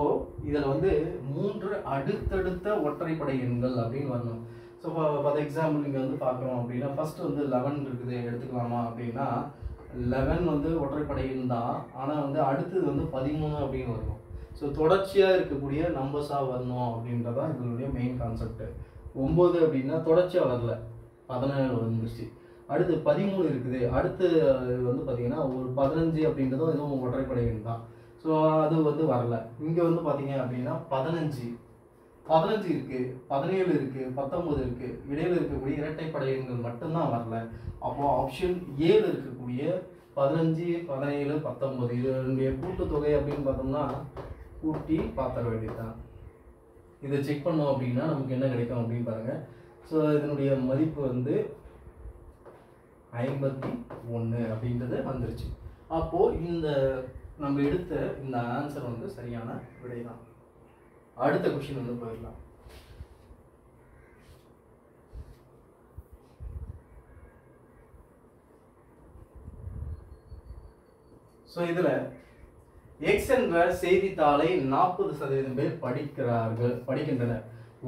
இதில் வந்து 3 அடுத்தடுத்த ஒற்றைப்படை எண்கள் அப்படின்னு வரணும். ஸோ ஃபார் எக்ஸாம்பிள் இங்கே வந்து பார்க்குறோம் அப்படின்னா ஃபர்ஸ்ட் வந்து 11 இருக்குது எடுத்துக்கலாமா அப்படின்னா 11 வந்து ஒற்றைப்படை எண் தான். ஆனால் வந்து அடுத்தது வந்து 13 அப்படின்னு வரணும். ஸோ தொடர்ச்சியாக இருக்கக்கூடிய நம்பர்ஸாக வரணும் அப்படின்றதான் இதனுடைய மெயின் கான்செப்ட். 9 அப்படின்னா தொடர்ச்சியாக வரல, 17 வந்துருச்சு. அடுத்து 13 இருக்குது, அடுத்து வந்து பார்த்தீங்கன்னா ஒரு 15 அப்படின்றதும் எதுவும் ஒற்றைப்படை எண் தான். ஸோ அது வந்து வரல. இங்கே வந்து பார்த்தீங்க அப்படின்னா 15 இருக்கு, 17 இருக்கு, 19 இருக்கு. இடையில இருக்கக்கூடிய இரட்டைப்படை எண்கள் மட்டும்தான் வரல. அப்போ ஆப்ஷன் ஏல இருக்கக்கூடிய 15, 17, 19 இதனுடைய கூட்டுத்தொகை அப்படின்னு பார்த்தோம்னா கூட்டி பார்த்துட வேண்டியதுதான். இதை செக் பண்ணோம் அப்படின்னா நமக்கு என்ன கிடைக்கும் அப்படின்னு பாருங்க. ஸோ இதனுடைய மதிப்பு வந்து 51 அப்படின்றது வந்துருச்சு. அப்போ இந்த நம்ம எடுத்த இந்த ஆன்சர் வந்து சரியான விடை தான். அடுத்த கொஸ்டின் வந்து போயிடலாம். ஸோ இதுல எக்ஸ் என்ற செய்தித்தாளை 40% பேர் படிக்கின்றனர்.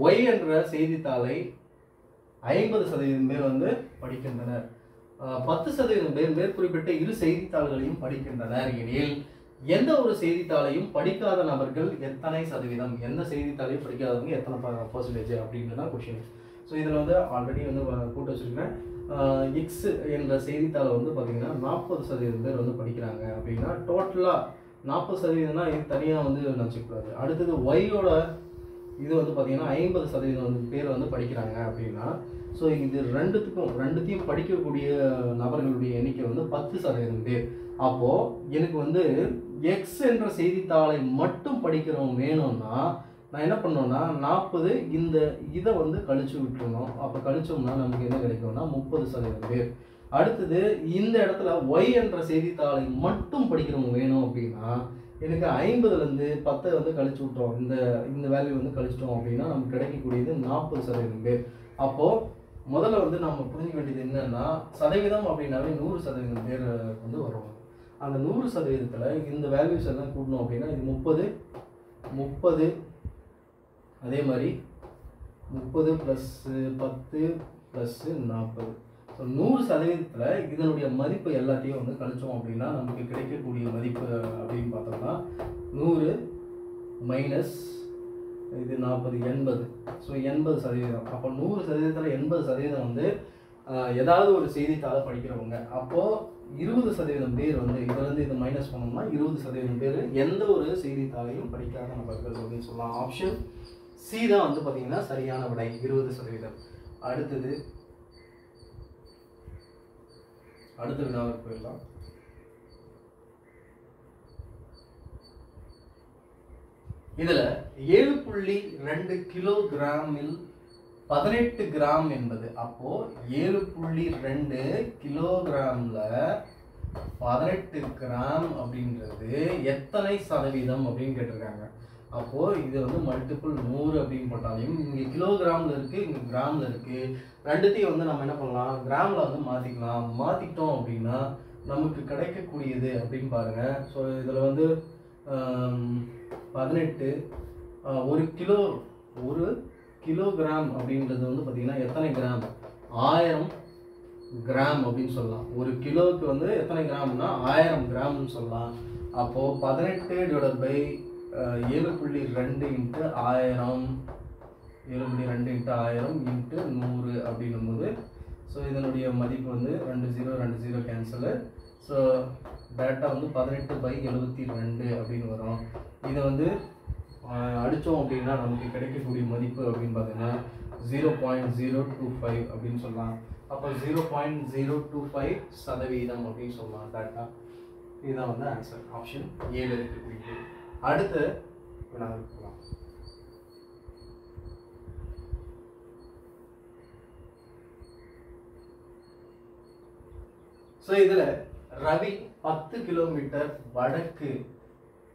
ஒய் என்ற செய்தித்தாளை 50% பேர் வந்து படிக்கின்றனர். 10% பேர் மேற்குறிப்பிட்ட இரு செய்தித்தாள்களையும் படிக்கின்றனர் எனில் எந்த ஒரு செய்தித்தாளையும் படிக்காத நபர்கள் எத்தனை சதவீதம், எந்த செய்தித்தாளையும் படிக்காதவங்க எத்தனை பர்சன்டேஜ் அப்படின்னு தான் கொஸ்டின். ஸோ இதில் வந்து ஆல்ரெடி வந்து கூட்ட வச்சுருக்கேன். எக்ஸ் என்ற செய்தித்தாளை வந்து பார்த்தீங்கன்னா 40% பேர் வந்து படிக்கிறாங்க அப்படின்னா டோட்டலாக 40%னா இது தனியாக வந்து நினச்சிக்கூடாது. அடுத்தது ஒய்யோட இது வந்து பார்த்தீங்கன்னா 50% வந்து பேர் வந்து படிக்கிறாங்க அப்படின்னா ஸோ இது ரெண்டுத்தையும் படிக்கக்கூடிய நபர்களுடைய எண்ணிக்கை வந்து 10% பேர். அப்போது எனக்கு வந்து எக்ஸ் என்ற செய்தித்தாளை மட்டும் படிக்கிறவங்க வேணும்னா நான் என்ன பண்ணோன்னா 40 இதை வந்து கழிச்சு விட்டுருணும். அப்போ கழிச்சோம்னா நமக்கு என்ன கிடைக்கும்னா 30% பேர். அடுத்தது இந்த இடத்துல ஒய் என்ற செய்தித்தாளை மட்டும் படிக்கிறவங்க வேணும் அப்படின்னா எனக்கு 50லேருந்து 10 வந்து கழிச்சு விட்டோம், இந்த வேல்யூ வந்து கழிச்சிட்டோம் அப்படின்னா நமக்கு கிடைக்கக்கூடியது 40% பேர். அப்போது முதல்ல வந்து நம்ம புரிஞ்சுக்க வேண்டியது என்னன்னா சதவீதம் அப்படின்னாவே 100% பேர் வந்து வருவாங்க. அந்த 100%த்தில் இந்த வேல்யூஸ் எல்லாம் கூட்டணும் அப்படின்னா இது 30 அதே மாதிரி 30 + 10 + 40. ஸோ 100%த்தில் இதனுடைய மதிப்பு எல்லாத்தையும் வந்து கழிச்சோம் அப்படின்னா நமக்கு கிடைக்கக்கூடிய மதிப்பு அப்படின்னு பார்த்தோம்னா 100 மைனஸ் இது 40 80. ஸோ 80%. அப்போ 100%த்தில் 80% வந்து ஏதாவது ஒரு செய்தித்தாளை படிக்கிறவங்க. அப்போது 20% பேர் வந்து இதுலேருந்து இது மைனஸ் பண்ணோம்னா 20% பேர் எந்த ஒரு செய்தித்தாளையும் படிக்காத நபர்கள் அப்படின்னு சொல்லலாம். ஆப்ஷன் சி தான் வந்து பார்த்தீங்கன்னா சரியான விடை, 20%. அடுத்த வினாவுக்கு போயிடலாம். இதுல 7.2 கிலோகிராமில் 18 கிராம் என்பது. அப்போ 7.2 கிலோகிராம்ல 18 கிராம் அப்படின்றது எத்தனை சதவீதம் அப்படின்னு கேட்டிருக்காங்க. அப்போது இது வந்து மல்டிபிள் 100 அப்படின்னு போட்டாலையும் இங்கே கிலோகிராமில் இருக்குது, இங்கே கிராமில் இருக்குது. ரெண்டுத்தையும் வந்து நம்ம என்ன பண்ணலாம், கிராமில் வந்து மாற்றிக்கலாம். மாற்றிக்கிட்டோம் அப்படின்னா நமக்கு கிடைக்கக்கூடியது அப்படின்னு பாருங்கள். ஸோ இதில் வந்து 18 ஒரு கிலோகிராம் அப்படின்றது வந்து பார்த்திங்கன்னா எத்தனை கிராம், 1000 கிராம் அப்படின்னு சொல்லலாம். ஒரு கிலோவுக்கு வந்து எத்தனை கிராம்னா 1000 கிராம்னு சொல்லலாம். அப்போது 18 divided by 7.2 into 1000, 7.2 into 1000 into 100 அப்படின்னும் போது ஸோ இதனுடைய மதிப்பு வந்து 20 கேன்சலு. ஸோ டேட்டா வந்து 18/72 அப்படின்னு வரும். இதை வந்து அடித்தோம் அப்படின்னா நமக்கு கிடைக்கக்கூடிய மதிப்பு அப்படின்னு பார்த்தீங்கன்னா 0.025 அப்படின்னு சொல்லலாம். அப்போ 0.025% அப்படின்னு சொல்லலாம் டேட்டா. இதுதான் வந்து ஆன்சர். ஆப்ஷன் ஏழு இருக்கக்கூடிய. அடுத்து போகலாம். ஸோ இதில் ரவி 10 கிலோமீட்டர் வடக்கு,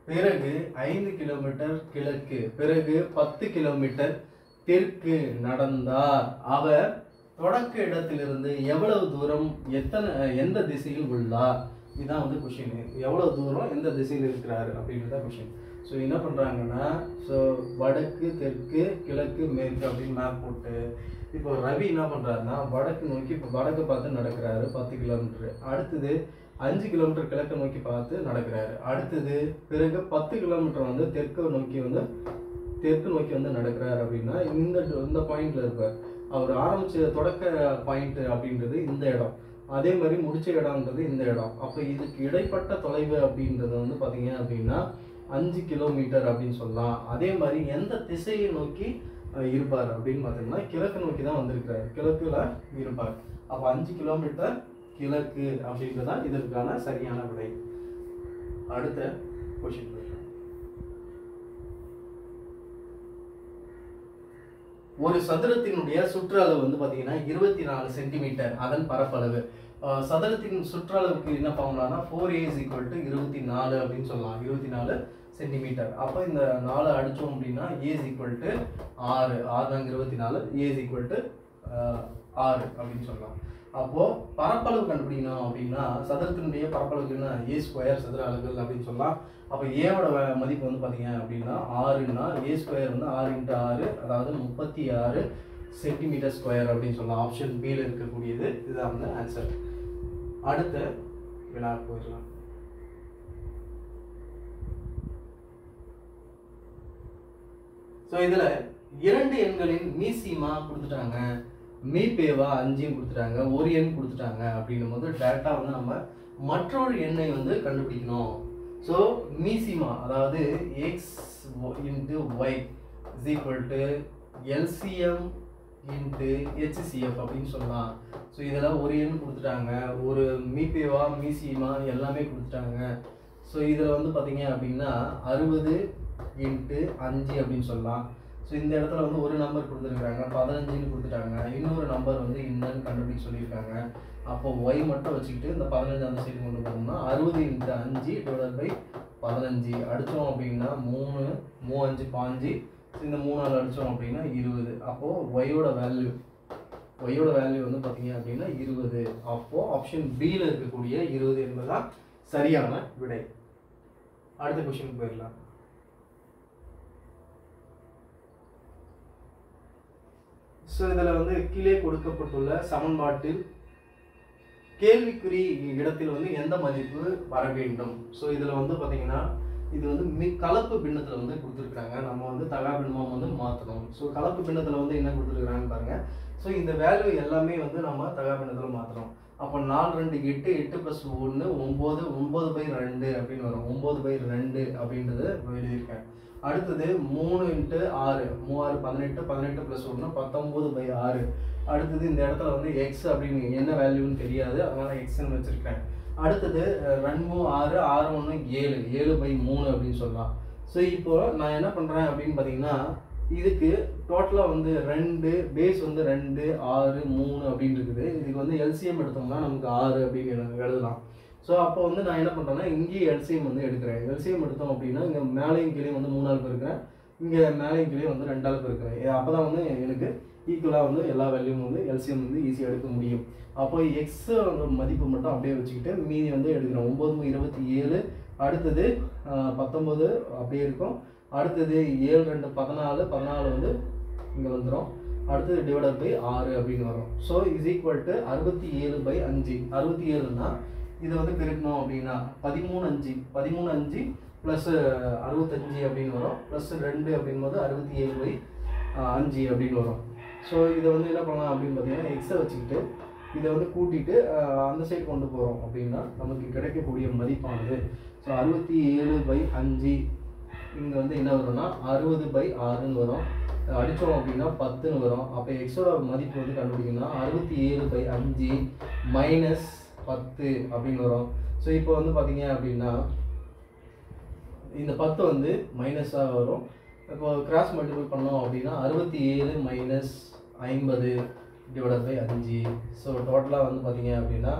பிறகு 5 கிலோமீட்டர் கிழக்கு, பிறகு 10 கிலோமீட்டர் தெற்கு நடந்தார். அவர் தொடக்க இடத்திலிருந்து எவ்வளவு தூரம் எந்த திசையில் உள்ளார்? இதுதான் வந்து கொஷின். எவ்வளவு தூரம் எந்த திசையில் இருக்கிறாரு அப்படின்றத கொஷின். ஸோ என்ன பண்ணுறாங்கன்னா, ஸோ வடக்கு, தெற்கு, கிழக்கு, மேற்கு அப்படின்னு மேப் போட்டு இப்போ ரவி என்ன பண்ணுறாருன்னா வடக்கு நோக்கி வடக்கு பார்த்து நடக்கிறாரு 10 கிலோமீட்டர். அடுத்தது 5 கிலோமீட்டர் கிழக்கு நோக்கி பார்த்து நடக்கிறாரு. அடுத்தது பிறகு 10 கிலோமீட்டர் வந்து தெற்கு நோக்கி வந்து நடக்கிறாரு. அப்படின்னா இந்த பாயிண்ட்ல இருப்பார். அவர் ஆரம்பிச்ச தொடக்க பாயிண்ட் அப்படின்றது இந்த இடம், அதே மாதிரி முடிச்ச இடம்ன்றது இந்த இடம். அப்போ இதுக்கு இடைப்பட்ட தொலைவு அப்படின்றது வந்து பார்த்தீங்க அப்படின்னா 5 கிலோமீட்டர் அப்படின்னு சொல்லலாம். அதே மாதிரி எந்த திசையை நோக்கி இருப்பார் அப்படின்னு பார்த்தீங்கன்னா கிழக்கு நோக்கி தான் வந்திருக்கிறார், கிழக்குல இருப்பார். அப்போ 5 கிலோமீட்டர் கிழக்கு அப்படின்றதான் இதற்கான சரியான விடை. அடுத்த கொஸ்டின் ஒரு சதுரத்தினுடைய சுற்றளவு வந்து பார்த்தீங்கன்னா 24 சென்டிமீட்டர், அதன் பரப்பளவு. சதுரத்தின் சுற்றளவுக்கு என்ன ஃபார்முலானா 4a = 24 அப்படின்னு சொல்லலாம். 24 சென்டிமீட்டர். அப்போ இந்த 4 அடித்தோம் அப்படின்னா a = 6, 24, a = 6 அப்படின்னு சொல்லலாம். அப்போது பரப்பளவு கண்டுபிடிக்கணும் அப்படின்னா சதுரத்தினுடைய பரப்பளவுக்கு என்ன, a² சதுர அலகுகள் அப்படின்னு சொல்லலாம். அப்போ ஏவோட மதிப்பு வந்து பார்த்தீங்க அப்படின்னா 6ன்னா a² வந்து 6 × 6, அதாவது 36 சென்டிமீட்டர் ஸ்கொயர் அப்படின்னு சொல்லலாம். ஆப்ஷன் பியில் இருக்கக்கூடியது இதுதான் வந்து ஆன்சர். அடுத்த வினா போயிடலாம். ஸோ இதில் 2 எண்களின் மீசிமா கொடுத்துட்டாங்க, மீபேவா 5 கொடுத்துட்டாங்க, ஒரு எண் கொடுத்துட்டாங்க. அப்படின்னும் போது டேட்டா வந்து நம்ம மற்றொரு எண்ணை வந்து கண்டுபிடிக்கணும். ஸோ மீசிமா அதாவது x × y = LCM × HCF அப்படின்னு சொல்லலாம். ஸோ இதெல்லாம் ஒரு எண் கொடுத்துட்டாங்க, ஒரு மீபேவா மீசிமா எல்லாமே கொடுத்துட்டாங்க. ஸோ இதில் வந்து பார்த்தீங்க அப்படின்னா 60 × 5 அப்படின்னு சொல்லலாம். ஸோ இந்த இடத்துல வந்து ஒரு நம்பர் கொடுத்துருக்காங்க, 15ன்னு கொடுத்துட்டாங்க. இன்னொரு நம்பர் வந்து என்னன்னு கண்டுபிடிக்க சொல்லியிருக்காங்க. அப்போ ஒய் மட்டும் வச்சுக்கிட்டு இந்த 15 அந்த சைடு கொண்டு போனோம்னா 60 × 5 / 15 அடித்தோம் அப்படின்னா 3, 3 5 15. இந்த 3ஆல் அடித்தோம் அப்படின்னா 20. அப்போது ஒய்யோட வேல்யூ வந்து பார்த்தீங்க அப்படின்னா 20. அப்போது ஆப்ஷன் பியில் இருக்கக்கூடிய 20 என்பதுதான் சரியான விடை. அடுத்த கொஸ்டின் போயிடலாம். ஸோ இதில் வந்து கீழே கொடுக்கப்பட்டுள்ள சமன்பாட்டில் கேள்விக்குறி இடத்தில் வந்து எந்த மதிப்பு வர வேண்டும்? ஸோ இதில் வந்து பார்த்தீங்கன்னா இது வந்து கலப்பு பின்னத்தில் வந்து கொடுத்துருக்காங்க. நம்ம வந்து தகா பின்னமாக வந்து மாற்றணும். ஸோ கலப்பு பின்னத்தில் வந்து என்ன கொடுத்துருக்குறாங்கன்னு பாருங்கள். ஸோ இந்த வேல்யூ எல்லாமே வந்து நம்ம தகா பின்னத்தில் மாற்றணும். அப்போ 4 2 8, 8 + 1 9, 9/2 அப்படின்னு வரும். 9/2 அப்படின்றது எழுதியிருக்கேன். அடுத்தது 3 × 6, 3 6 18, 18 + 1 19/6. அடுத்தது இந்த இடத்துல வந்து எக்ஸ் அப்படின்னு என்ன வேல்யூன்னு தெரியாது, அதனால எக்ஸ்ன்னு வச்சுருக்கேன். அடுத்தது 2 6 6 1 7, 7/3 அப்படின்னு சொல்லலாம். ஸோ இப்போ நான் என்ன பண்ணுறேன் அப்படின்னு பார்த்தீங்கன்னா இதுக்கு டோட்டலாக வந்து 2 பேஸ் வந்து 2 6 3 அப்படின்னு இருக்குது. இதுக்கு வந்து எல்சிஎம் எடுத்தோம்னா நமக்கு 6 அப்படின்னு எழுதலாம். ஸோ ஸோ அப்போ வந்து நான் என்ன பண்ணுறேன்னா இங்கேயும் எல்சிஎம் வந்து எடுக்கிறேன். எல்சிஎம் எடுத்தோம் அப்படின்னா இங்கே மேலேயும் கீழே வந்து 3ஆல் பெருக்கிறேன், இங்கே மேலேயும் கீழே வந்து 2ஆல் பெருக்கிறேன். அப்போ தான் வந்து எனக்கு ஈக்குவலாக வந்து எல்லா வேல்யூவும் வந்து எல்சிஎம் வந்து ஈஸியாக எடுக்க முடியும். அப்போ எக்ஸ் மதிப்பு மட்டும் அப்படியே வச்சுக்கிட்டு மீதி வந்து எடுக்கிறோம். 9 27, அடுத்தது 19 அப்படியே இருக்கும், அடுத்தது 7 2 14, 14 வந்து இங்கே வந்துடும், அடுத்தது டிவைடட் பை 6 அப்படின்னு வரும். So is equal to 67/5. 67னா இதை வந்து பெருக்கணும் அப்படின்னா 13 5 ப்ளஸ் 65 அப்படின்னு வரும், ப்ளஸ் 2 அப்படின்போது 67/5 அப்படின்னு வரும். ஸோ இதை வந்து என்ன பண்ணலாம் அப்படின்னு பார்த்தீங்கன்னா எக்ஸை வச்சுக்கிட்டு இதை வந்து கூட்டிட்டு அந்த சைடு கொண்டு போகிறோம் அப்படின்னா நமக்கு கிடைக்கக்கூடிய மதிப்பானது ஸோ 67/5 இங்கே வந்து என்ன வரும்னா 60/6ன்னு வரும். அடித்தோம் அப்படின்னா 10ன்னு வரும். அப்போ எக்ஸோட மதிப்பு வந்து கண்டுபிடிக்கணும்னா 67/5 மைனஸ் 10 அப்படின்னு வரும். ஸோ இப்போ வந்து பார்த்தீங்க அப்படின்னா இந்த 10 வந்து மைனஸாக வரும். இப்போ கிராஸ் மல்டிபிள் பண்ணோம் அப்படின்னா 67 மைனஸ் 50 டிவைடட் பை 5. ஸோ டோட்டலாக வந்து பார்த்தீங்க அப்படின்னா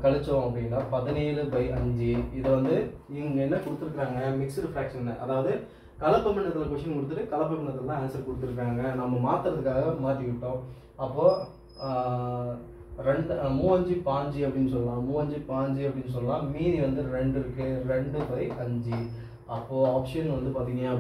கழிச்சோம் அப்படின்னா 17/5. இதை வந்து இவங்க என்ன கொடுத்துருக்காங்க, மிக்சடு ஃப்ராக்ஷன், அதாவது கலப்பு மின்னத்தில் கொஸ்டின் கொடுத்துட்டு கலப்பு மின்னத்தில் தான் ஆன்சர் கொடுத்துருக்காங்க. நம்ம மாற்றுறதுக்காக மாற்றி விட்டோம். அப்போது 35 5 அப்படின்னு சொல்லலாம், 35 5 அப்படின்னு சொல்லலாம். மீதி வந்து 2 இருக்குது, 2/5. அப்போது ஆப்ஷன் வந்து பார்த்தீங்க